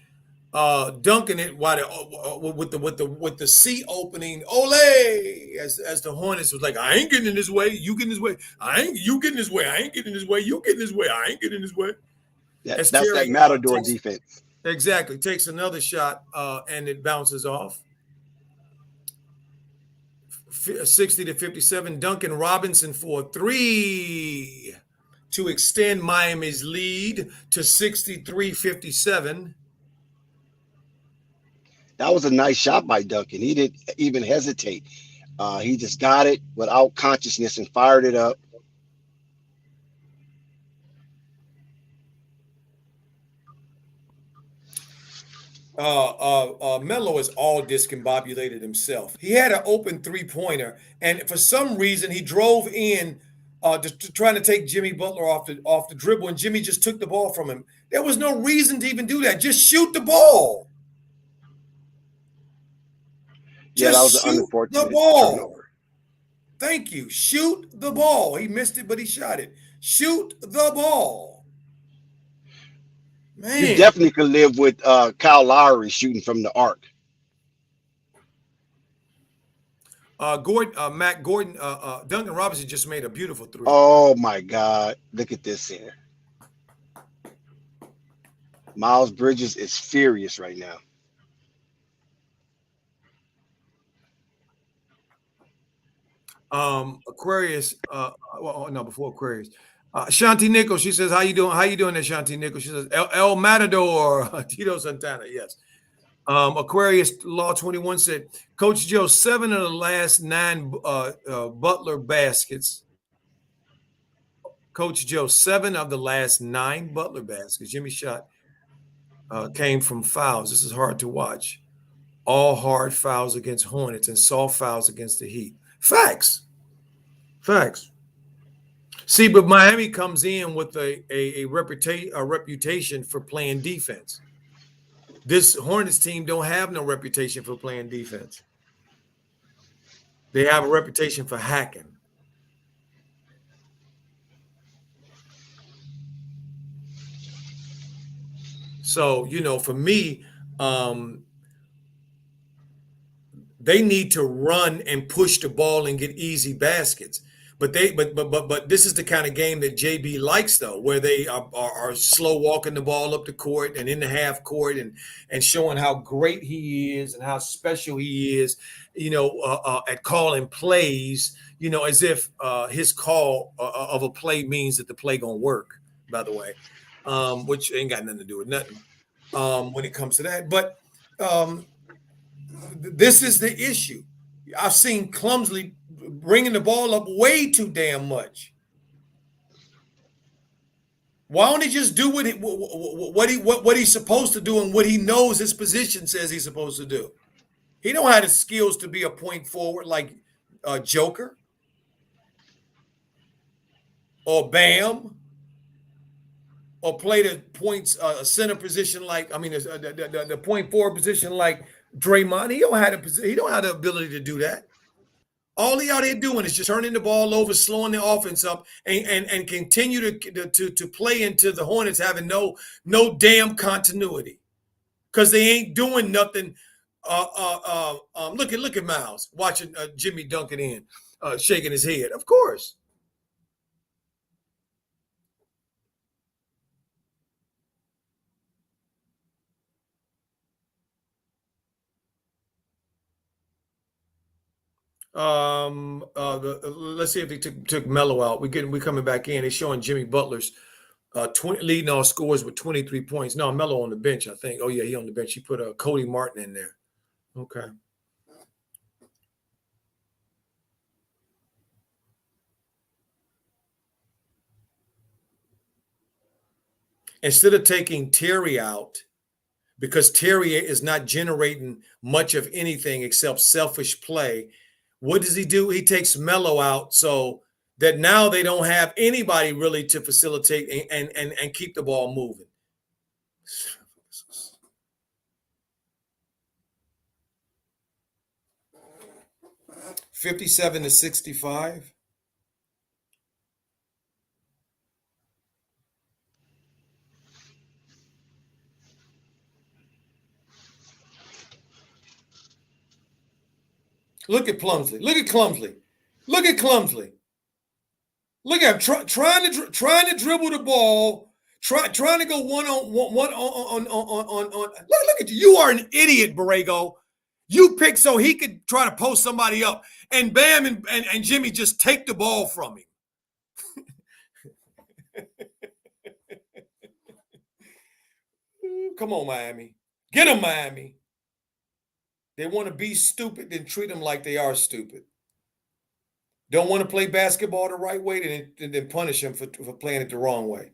dunking it while with the seat opening. Ole! As the Hornets was like, I ain't getting in his way. You getting his way. I ain't you getting his way. I ain't getting his way. You getting his way. I ain't getting his way. As That's Terry that Matador takes defense. exactly takes another shot and it bounces off. 60 to 57. Duncan Robinson for three to extend Miami's lead to 63-57. That was a nice shot by Duncan. He didn't even hesitate. He just got it without consciousness and fired it up. Melo is all discombobulated himself. He had an open 3-pointer, and for some reason he drove in trying to take Jimmy Butler off the dribble, and Jimmy just took the ball from him. There was no reason to even do that. Just shoot the ball. Yeah, that Just was an shoot the unfortunate ball. turnover. Thank you. Shoot the ball. He missed it, but he shot it. Shoot the ball. You Man. definitely could live with Kyle Lowry shooting from the arc. Matt Gordon, Duncan Robinson just made a beautiful three. Oh my God. Look at this here. Miles Bridges is furious right now. Aquarius, no, before Aquarius. Shanti Nichols, she says, "How you doing? How you doing there, Shanti Nichols?" She says, El Matador, Tito Santana, yes. Aquarius Law 21 said, Coach Joe, 7 of the last 9 Butler baskets. Coach Joe, 7 of the last 9 Butler baskets. Jimmy shot came from fouls. This is hard to watch. All hard fouls against Hornets and soft fouls against the Heat. Facts. Facts. See, but Miami comes in with a reputation for playing defense. This Hornets team don't have no reputation for playing defense. They have a reputation for hacking. So, for me, um, They need to run and push the ball and get easy baskets. But this is the kind of game that JB likes though, where they are slow walking the ball up the court and in the half court and showing how great he is and how special he is, at calling plays, as if his call of a play means that the play gonna work. By the way, which ain't got nothing to do with nothing when it comes to that. But this is the issue. I've seen clumsily bringing the ball up way too damn much. Why don't he just do what he's supposed to do and what he knows his position says he's supposed to do? He don't have the skills to be a point forward like Joker or Bam, or play the points center position like the point forward position like Draymond. He don't have the ability to do that. All he out here doing is just turning the ball over, slowing the offense up, and continue to play into the Hornets having no damn continuity because they ain't doing nothing. Look at Miles watching Jimmy dunk it in, shaking his head. Of course. Let's see if they took Melo out. We coming back in. They're showing Jimmy Butler's 20 leading all scores with 23 points. No, Melo on the bench, I think. Oh yeah, he on the bench. He put Cody Martin in there. Okay. Instead of taking Terry out, because Terry is not generating much of anything except selfish play, what does he do? He takes Melo out so that now they don't have anybody really to facilitate and keep the ball moving. 57-65. Look at Plumsley. Look at Clumsley. Look at Clumsley. Look at him trying to dribble the ball, trying to go one on. Look at you. You are an idiot, Borrego. You picked so he could try to post somebody up, and Bam and Jimmy just take the ball from him. Come on, Miami. Get them, Miami. They want to be stupid, then treat them like they are stupid. Don't want to play basketball the right way, then punish them for playing it the wrong way.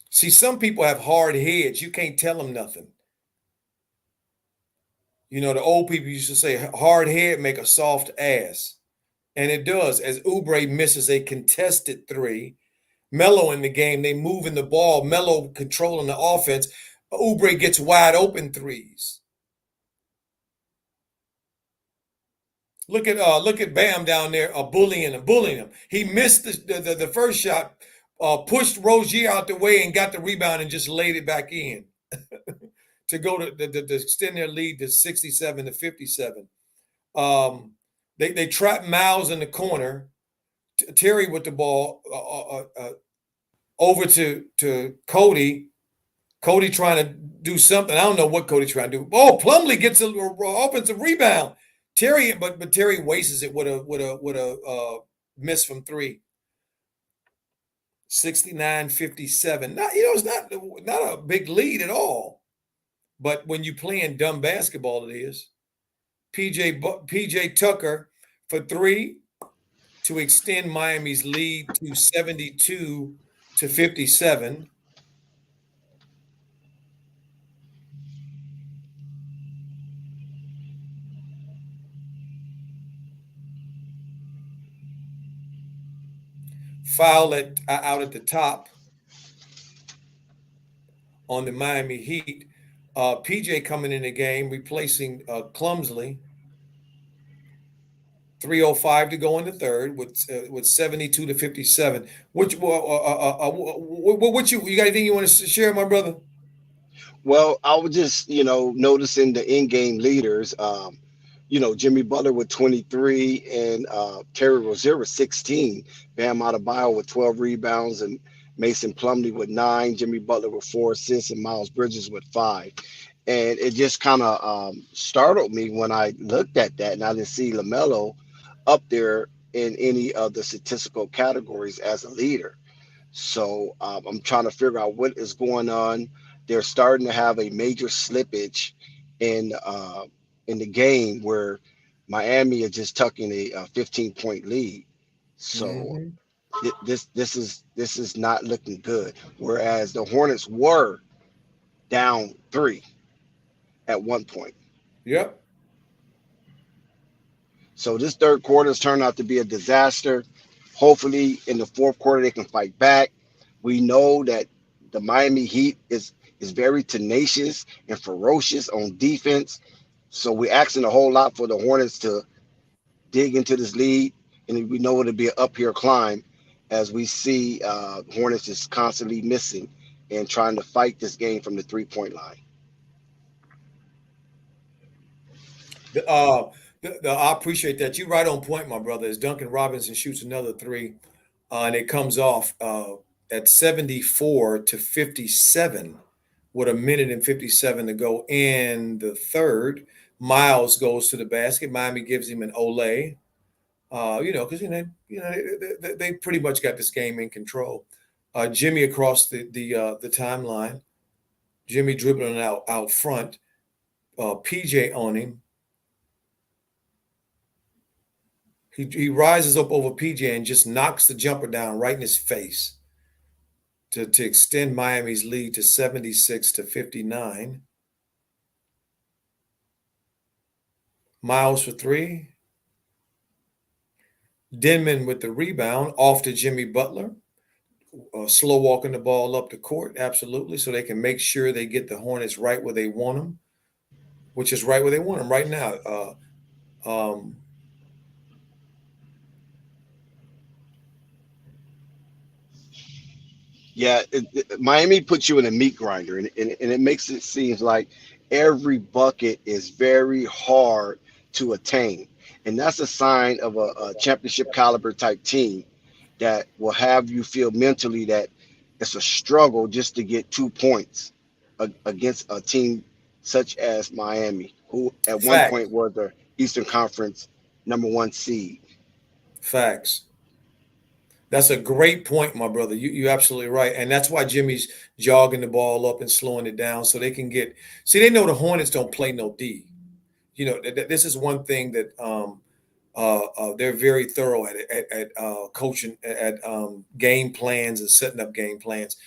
See, some people have hard heads. You can't tell them nothing. The old people used to say, hard head make a soft ass. And it does. As Oubre misses a contested three, Melo in the game, they moving the ball, Melo controlling the offense. Oubre gets wide open threes. Look at Bam down there, bullying him. He missed the first shot, pushed Rozier out the way and got the rebound and just laid it back in to go to extend their lead to 67-57. They trapped Miles in the corner. Terry with the ball over to Cody. Cody trying to do something. I don't know what Cody trying to do. Oh, Plumlee gets an offensive rebound. Terry, but Terry wastes it with a miss from three. 69-57. It's not a big lead at all. But when you playing dumb basketball, it is. PJ Tucker for three to extend Miami's lead to 72-57. Foul out at the top on the Miami Heat. PJ coming in the game, replacing Clumsley. 3:05 to go in the third with 72-57. What you got anything you want to share, my brother? Well, I was just, noticing the in-game leaders. Jimmy Butler with 23 and Terry Rozier with 16. Bam Adebayo with 12 rebounds and Mason Plumlee with 9. Jimmy Butler with 4 assists and Miles Bridges with 5. And it just kind of startled me when I looked at that and I didn't see LaMelo up there in any of the statistical categories as a leader. So I'm trying to figure out what is going on. They're starting to have a major slippage in in the game where Miami is just tucking a 15-point lead. So Mm-hmm. this is not looking good. Whereas the Hornets were down 3 at one point. Yep. So this third quarter has turned out to be a disaster. Hopefully, in the fourth quarter, they can fight back. We know that the Miami Heat is very tenacious and ferocious on defense. So we're asking a whole lot for the Hornets to dig into this lead, and we know it'll be an uphill climb as we see Hornets is constantly missing and trying to fight this game from the 3-point line. Uh, I appreciate that. You're right on point, my brother. As Duncan Robinson shoots another three, and it comes off at 74-57 with a minute and 57 to go in the third. Miles goes to the basket. Miami gives him an ole. Because they pretty much got this game in control. Jimmy across the timeline. Jimmy dribbling out front. PJ on him. He rises up over PJ and just knocks the jumper down right in his face to extend Miami's lead to 76-59. Miles for three. Denman with the rebound off to Jimmy Butler. Slow walking the ball up the court, absolutely, so they can make sure they get the Hornets right where they want them, which is right where they want them right now. Um, Yeah, Miami puts you in a meat grinder, and it makes it seem like every bucket is very hard to attain. And that's a sign of a championship caliber type team that will have you feel mentally that it's a struggle just to get 2 points against a team such as Miami, who at one Facts, point were the Eastern Conference #1 seed. facts. That's a great point, my brother. You're absolutely right, and that's why Jimmy's jogging the ball up and slowing it down so they can get. See, they know the Hornets don't play no D. This is one thing that they're very thorough at coaching at game plans and setting up game plans.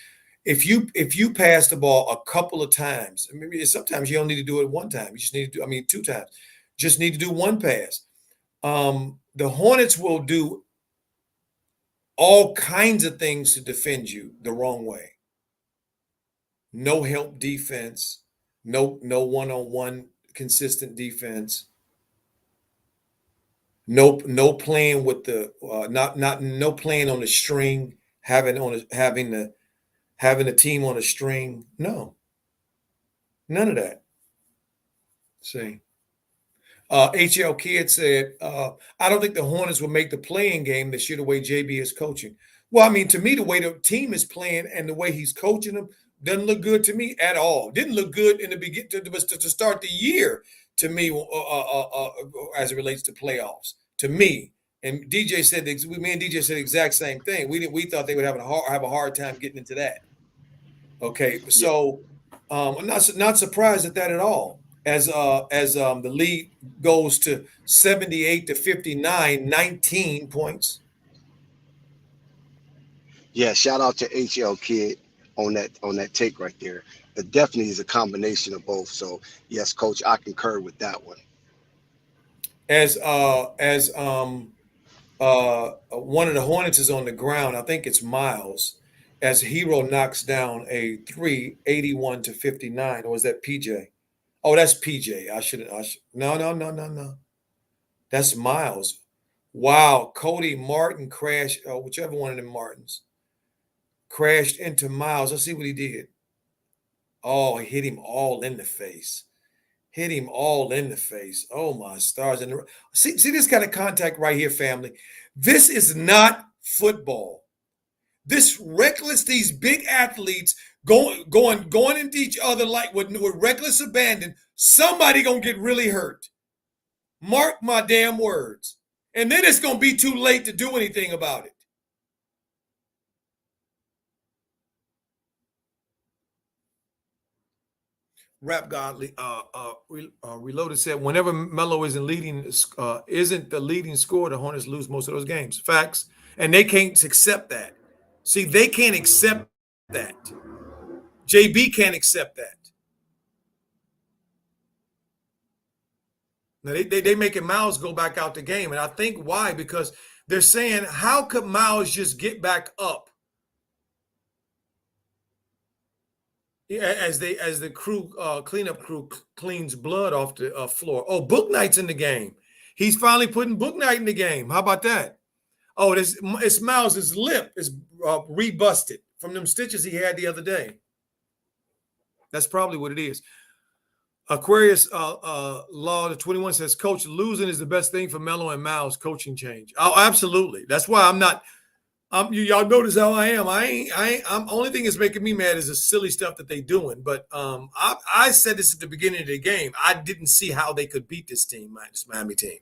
If you pass the ball a couple of times, maybe sometimes you don't need to do it one time. You just need to do, 2 times. Just need to do one pass. The Hornets will do all kinds of things to defend you the wrong way. No help defense, no one-on-one consistent defense. No playing with the not no playing on the string, having the team on a string. No, none of that. See, HL Kid said, I don't think the Hornets will make the playing game this year the way JB is coaching. Well, to me, the way the team is playing and the way he's coaching them doesn't look good to me at all. Didn't look good in the beginning to start the year to me as it relates to playoffs. To me, and DJ said me and DJ said the exact same thing. We thought they would have a hard time getting into that. Okay, Yeah, so I'm not surprised at that at all. As the lead goes to 78-59, 19 points. yeah. Shout out to HL Kid on that take right there. It definitely is a combination of both. So yes, Coach, I concur with that one. As one of the Hornets is on the ground, I think it's Miles, as Hero knocks down a three, 81-59. Or was that PJ? Oh, that's PJ. No, no, no, no, no. That's Miles. Wow, Cody Martin crashed, whichever one of them Martins crashed into Miles. Let's see what he did. Oh, he hit him all in the face. Hit him all in the face. Oh my stars! And see this kind of contact right here, family. This is not football. This reckless, these big athletes going into each other like with reckless abandon. Somebody gonna get really hurt. Mark my damn words. And then it's gonna be too late to do anything about it. Rap Godly Reloaded said, whenever Melo isn't the leading scorer, the Hornets lose most of those games. Facts, and they can't accept that. See, they can't accept that. JB can't accept that. Now they making Miles go back out the game, and I think why? Because they're saying, how could Miles just get back up? As the cleanup crew cleans blood off the floor. Oh, Book Knight's in the game. He's finally putting Book Knight in the game. How about that? Oh, it's Miles' lip is rebusted from them stitches he had the other day. That's probably what it is. Aquarius Law the 21 says, Coach, losing is the best thing for Melo and Miles coaching change. Oh, absolutely. That's why I'm not. Y'all notice how I am. I'm only thing that's making me mad is the silly stuff that they doing. But I said this at the beginning of the game. I didn't see how they could beat this team, this Miami team.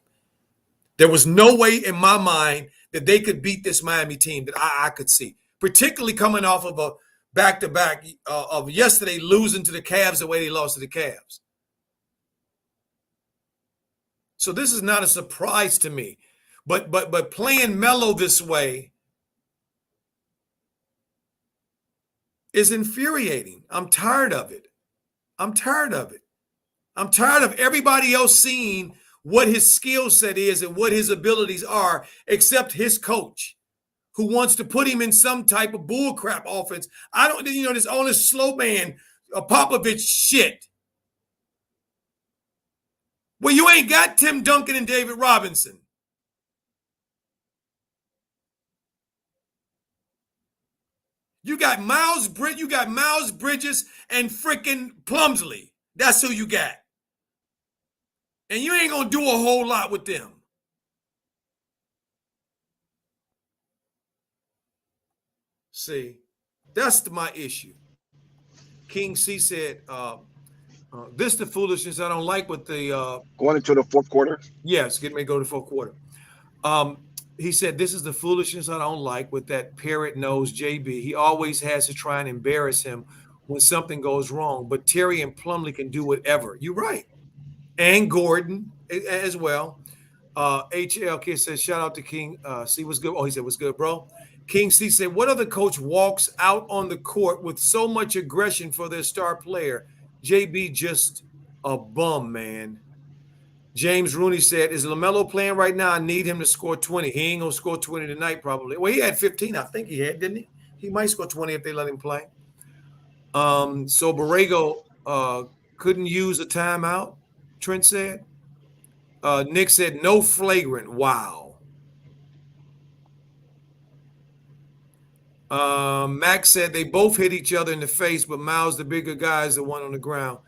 There was no way in my mind that they could beat this Miami team that I could see, particularly coming off of a back-to-back of yesterday losing to the Cavs the way they lost to the Cavs. So this is not a surprise to me. But playing Melo this way is infuriating. I'm tired of it. I'm tired of it. I'm tired of everybody else seeing what his skill set is and what his abilities are, except his coach, who wants to put him in some type of bullcrap offense. I don't, this all this slow man, Popovich shit. Well, you ain't got Tim Duncan and David Robinson. You got Miles Bridges and freaking Plumsley. That's who you got. And you ain't going to do a whole lot with them. See, that's my issue. King C said, this the foolishness I don't like with the going into the fourth quarter. Yes, getting ready to go to the fourth quarter. He said, this is the foolishness I don't like with that parrot nose JB. He always has to try and embarrass him when something goes wrong. But Terry and Plumlee can do whatever. You're right. And Gordon as well. HLK says, shout out to King C. What's good? Oh, he said, what's good, bro? King C said, what other coach walks out on the court with so much aggression for their star player? JB just a bum, man. James Rooney said, is LaMelo playing right now? I need him to score 20. He ain't going to score 20 tonight probably. Well, he had 15, I think he had, didn't he? He might score 20 if they let him play. So Borrego couldn't use a timeout, Trent said. Nick said, no flagrant. Wow. Max said they both hit each other in the face, but Miles, the bigger guy, is the one on the ground.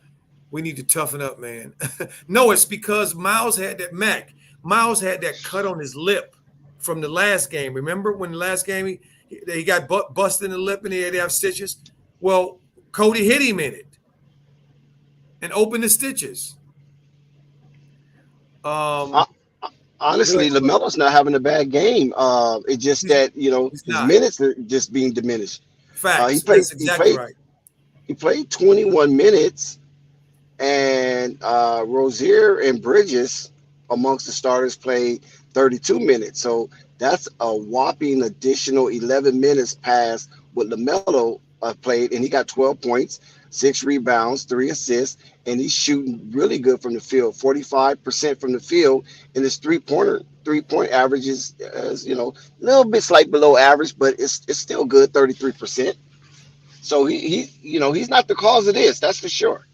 We need to toughen up, man. No, it's because Miles had that cut on his lip from the last game. Remember when the last game he got busted in the lip and he had to have stitches? Well, Cody hit him in it and opened the stitches. Honestly, LaMelo's not having a bad game. It's just that, his minutes are just being diminished. Facts. That's exactly right. He played 21 minutes, and Rozier and Bridges, amongst the starters, played 32 minutes. So that's a whopping additional 11 minutes past what LaMelo played, and he got 12 points, 6 rebounds, 3 assists, and he's shooting really good from the field, 45% from the field, and his three-point average is, a little bit slight below average, but it's still good, 33%. So he's not the cause of this, that's for sure.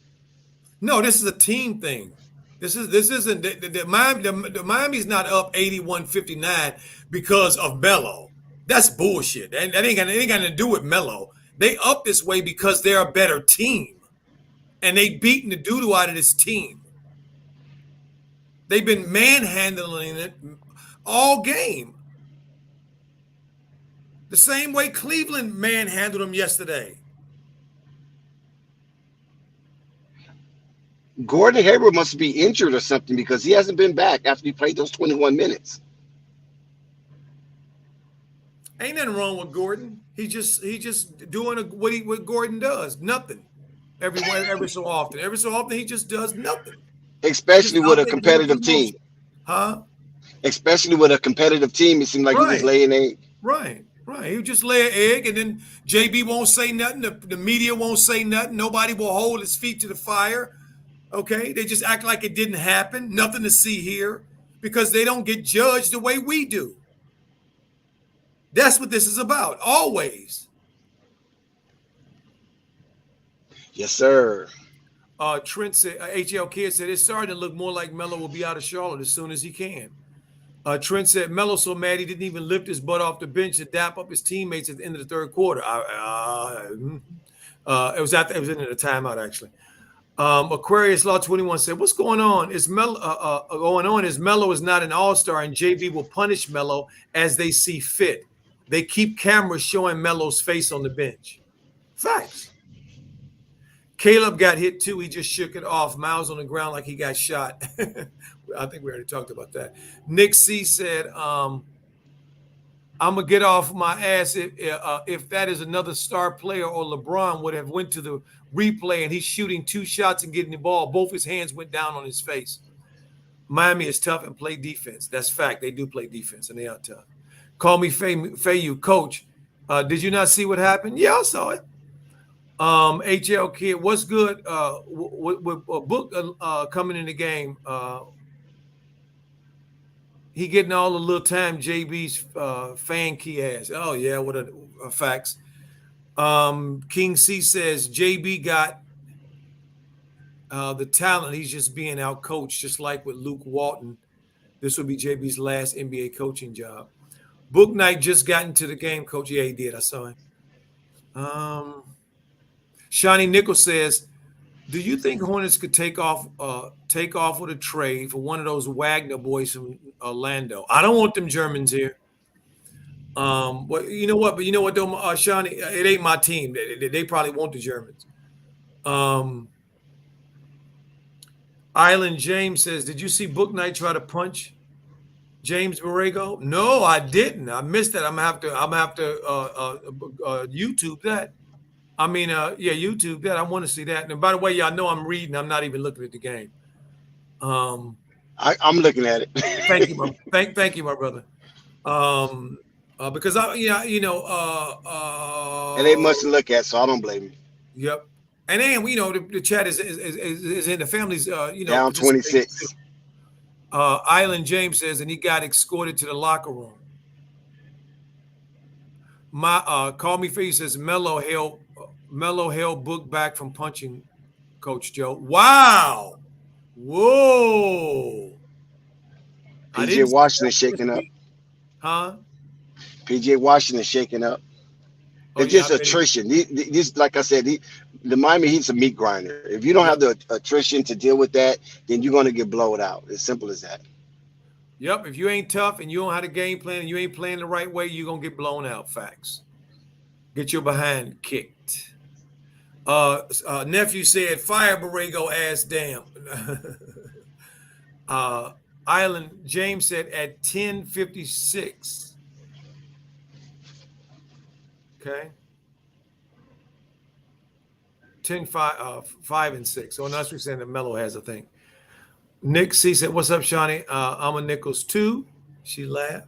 No, this is a team thing. This isn't the Miami's not up 81-59 because of Melo. That's bullshit. And that ain't got to do with Melo. They up this way because they're a better team. and they beating the doo-doo out of this team. They've been manhandling it all game. The same way Cleveland manhandled them yesterday. Gordon Hayward must be injured or something because he hasn't been back after he played those 21 minutes. Ain't nothing wrong with Gordon. He just doing what Gordon does. Nothing. Every so often. Every so often he just does nothing. He's Especially just with out a there going through competitive the team. motion. Huh? Especially with a competitive team, it seems like he just Right. lay an egg. Right. Right. He just lay an egg and then JB won't say nothing. The media won't say nothing. Nobody will hold his feet to the fire. Okay. They just act like it didn't happen. Nothing to see here because they don't get judged the way we do. That's what this is about. Always. Yes, sir. Trent said, HL Kid said, it's starting to look more like Melo will be out of Charlotte as soon as he can. Trent said, Melo so mad he didn't even lift his butt off the bench to dap up his teammates at the end of the third quarter. It was in the timeout, actually. Aquarius Law 21 said, what's going on? Is Melo is not an all-star and JB will punish Melo as they see fit. They keep cameras showing Melo's face on the bench. Facts. Caleb got hit too. He just shook it off. Miles on the ground like he got shot. I think we already talked about that. Nick C said, I'm going to get off my ass if that is another star player or LeBron would have went to the replay and he's shooting 2 shots and getting the ball. Both his hands went down on his face. Miami is tough and play defense. That's fact. They do play defense and they are tough. Call me Fayu. Coach, did you not see what happened? Yeah, I saw it. HL Kid, what's good with Book coming in the game? He getting all the little time JB's fan key has. Oh, yeah, what a facts. King C says JB got the talent. He's just being out coached, just like with Luke Walton. This will be JB's last NBA coaching job. Book Night just got into the game, Coach. Yeah, he did. I saw him. Shawnee Nichols says, do you think Hornets could take off with a trade for one of those Wagner boys from Orlando? I don't want them Germans here. Well, you know what? But you know what, though, Shawnee, it ain't my team. They probably want the Germans. Island James says, did you see Book Night try to punch James Borrego? No, I didn't. I missed that. I'm gonna have to YouTube that. YouTube that. I want to see that. And by the way, y'all know I'm reading. I'm not even looking at the game. I'm looking at it. Thank you, thank you, my brother. Because it ain't much to look at, so I don't blame you. Yep. And then the chat is in the families. Down 26. Island James says, and he got escorted to the locker room. Call me Face says Melo held Book back from punching Coach Joe. Wow. Whoa. PJ Washington shaking up. Huh? PJ Washington shaking up. It's just attrition. These, like I said, the Miami Heat's a meat grinder. If you don't have the attrition to deal with that, then you're going to get blown out. As simple as that. Yep. If you ain't tough and you don't have a game plan and you ain't playing the right way, you're going to get blown out. Facts. Get your behind kicked. Nephew said, fire Borrego ass damn. Island James said at 10:56. Okay. 5 and 6. So that's what we're saying that Melo has, I think. Nick C said, what's up, Shawnee? I'm a Nichols too. She laughed.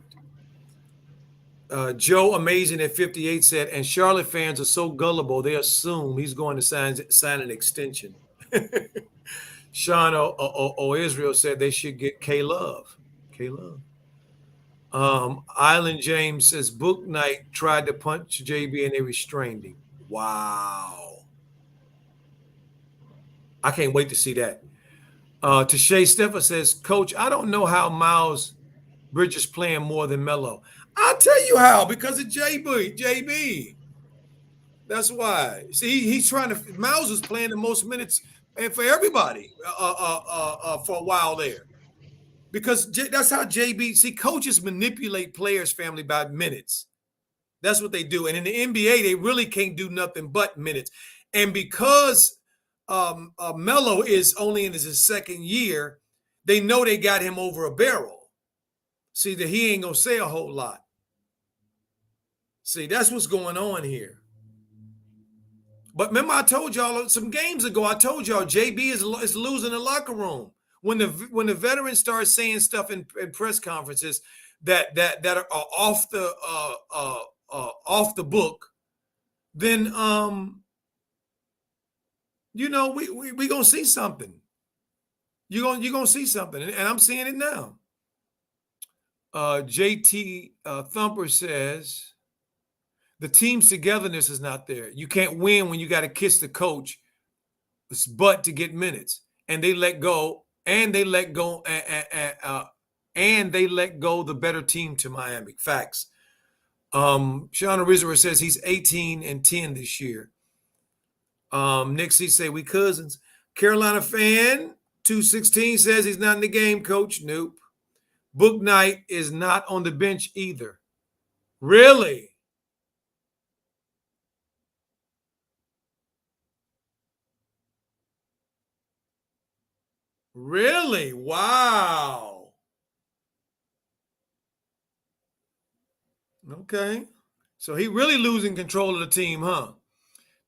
Joe Amazing at 58 said, and Charlotte fans are so gullible, they assume he's going to sign an extension. Sean O. Israel said they should get K-Love. K-Love. Island James says, Book Night tried to punch JB and they restrained him. Wow. I can't wait to see that. Tashay Steffa says, Coach, I don't know how Miles Bridges playing more than Melo. I'll tell you how, because of JB. That's why. See, he's trying to. Miles is playing the most minutes and for everybody for a while there. Because that's how JB, see, coaches manipulate players' family by minutes. That's what they do. And in the NBA, they really can't do nothing but minutes. And because Melo is only in his second year, they know they got him over a barrel. See, that he ain't going to say a whole lot. See, that's what's going on here. But remember, I told y'all some games ago, I told y'all JB is losing the locker room. When the veterans start saying stuff in press conferences that are off the book, then we gonna see something. You're gonna see something, and I'm seeing it now. JT Thumper says the team's togetherness is not there. You can't win when you got to kiss the coach's butt to get minutes, and they let go. And they let go, the better team to Miami. Facts. Sean Rizzo says he's 18-10 this year. Nick C say we cousins. Carolina fan 216 says he's not in the game, coach. Nope. Book Night is not on the bench either. Really? Really? Wow. Okay. So he really losing control of the team, huh?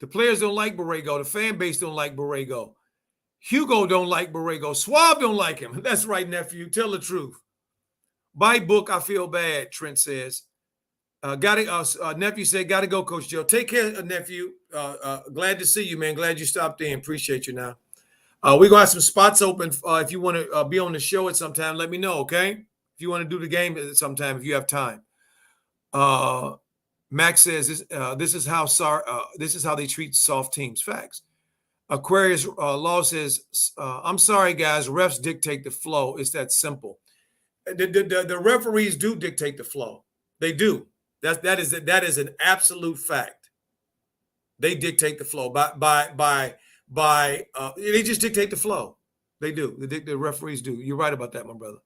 The players don't like Borrego. The fan base don't like Borrego. Hugo don't like Borrego. Swab don't like him. That's right, nephew. Tell the truth. By book, I feel bad, Trent says. Nephew said, got to go, Coach Joe. Take care, nephew. Glad to see you, man. Glad you stopped in. Appreciate you now. We're going to have some spots open. If you want to be on the show at some time, let me know, okay? If you want to do the game at some time, if you have time. Max says, this is how they treat soft teams. Facts. Aquarius Law says, I'm sorry, guys. Refs dictate the flow. It's that simple. The referees do dictate the flow. They do. That is an absolute fact. They dictate the flow they just dictate the flow. They do. The referees do. You're right about that, my brother.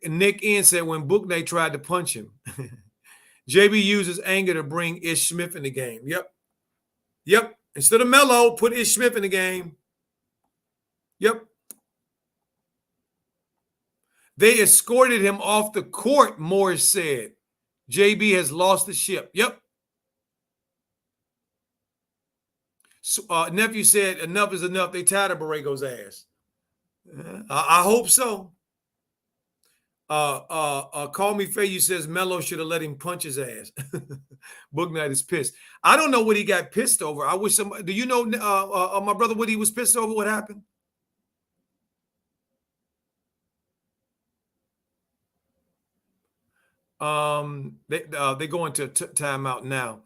Nick N said when Book Night tried to punch him, JB uses anger to bring Ish Smith in the game. Yep. Instead of Melo, put Ish Smith in the game. Yep. They escorted him off the court, Morris said. JB has lost the ship. Yep. So, nephew said enough is enough. They tired of Borrego's ass. I hope so. Call Me Faye says Melo should have let him punch his ass. Book Night is pissed. I don't know what he got pissed over. I wish somebody. Do you know, my brother, what he was pissed over? What happened? They go into timeout now.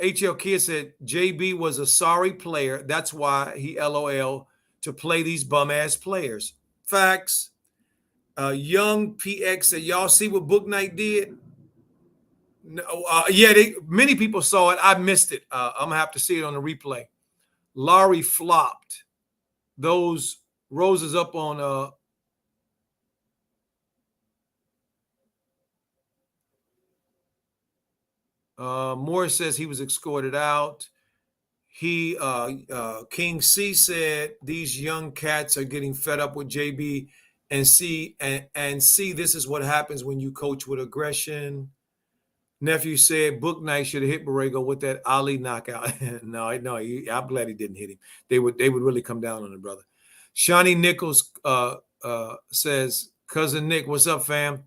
HL Kid said JB was a sorry player. That's why he LOL to play these bum ass players. Facts. Young PX said, y'all see what Book Night did? No, many people saw it. I missed it. I'm gonna have to see it on the replay. Laurie flopped those roses up on Morris says he was escorted out. King C said these young cats are getting fed up with JB and see this is what happens when you coach with aggression. Nephew said Book Night should have hit Borrego with that Ali knockout. no, I'm glad he didn't hit him. They would really come down on the brother. Shawnee Nichols says, Cousin Nick, what's up, fam?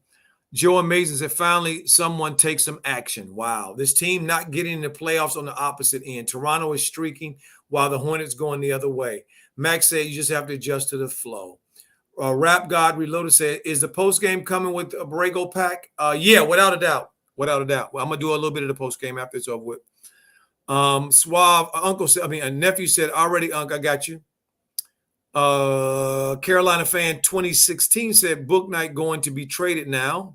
Joe Amazing said, finally, someone takes some action. Wow. This team not getting in the playoffs on the opposite end. Toronto is streaking while the Hornets going the other way. Max said, you just have to adjust to the flow. Rap God Reloaded said, is the postgame coming with a Borrego pack? Yeah, without a doubt. Without a doubt. Well, I'm going to do a little bit of the postgame after it's over with. Suave, nephew said, already, Unc, I got you. Carolina fan 2016 said, Book Night going to be traded now.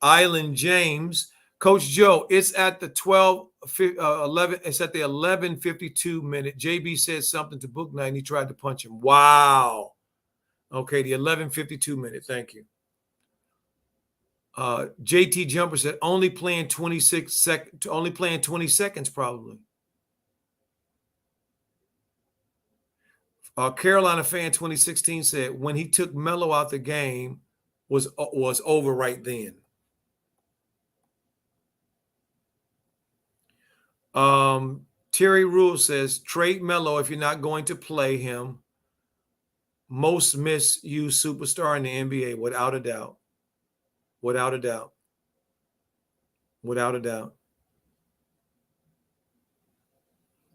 Island James, Coach Joe, it's at the 11. It's at the 11:52 minute. JB said something to Book Night and he tried to punch him. Wow. Okay, the 11:52 minute. Thank you. JT Jumper said only playing 26 seconds. Only playing 20 seconds probably. Carolina fan 2016 said when he took Melo out the game was over right then. Terry Rule says trade Melo if you're not going to play him. Most misused superstar in the NBA, without a doubt. Without a doubt. Without a doubt.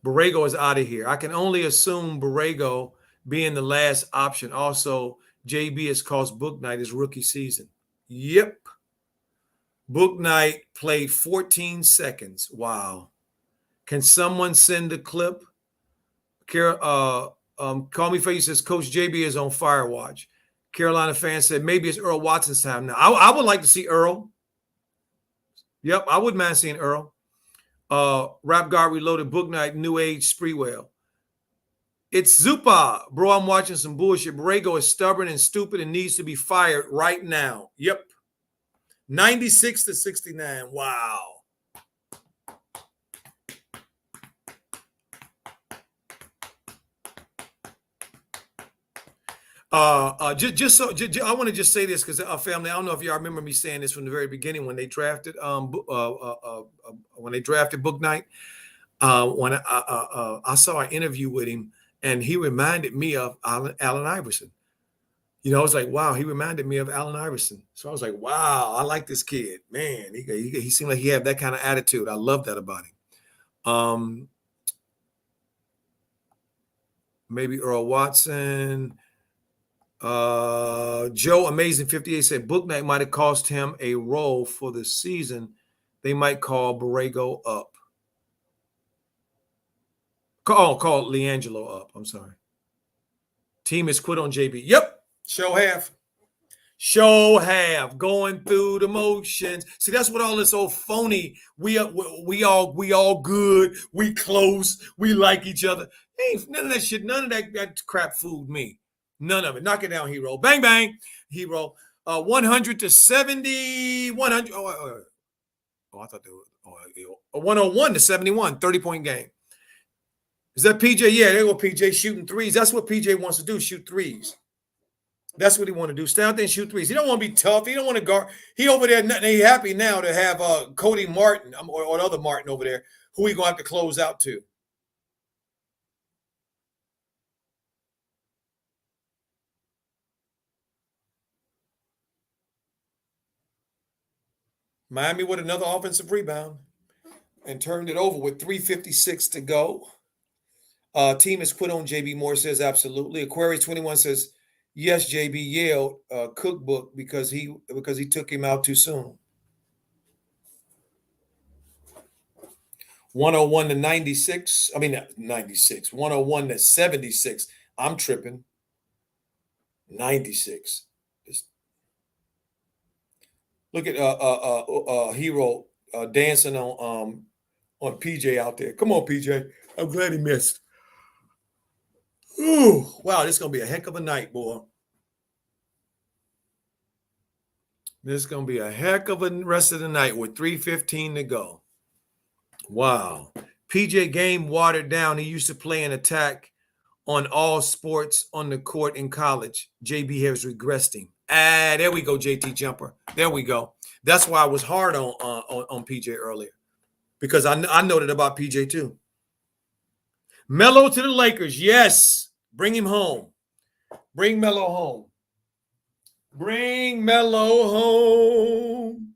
Borrego is out of here. I can only assume Borrego being the last option. Also, JB has cost Book Night his rookie season. Yep. Book Night played 14 seconds. Wow. Can someone send the clip? Call Me Face says Coach JB is on fire watch. Carolina fan said maybe it's Earl Watson's time now. I would like to see Earl. Yep, I wouldn't mind seeing Earl. Rap Guard Reloaded, Book Night, New Age, Spreewell. It's Zupa. Bro, I'm watching some bullshit. Borrego is stubborn and stupid and needs to be fired right now. Yep. 96-69. Wow. I want to just say this because family, I don't know if y'all remember me saying this from the very beginning when they drafted Book Night. When I saw an interview with him, and he reminded me of Allen Iverson. You know, I was like, wow, he reminded me of Allen Iverson. So I was like, wow, I like this kid, man. He seemed like he had that kind of attitude. I love that about him. Maybe Earl Watson. Joe Amazing 58 said Book Night might have cost him a role for the season. They might call Borrego up. Call LiAngelo up. I'm sorry. Team is quit on JB. Yep. Show have going through the motions. See, that's what all this old phony. We all good. We close. We like each other. Ain't none of that shit. None of that crap fooled me. None of it. Knock it down, Hero. Bang, bang, Hero. 100 to 70. 100. I thought they were 101 to 71. 30-point game. Is that PJ? Yeah, there go PJ shooting threes. That's what PJ wants to do, shoot threes. That's what he want to do. Stay out there and shoot threes. He don't want to be tough. He don't want to guard. He over there, he happy now to have Cody Martin or the other Martin over there, who he going to have to close out to. Miami with another offensive rebound and turned it over with 3:56 to go. Team is quit on JB Moore says absolutely. Aquarius 21 says, yes, JB yelled cookbook because he took him out too soon. 101 to 96. I mean, 96. 101 to 76. I'm tripping. 96. Look at Hero dancing on PJ out there. Come on, PJ. I'm glad he missed. Ooh, wow, this is going to be a heck of a night, boy. This is going to be a heck of a rest of the night with 3:15 to go. Wow. PJ game watered down. He used to play an attack on all sports on the court in college. JB has regressed him. There we go, JT Jumper. There we go. That's why I was hard on PJ earlier, because I noted about PJ too. Melo to the Lakers. Yes. Bring him home. Bring Melo home. Bring Melo home.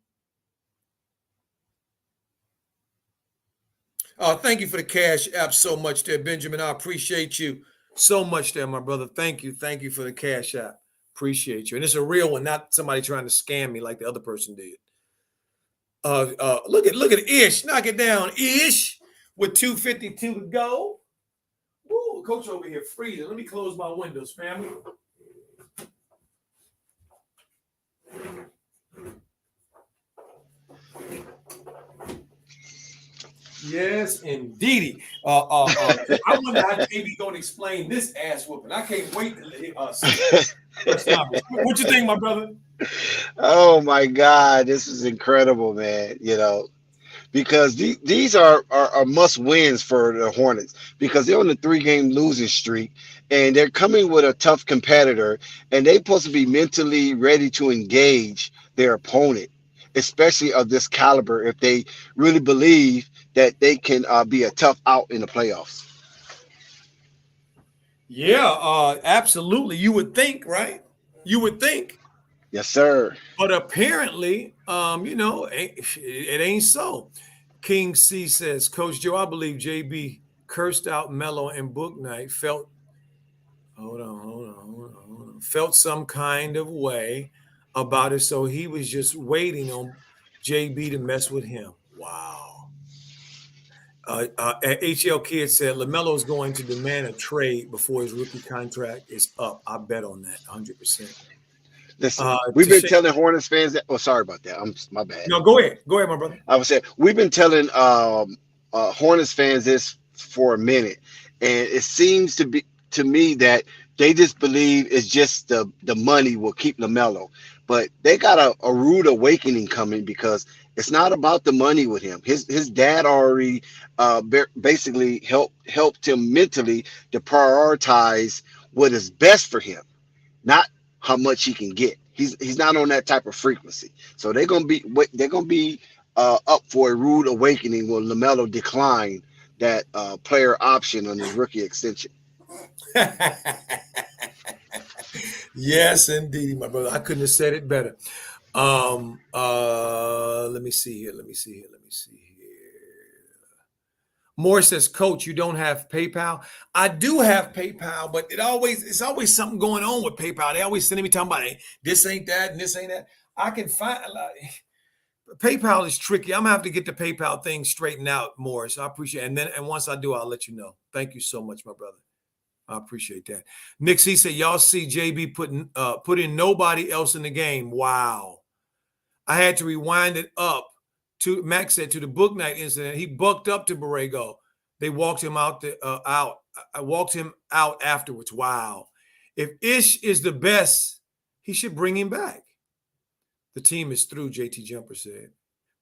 Thank you for the cash app so much there, Benjamin. I appreciate you so much there, my brother. Thank you. Thank you for the cash app. Appreciate you. And it's a real one, not somebody trying to scam me like the other person did. Look at Ish. Knock it down, Ish, with 2:52 to go. Woo, coach over here freezing. Let me close my windows, family. Yes, indeedy. I wonder how JB gonna explain this ass whooping. I can't wait to see first time. What you think, my brother? Oh my God, this is incredible, man. Because these are must wins for the Hornets because they're on a 3-game losing streak and they're coming with a tough competitor and they're supposed to be mentally ready to engage their opponent, especially of this caliber, if they really believe that they can be a tough out in the playoffs. Yeah, absolutely. You would think, right? You would think, Yes, sir. but apparently, it ain't so. King C says, Coach Joe, I believe JB cursed out Melo and Book Night. Felt some kind of way about it, so he was just waiting on JB to mess with him. Wow. HL Kid said LaMelo is going to demand a trade before his rookie contract is up. I bet on that 100%. Listen, To we've been shake, telling Hornets fans that. Oh, sorry about that. My bad. no, go ahead. Go ahead, my brother. I would say we've been telling Hornets fans this for a minute, and it seems to me that they just believe it's just the money will keep LaMelo, but they got a rude awakening coming because it's not about the money with him. His dad already basically helped him mentally to prioritize what is best for him, not how much he can get. He's not on that type of frequency. So they're gonna be up for a rude awakening when LaMelo decline that player option on his rookie extension. Yes, indeed, my brother. I couldn't have said it better. Let me see here. Let me see here. Let me see here. Moore says, Coach, you don't have PayPal. I do have PayPal, but it's always something going on with PayPal. They always sending me talking about, hey, this ain't that and this ain't that. I can find PayPal is tricky. I'm gonna have to get the PayPal thing straightened out more. So I appreciate it. And once I do, I'll let you know. Thank you so much, my brother. I appreciate that. Nick C said, y'all see JB put in nobody else in the game. Wow. I had to rewind it up to Max said to the Book Night incident. He bucked up to Borrego. They walked him out. I walked him out afterwards. Wow. If Ish is the best, he should bring him back. The team is through, JT Jumper said.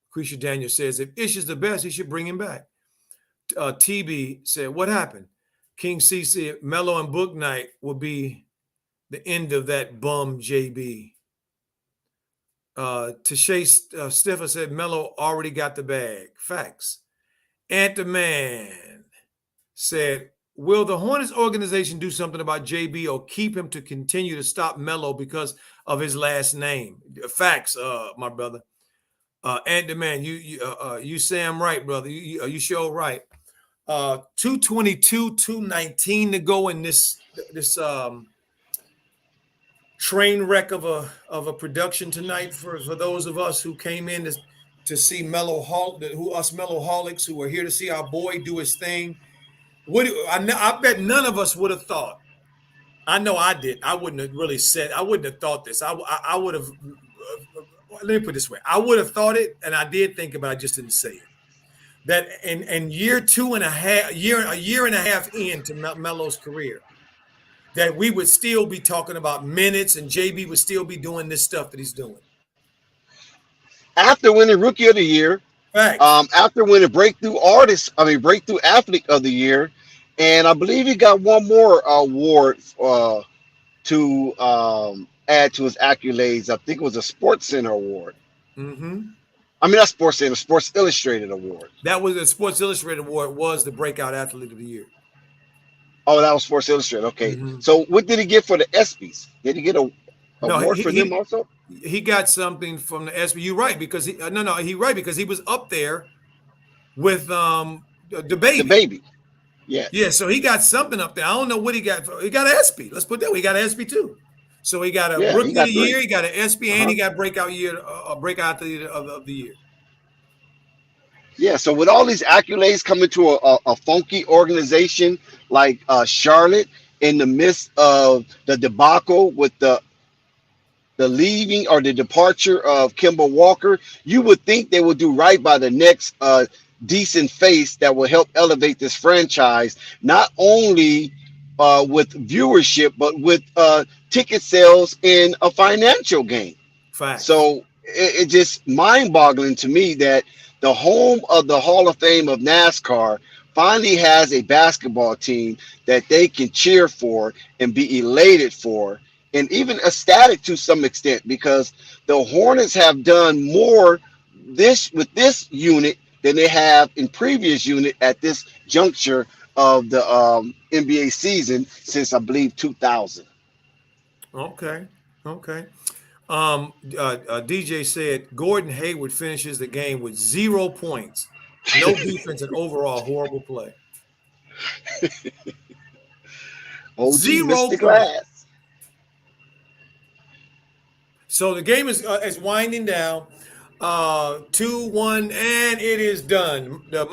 Lucretia Daniel says, if Ish is the best, he should bring him back. TB said, what happened? King C said, Melo and Book Night will be the end of that bum JB. Tashay Stiffer said, Melo already got the bag. Facts. Ant-the-Man said, will the Hornets organization do something about JB or keep him to continue to stop Melo because of his last name? Facts, my brother. Ant-the-Man, you say I'm right, brother. You sure right. 222, 219 to go in this train wreck of a production tonight for those of us who came in to see us Melloholics who are here to see our boy do his thing. I bet none of us would have thought. I know I did. I wouldn't have really said. I wouldn't have thought this. I would have. Let me put it this way. I would have thought it, and I did think about it. I just didn't say it. That in a year and a half into Melo's career, that we would still be talking about minutes and JB would still be doing this stuff that he's doing. After winning Rookie of the Year, Facts. after winning Breakthrough Athlete of the Year, and I believe he got one more award to add to his accolades. I think it was a Sports Center award. Mm-hmm. I mean, not Sports Center, Sports Illustrated award. That was the Sports Illustrated award. Was the Breakout Athlete of the Year. Oh, that was Sports Illustrated. Okay. Mm-hmm. So what did he get for the ESPYs? Did he get a award for them also? He got something from the ESPY. You're right because because he was up there with the baby. The baby. Yeah. Yeah. So he got something up there. I don't know what he got. He got an ESPY. Let's put that way. He got an ESPY too. So he got a Rookie of the Year. He got an ESPY, and he got Breakout Athlete of the Year. Yeah, so with all these accolades coming to a funky organization like Charlotte, in the midst of the debacle with the leaving or the departure of Kemba Walker, you would think they would do right by the next decent face that will help elevate this franchise, not only with viewership, but with ticket sales in a financial gain. Facts. So it's just mind boggling to me that the home of the Hall of Fame of NASCAR finally has a basketball team that they can cheer for and be elated for, and even ecstatic to some extent, because the Hornets have done more this with this unit than they have in previous unit at this juncture of the NBA season since I believe 2000. Okay. Okay. DJ said Gordon Hayward finishes the game with 0 points, no defense, and overall horrible play. OG missed Zero the points. glass. So the game is winding down. 2-1, and it is done. The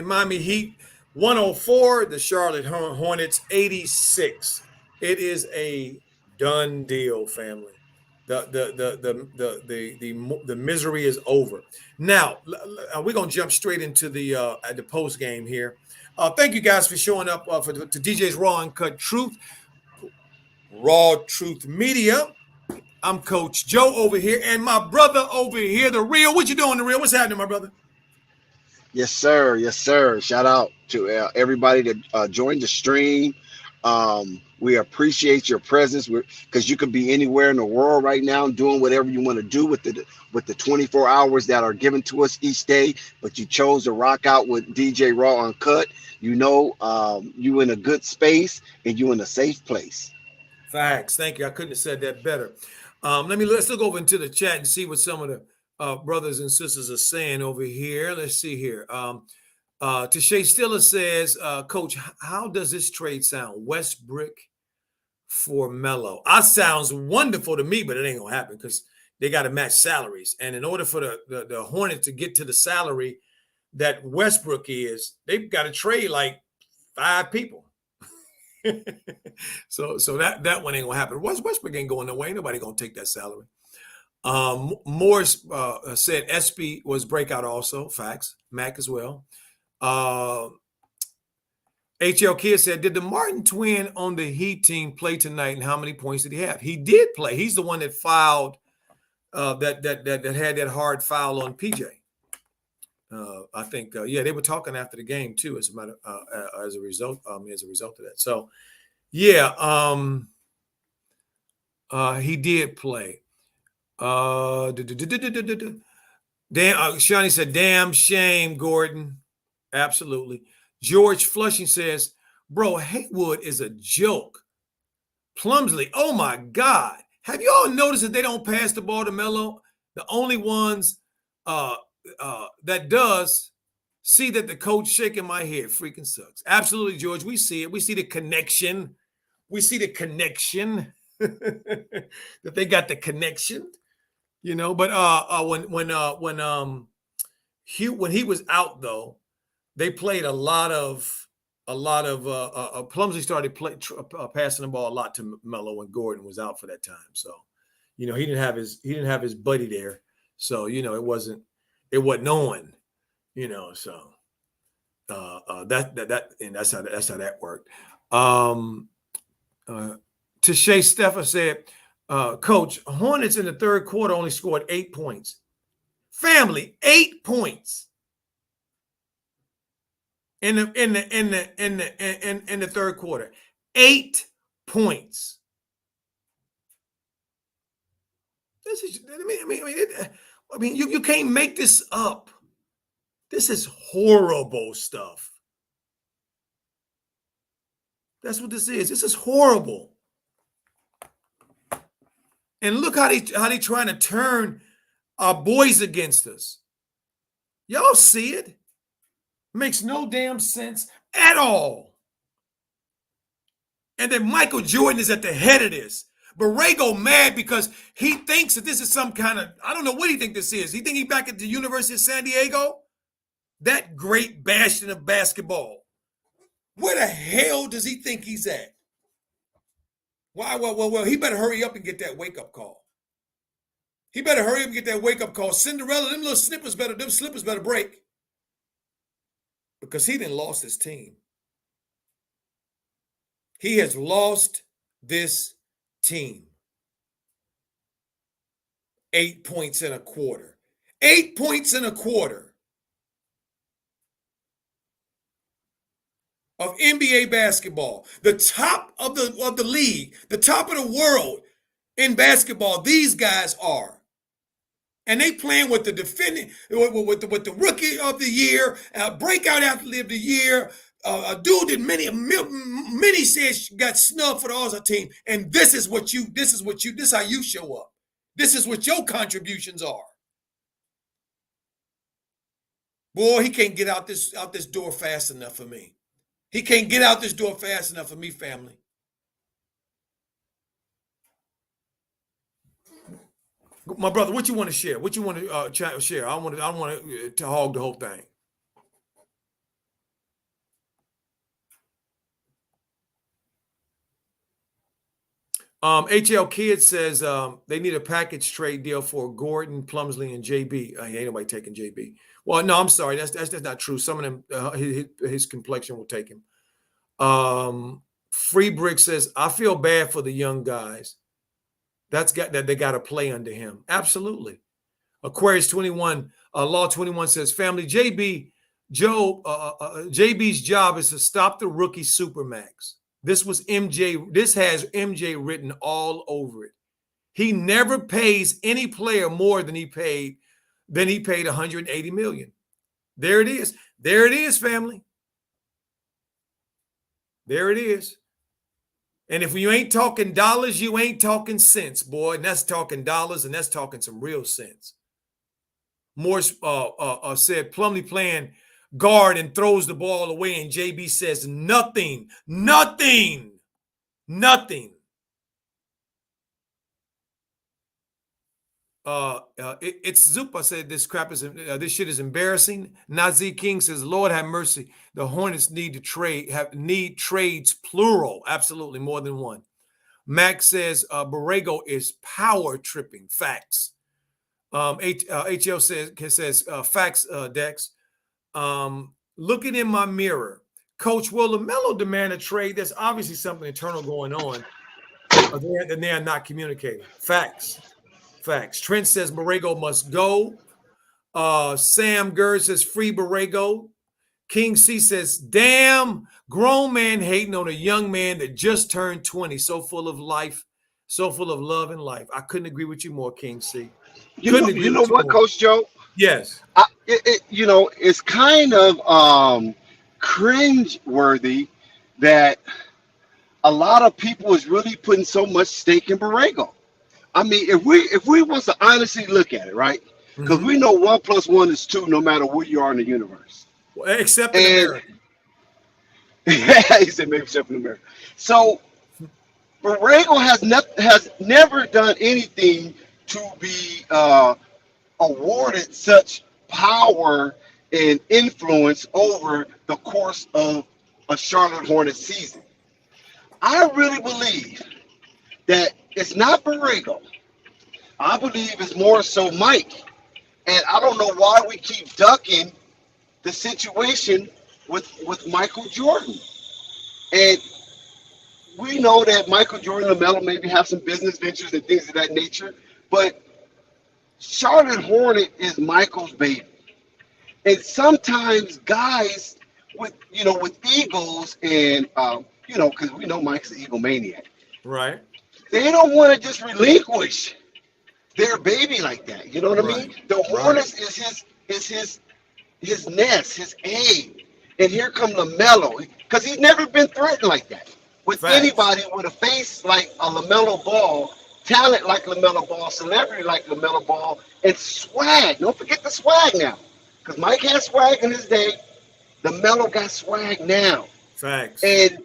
Miami Heat 104, the Charlotte Hornets 86. It is a done deal, family. The misery is over. Now we're gonna jump straight into the post game here. Thank you guys for showing up to DJ's Raw Uncut Truth, Raw Truth Media. I'm Coach Joe over here, and my brother over here, the real. What you doing, the real? What's happening, my brother? Yes, sir. Yes, sir. Shout out to everybody that joined the stream. We appreciate your presence because you could be anywhere in the world right now doing whatever you want to do with the 24 hours that are given to us each day. But you chose to rock out with DJ Raw Uncut. You know, you in a good space and you in a safe place. Facts. Thank you. I couldn't have said that better. Let's look over into the chat and see what some of the brothers and sisters are saying over here. Let's see here. Tashay Stiller says, Coach, how does this trade sound? Westbrook for Melo. Sounds wonderful to me, but it ain't gonna happen because they got to match salaries. And in order for the Hornets to get to the salary that Westbrook is, they've got to trade like 5 people. so that one ain't gonna happen. Westbrook ain't going nowhere. Ain't nobody gonna take that salary. Morris said SB was breakout also. Facts. Mac as well. HL Kid said, did the Martin twin on the Heat team play tonight, and how many points did he have? He did play. He's the one that fouled that had that hard foul on PJ. I think they were talking after the game too, as a result of that. So he did play. Shawnee said, damn shame, Gordon. Absolutely. George Flushing says, bro, Haywood is a joke. Plumsley, oh my God. Have you all noticed that they don't pass the ball to Melo? The only ones that does see that the coach shaking my head freaking sucks. Absolutely, George. We see it. We see the connection. That they got the connection, But when he was out though, they played a lot of Plumsley started passing the ball a lot to Melo when Gordon was out for that time. So, he didn't have his buddy there. So, it wasn't on, so that's how that worked. Tashay Steffa said, Coach, Hornets in the third quarter only scored 8 points. Family, 8 points. In the third quarter, 8 points. This is, you can't make this up. This is horrible stuff. That's what this is. This is horrible. And look how they trying to turn our boys against us. Y'all see it? Makes no damn sense at all. And then Michael Jordan is at the head of this. Borrego mad because he thinks that this is some kind of, I don't know what he think this is. He think he back at the University of San Diego? That great bastion of basketball. Where the hell does he think he's at? Why? Well, he better hurry up and get that wake-up call. He better hurry up and get that wake-up call. Cinderella, them slippers better break. because he done lost his team. He has lost this team. 8 points in a quarter. 8 points in a quarter of NBA basketball. The top of the league, the top of the world in basketball, these guys are. And they playing with the defending, with the rookie of the year, breakout athlete of the year, a dude that many says got snubbed for the All-Star team. And this is how you show up. This is what your contributions are. Boy, he can't get out this door fast enough for me. He can't get out this door fast enough for me, family. My brother, what you want to share? What you want to share? I don't want to hog the whole thing. HL Kid says they need a package trade deal for Gordon, Plumsley, and JB. Ain't nobody taking JB. Well, no, I'm sorry. That's not true. Some of them, his complexion will take him. Free Brick says, I feel bad for the young guys. That they got to play under him. Absolutely. Aquarius 21, Law 21 says, family, JB's job is to stop the rookie Supermax. This has MJ written all over it. He never pays any player more than he paid 180 million. There it is. There it is, family. There it is. And if you ain't talking dollars, you ain't talking cents, boy. And that's talking dollars, and that's talking some real sense. Morse said Plumlee playing guard and throws the ball away, and JB says nothing. It's Zupa said this shit is embarrassing. Nazi King says, Lord have mercy. The Hornets need trades plural. Absolutely, more than one. Max says Borrego is power tripping. Facts. HL says facts, Dex. Looking in my mirror, Coach, will LaMelo demand a trade? There's obviously something internal going on. And they are not communicating. Facts. Trent says Borrego must go. Sam Gerd says free Borrego. King C says, damn, grown man hating on a young man that just turned 20. So full of life, so full of love and life. I couldn't agree with you more, King C. You know what, Coach Joe? Yes. It's kind of cringe-worthy that a lot of people is really putting so much stake in Borrego. I mean, if we was to honestly look at it, right? Because we know 1 + 1 is 2, no matter where you are in the universe. Well, except in America. He said maybe except in America. So Borrego has never done anything to be awarded such power and influence over the course of a Charlotte Hornets season. I really believe that it's not Borrego. I believe it's more so Mike. And I don't know why we keep ducking the situation with Michael Jordan. And we know that Michael Jordan and LaMelo maybe have some business ventures and things of that nature, but Charlotte Hornet is Michael's baby. And sometimes guys with egos and because we know Mike's an egomaniac. Right. They don't want to just relinquish their baby like that. You know what I mean? The Hornets is his nest, his egg. And here come LaMelo, because he's never been threatened like that with anybody with a face like a LaMelo Ball, talent like LaMelo Ball, celebrity like LaMelo Ball, and swag. Don't forget the swag now, because Mike had swag in his day. LaMelo got swag now. Facts. And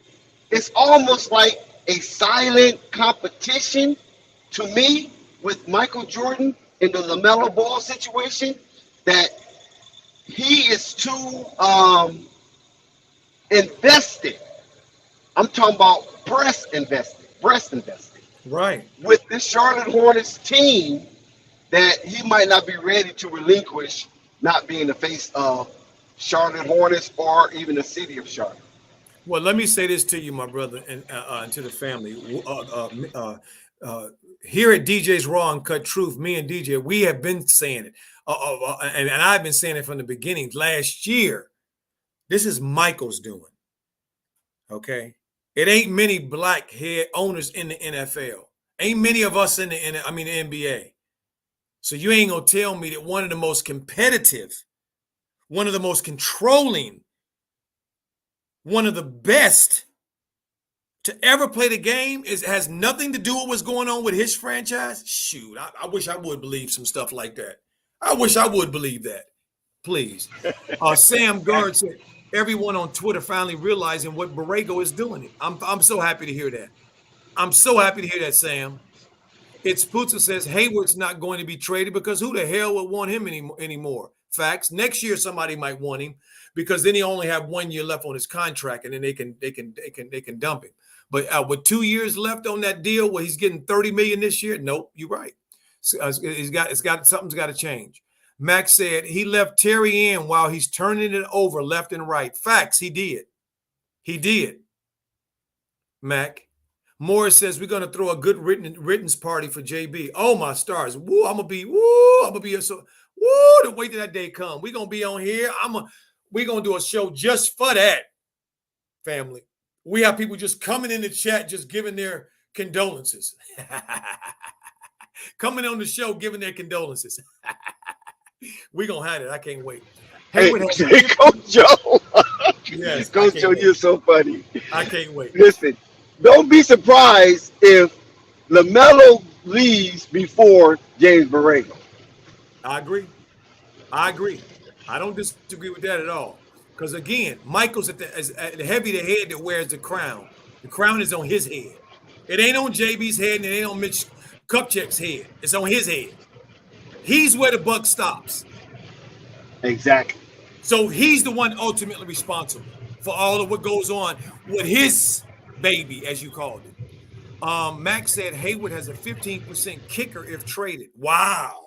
it's almost like a silent competition to me with Michael Jordan in the LaMelo Ball situation, that he is too invested. I'm talking about breast invested. Right. With this Charlotte Hornets team, that he might not be ready to relinquish not being the face of Charlotte Hornets or even the city of Charlotte. Well, let me say this to you, my brother, and to the family. Here at DJ's Raw and Cut Truth, me and DJ, we have been saying it, and I've been saying it from the beginning. Last year, this is Michael's doing. Okay, it ain't many black head owners in the NFL. Ain't many of us in the NBA. So you ain't gonna tell me that one of the most competitive, one of the most controlling, one of the best to ever play the game has nothing to do with what's going on with his franchise. Shoot, I wish I would believe some stuff like that. I wish I would believe that. Please. Sam Gard said, everyone on Twitter finally realizing what Borrego is doing. I'm so happy to hear that. I'm so happy to hear that, Sam. It's Putza says Hayward's not going to be traded because who the hell would want him anymore? Facts. Next year somebody might want him because then he only have 1 year left on his contract and then they can dump him. But with 2 years left on that deal where he's getting $30 million this year, nope, you're right. Something's got to change. Max said he left Terry in while he's turning it over left and right. Facts, he did. He did. Mac. Morris says we're gonna throw a good written party for JB. Oh my stars! Woo! I'm gonna be so woo. To wait till that day come. We're gonna be on here. We're gonna do a show just for that, family. We have people just coming in the chat, just giving their condolences. Coming on the show, giving their condolences. We're gonna have it. I can't wait. Hey, Coach Joe. Yes, Coach Joe, you're so funny. I can't wait. Listen. Don't be surprised if LaMelo leaves before James Borrego. I agree. I don't disagree with that at all. Because again, Michael's at the heavy the head that wears the crown. The crown is on his head. It ain't on JB's head and it ain't on Mitch Kupchak's head. It's on his head. He's where the buck stops. Exactly. So he's the one ultimately responsible for all of what goes on with his baby, as you called it. Max said Hayward has a 15% kicker if traded. Wow.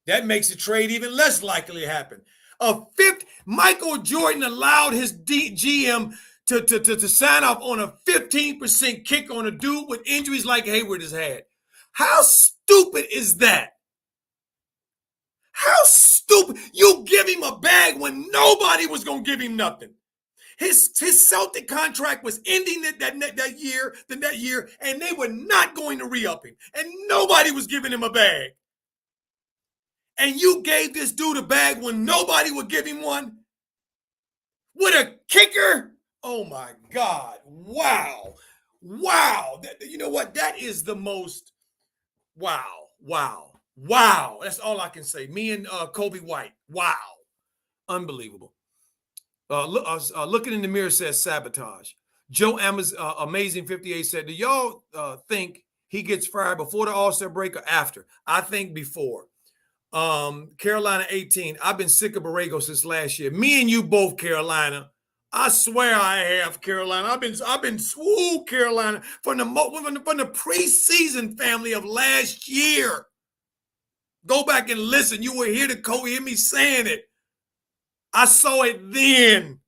That makes the trade even less likely to happen. Michael Jordan allowed his GM to sign off on a 15% kicker on a dude with injuries like Hayward has had. How stupid is that? How stupid. You give him a bag when nobody was going to give him nothing. His Celtic contract was ending that year, and they were not going to re-up him. And nobody was giving him a bag. And you gave this dude a bag when nobody would give him one? With a kicker? Oh, my God. Wow. You know what? That is the most wow. That's all I can say. Me and Kobe White. Wow. Unbelievable. Looking in the mirror says sabotage. Joe Amazing 58 said, do y'all think he gets fired before the All-Star break or after? I think before. Carolina 18. I've been sick of Borrego since last year. Me and you both, Carolina. I swear I have, Carolina. I've been swooed, Carolina, from the preseason family of last year. Go back and listen. You were here to hear me saying it. I saw it then.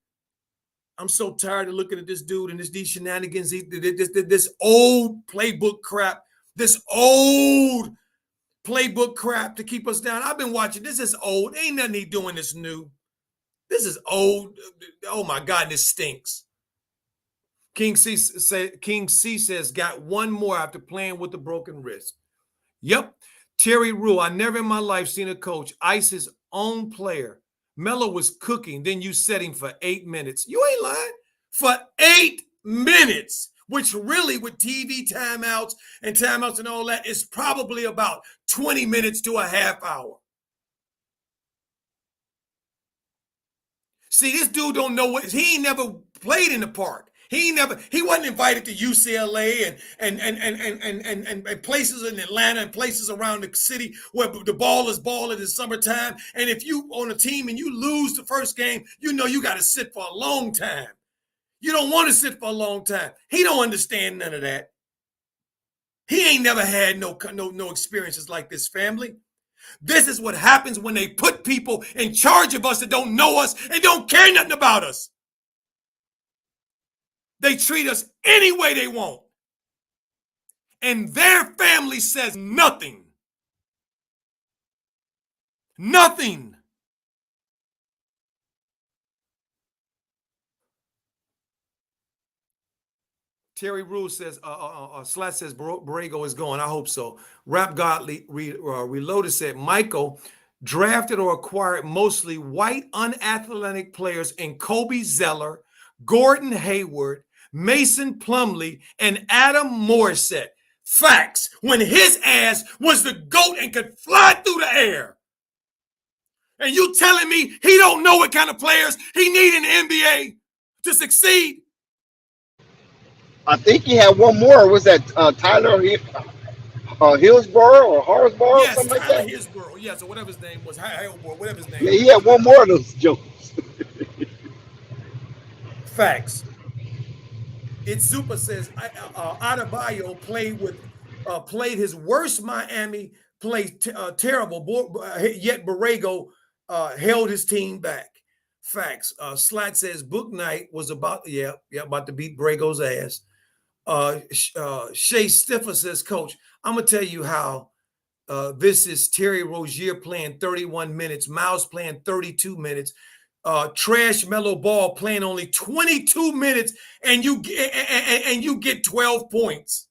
I'm so tired of looking at this dude and these shenanigans, this old playbook crap, to keep us down. I've been watching. This is old. Ain't nothing he doing this new. This is old. Oh, my God, this stinks. King C says, got one more after playing with a broken wrist. Yep. Terry Rule, I never in my life seen a coach ice his own player. Melo was cooking, then you set him for 8 minutes. You ain't lying. For 8 minutes, which really with TV timeouts and all that is probably about 20 minutes to a half hour. See, this dude don't know he ain't never played in the park. He wasn't invited to UCLA and places in Atlanta and places around the city where the ball is balling in summertime. And if you on a team and you lose the first game, you know you got to sit for a long time. You don't want to sit for a long time. He don't understand none of that. He ain't never had no experiences like this, family. This is what happens when they put people in charge of us that don't know us and don't care nothing about us. They treat us any way they want. And their family says nothing. Nothing. Terry Rule says, Slat says Borrego is going. I hope so. Rap God Reloaded said, Michael drafted or acquired mostly white unathletic players in Kobe Zeller, Gordon Hayward, Mason Plumlee, and Adam Morissette. Facts. When his ass was the GOAT and could fly through the air. And you telling me he don't know what kind of players he need in the NBA to succeed? I think he had one more. Was that Tyler Hillsborough or Horsborough or Yes, something like Tyler that? Hillsborough. Yeah, so whatever his name was, Hillsborough, whatever his name Yeah, was. he had one more of those jokes. Facts. It's Zupa says Adebayo played his worst Miami play terrible, yet Borrego held his team back. Facts. Slat says Book Night was about to beat Borrego's ass. Shay Stiffer says, Coach, I'm gonna tell you how this is Terry Rozier playing 31 minutes, Miles playing 32 minutes, Trash Mellow Ball playing only 22 minutes, and you get 12 points.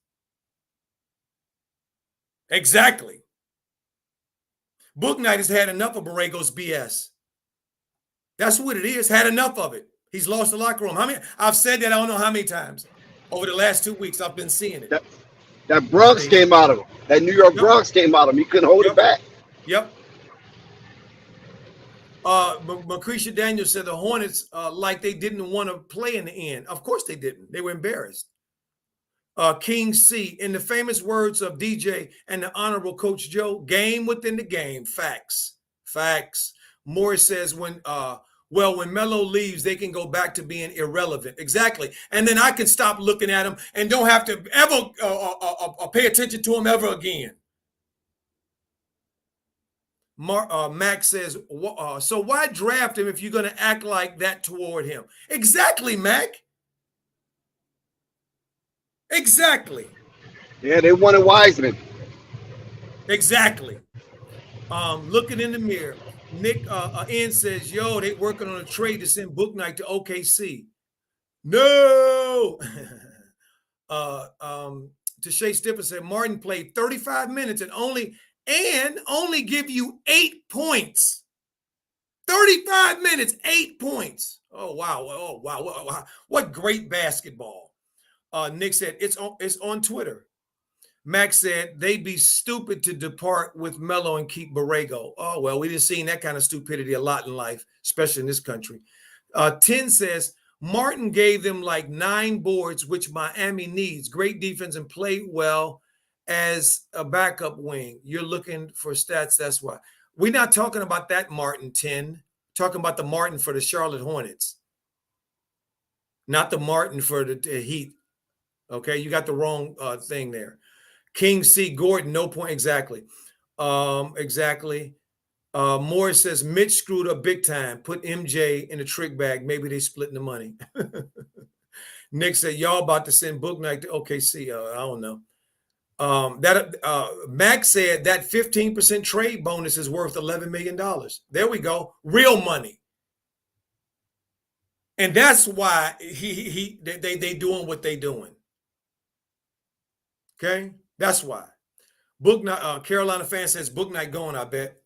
Exactly. Book Night has had enough of Borrego's BS. That's what it is. Had enough of it. He's lost the locker room. I've said that I don't know how many times over the last 2 weeks. I've been seeing it. That Bronx came out of him. That New York Bronx came out of him. He couldn't hold it back. Yep. Macretia Daniels said the Hornets like they didn't want to play in the end. Of course they didn't. They were embarrassed. King C, in the famous words of DJ and the Honorable Coach Joe, game within the game. Facts. Facts. Morris says when Melo leaves, they can go back to being irrelevant. Exactly. And then I can stop looking at him and don't have to ever pay attention to him ever again. Max says, so why draft him if you're going to act like that toward him? Exactly, Mac. Exactly. Yeah, they wanted Wiseman. Exactly. Looking in the mirror, Nick N says, yo, they working on a trade to send Book Night to OKC. No. Shay Stiffer said, Martin played 35 minutes and only give you 8 points. 35 minutes, 8 points. Oh, wow. Oh, wow. What great basketball. Nick said, it's on Twitter. Max said, they'd be stupid to depart with Melo and keep Borrego. Oh, well, we didn't see that kind of stupidity a lot in life, especially in this country. 10 says, Martin gave them like 9 boards, which Miami needs. Great defense and played well as a backup wing. You're looking for stats, that's why. We're not talking about that Martin 10. Talking about the Martin for the Charlotte Hornets. Not the Martin for the Heat. Okay, you got the wrong thing there. King C. Gordon, no point. Exactly. Exactly. Morris says, Mitch screwed up big time. Put MJ in the trick bag. Maybe they splitting the money. Nick said, y'all about to send Book Night to OKC. I don't know. Max said that 15% trade bonus is worth $11 million. There we go. Real money. And that's why they doing what they doing. Okay? That's why. Book Night, Carolina fan says Book Night going, I bet.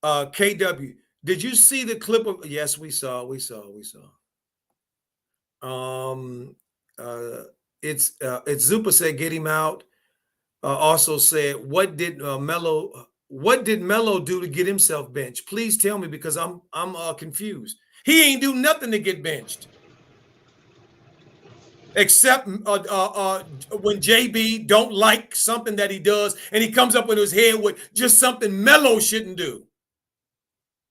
KW, did you see the clip of? Yes, we saw. It's Zupa said get him out. Also said, what did Melo do to get himself benched? Please tell me because I'm confused. He ain't do nothing to get benched. Except when JB don't like something that he does and he comes up with his head with just something Melo shouldn't do.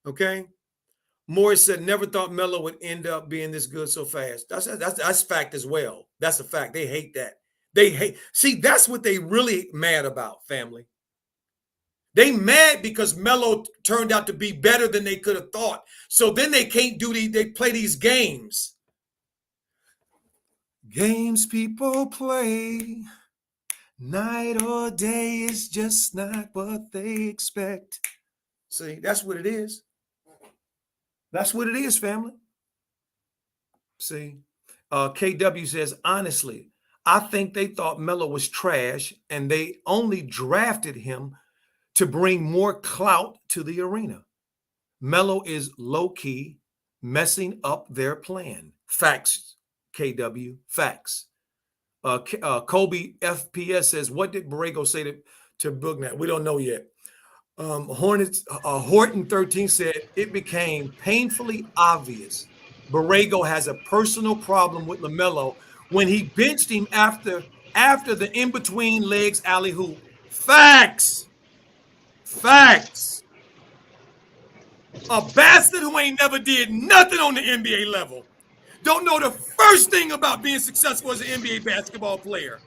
Okay. Morris said, never thought Melo would end up being this good so fast. That's fact as well. That's a fact. They hate that. See, that's what they really mad about, family. They mad because Melo turned out to be better than they could have thought. So then they can't do they play these games. Games people play, night or day is just not what they expect. See, that's what it is. That's what it is, family. See, KW says, honestly, I think they thought Melo was trash and they only drafted him to bring more clout to the arena. Melo is low-key messing up their plan. Facts, KW, facts. Kobe FPS says, what did Borrego say to Boognac? We don't know yet. Horton 13 said, it became painfully obvious Borrego has a personal problem with LaMelo when he benched him after the in-between legs alley hoop. Facts. Facts. A bastard who ain't never did nothing on the NBA level. Don't know the first thing about being successful as an NBA basketball player.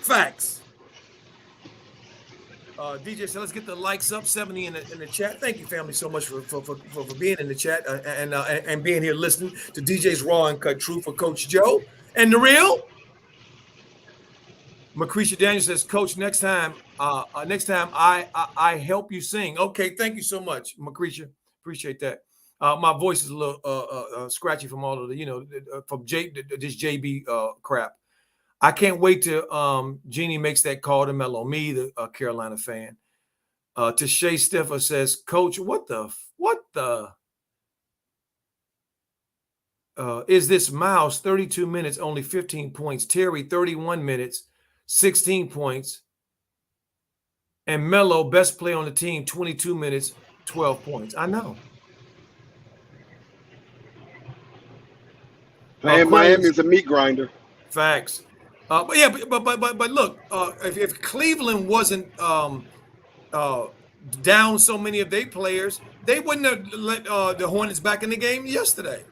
Facts. DJ said, let's get the likes up, 70 in the chat. Thank you, family, so much for being in the chat and being here listening to DJ's Raw and Cut Truth for Coach Joe. And the real? Macretia Daniels says, Coach, next time I help you sing. Okay, thank you so much, Macretia. Appreciate that. My voice is a little scratchy from all of the, from this JB crap. I can't wait till Jeannie makes that call to Melo. Me, the Carolina fan. To Shay Stiffer says, Coach, what the is this? Miles, 32 minutes, only 15 points. Terry, 31 minutes, 16 points. And Melo, best player on the team, 22 minutes, 12 points. I know. Playing Miami is a meat grinder. Facts. But yeah, but look, if Cleveland wasn't down so many of their players, they wouldn't have let the Hornets back in the game yesterday.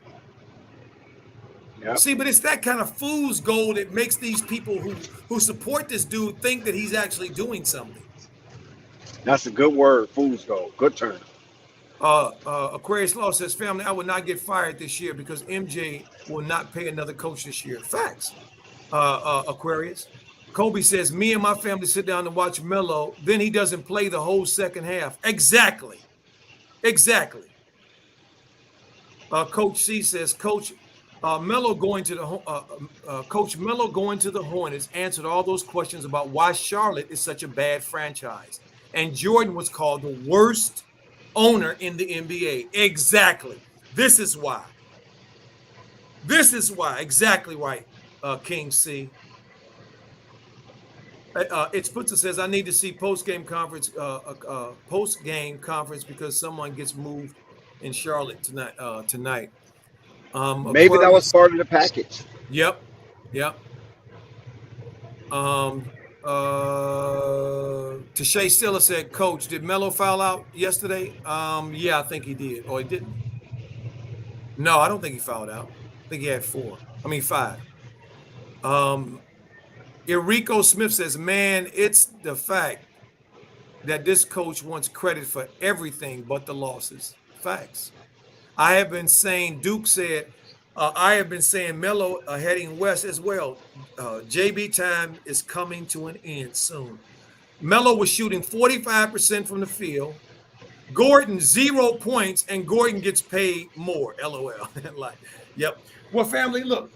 Yep. See, but it's that kind of fool's gold that makes these people who support this dude think that he's actually doing something. That's a good word, fool's gold. Good term. Aquarius Law says, family, I will not get fired this year because MJ will not pay another coach this year. Facts. Aquarius. Kobe says, me and my family sit down and watch Melo, then he doesn't play the whole second half. Exactly. Coach C says, Coach Melo going to the Hornets answered all those questions about why Charlotte is such a bad franchise. And Jordan was called the worst owner in the NBA. Exactly. This is why. Exactly right. King C. It's Putza says, I need to see post-game conference because someone gets moved in Charlotte tonight. Maybe that was part of the package. Yep. Tashay Stiller said, Coach, did Melo foul out yesterday? Yeah, I think he did. Or he didn't. No, I don't think he fouled out. I think he had 5. Enrico Smith says, man, it's the fact that this coach wants credit for everything but the losses. Facts. I have been saying, Duke said, I have been saying Melo heading west as well. JB time is coming to an end soon. Melo was shooting 45% from the field. Gordon, 0 points, and Gordon gets paid more. LOL. Like, yep. Well, family, look,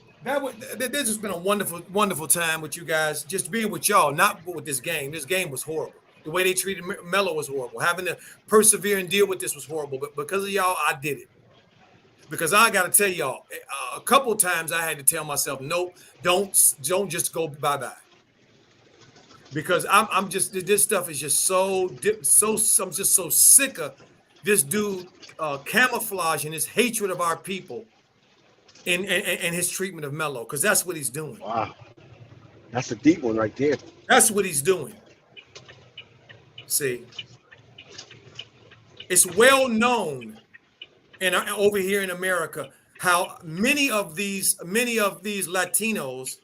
this has been a wonderful, wonderful time with you guys. Just being with y'all, not with this game. This game was horrible. The way they treated Melo was horrible. Having to persevere and deal with this was horrible. But because of y'all, I did it. Because I got to tell y'all, a couple of times I had to tell myself, nope, don't just go bye-bye. Because I'm just, this stuff is just I'm just so sick of this dude camouflaging his hatred of our people and his treatment of Melo, because that's what he's doing. Wow. That's a deep one right there. That's what he's doing. See, it's well known over here in America how many of these Latinos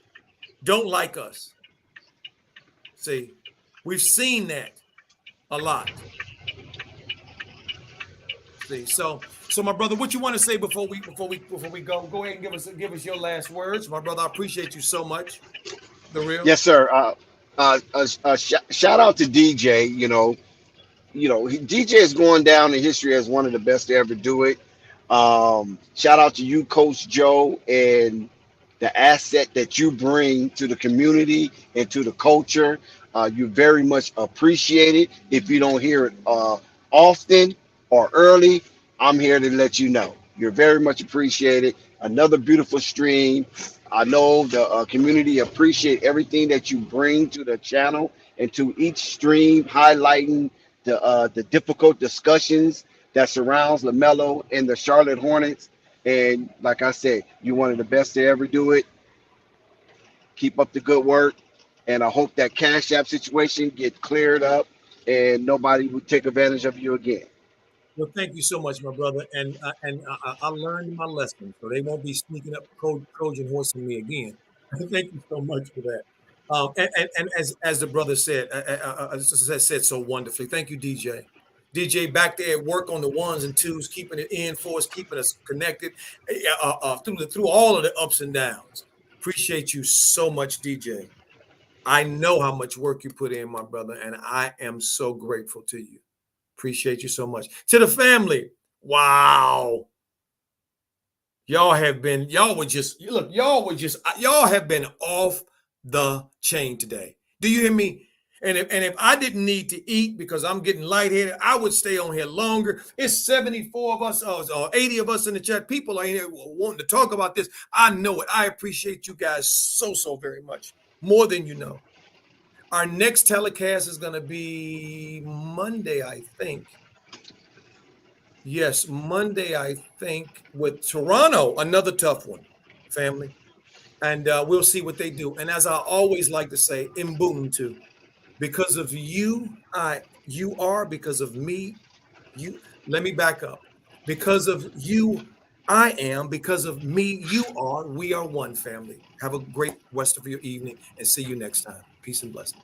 don't like us. See, we've seen that a lot. See, so my brother, what you want to say before we go? Go ahead and give us your last words, my brother. I appreciate you so much. The real. Yes, sir. Shout out to DJ. DJ is going down in history as one of the best to ever do it. Shout out to you, Coach Joe, and the asset that you bring to the community and to the culture. You very much appreciate it. If you don't hear it often or early, I'm here to let you know. You're very much appreciated. Another beautiful stream. I know the community appreciate everything that you bring to the channel and to each stream, highlighting the difficult discussions that surrounds LaMelo and the Charlotte Hornets. And like I said, you're one of the best to ever do it. Keep up the good work, and I hope that Cash App situation get cleared up and nobody will take advantage of you again. Well, thank you so much, my brother, and I learned my lesson, so they won't be sneaking up Trojan horsing me again. Thank you so much for that. And as the brother said, said so wonderfully. Thank you, DJ. DJ back there at work on the ones and twos, keeping it in for us, keeping us connected through all of the ups and downs. Appreciate you so much, DJ. I know how much work you put in, my brother, and I am so grateful to you. Appreciate you so much. To the family, wow. Y'all have been off the chain today. Do you hear me? And if I didn't need to eat because I'm getting lightheaded, I would stay on here longer. It's 74 of us or 80 of us in the chat. People are here wanting to talk about this. I know it. I appreciate you guys so very much. More than you know. Our next telecast is going to be Monday, I think. Yes, Monday, I think, with Toronto, another tough one, family. And we'll see what they do. And as I always like to say, Ubuntu, because of you, you are, because of me, you, let me back up. Because of you, I am, because of me, you are, we are one, family. Have a great rest of your evening and see you next time. Peace and blessings.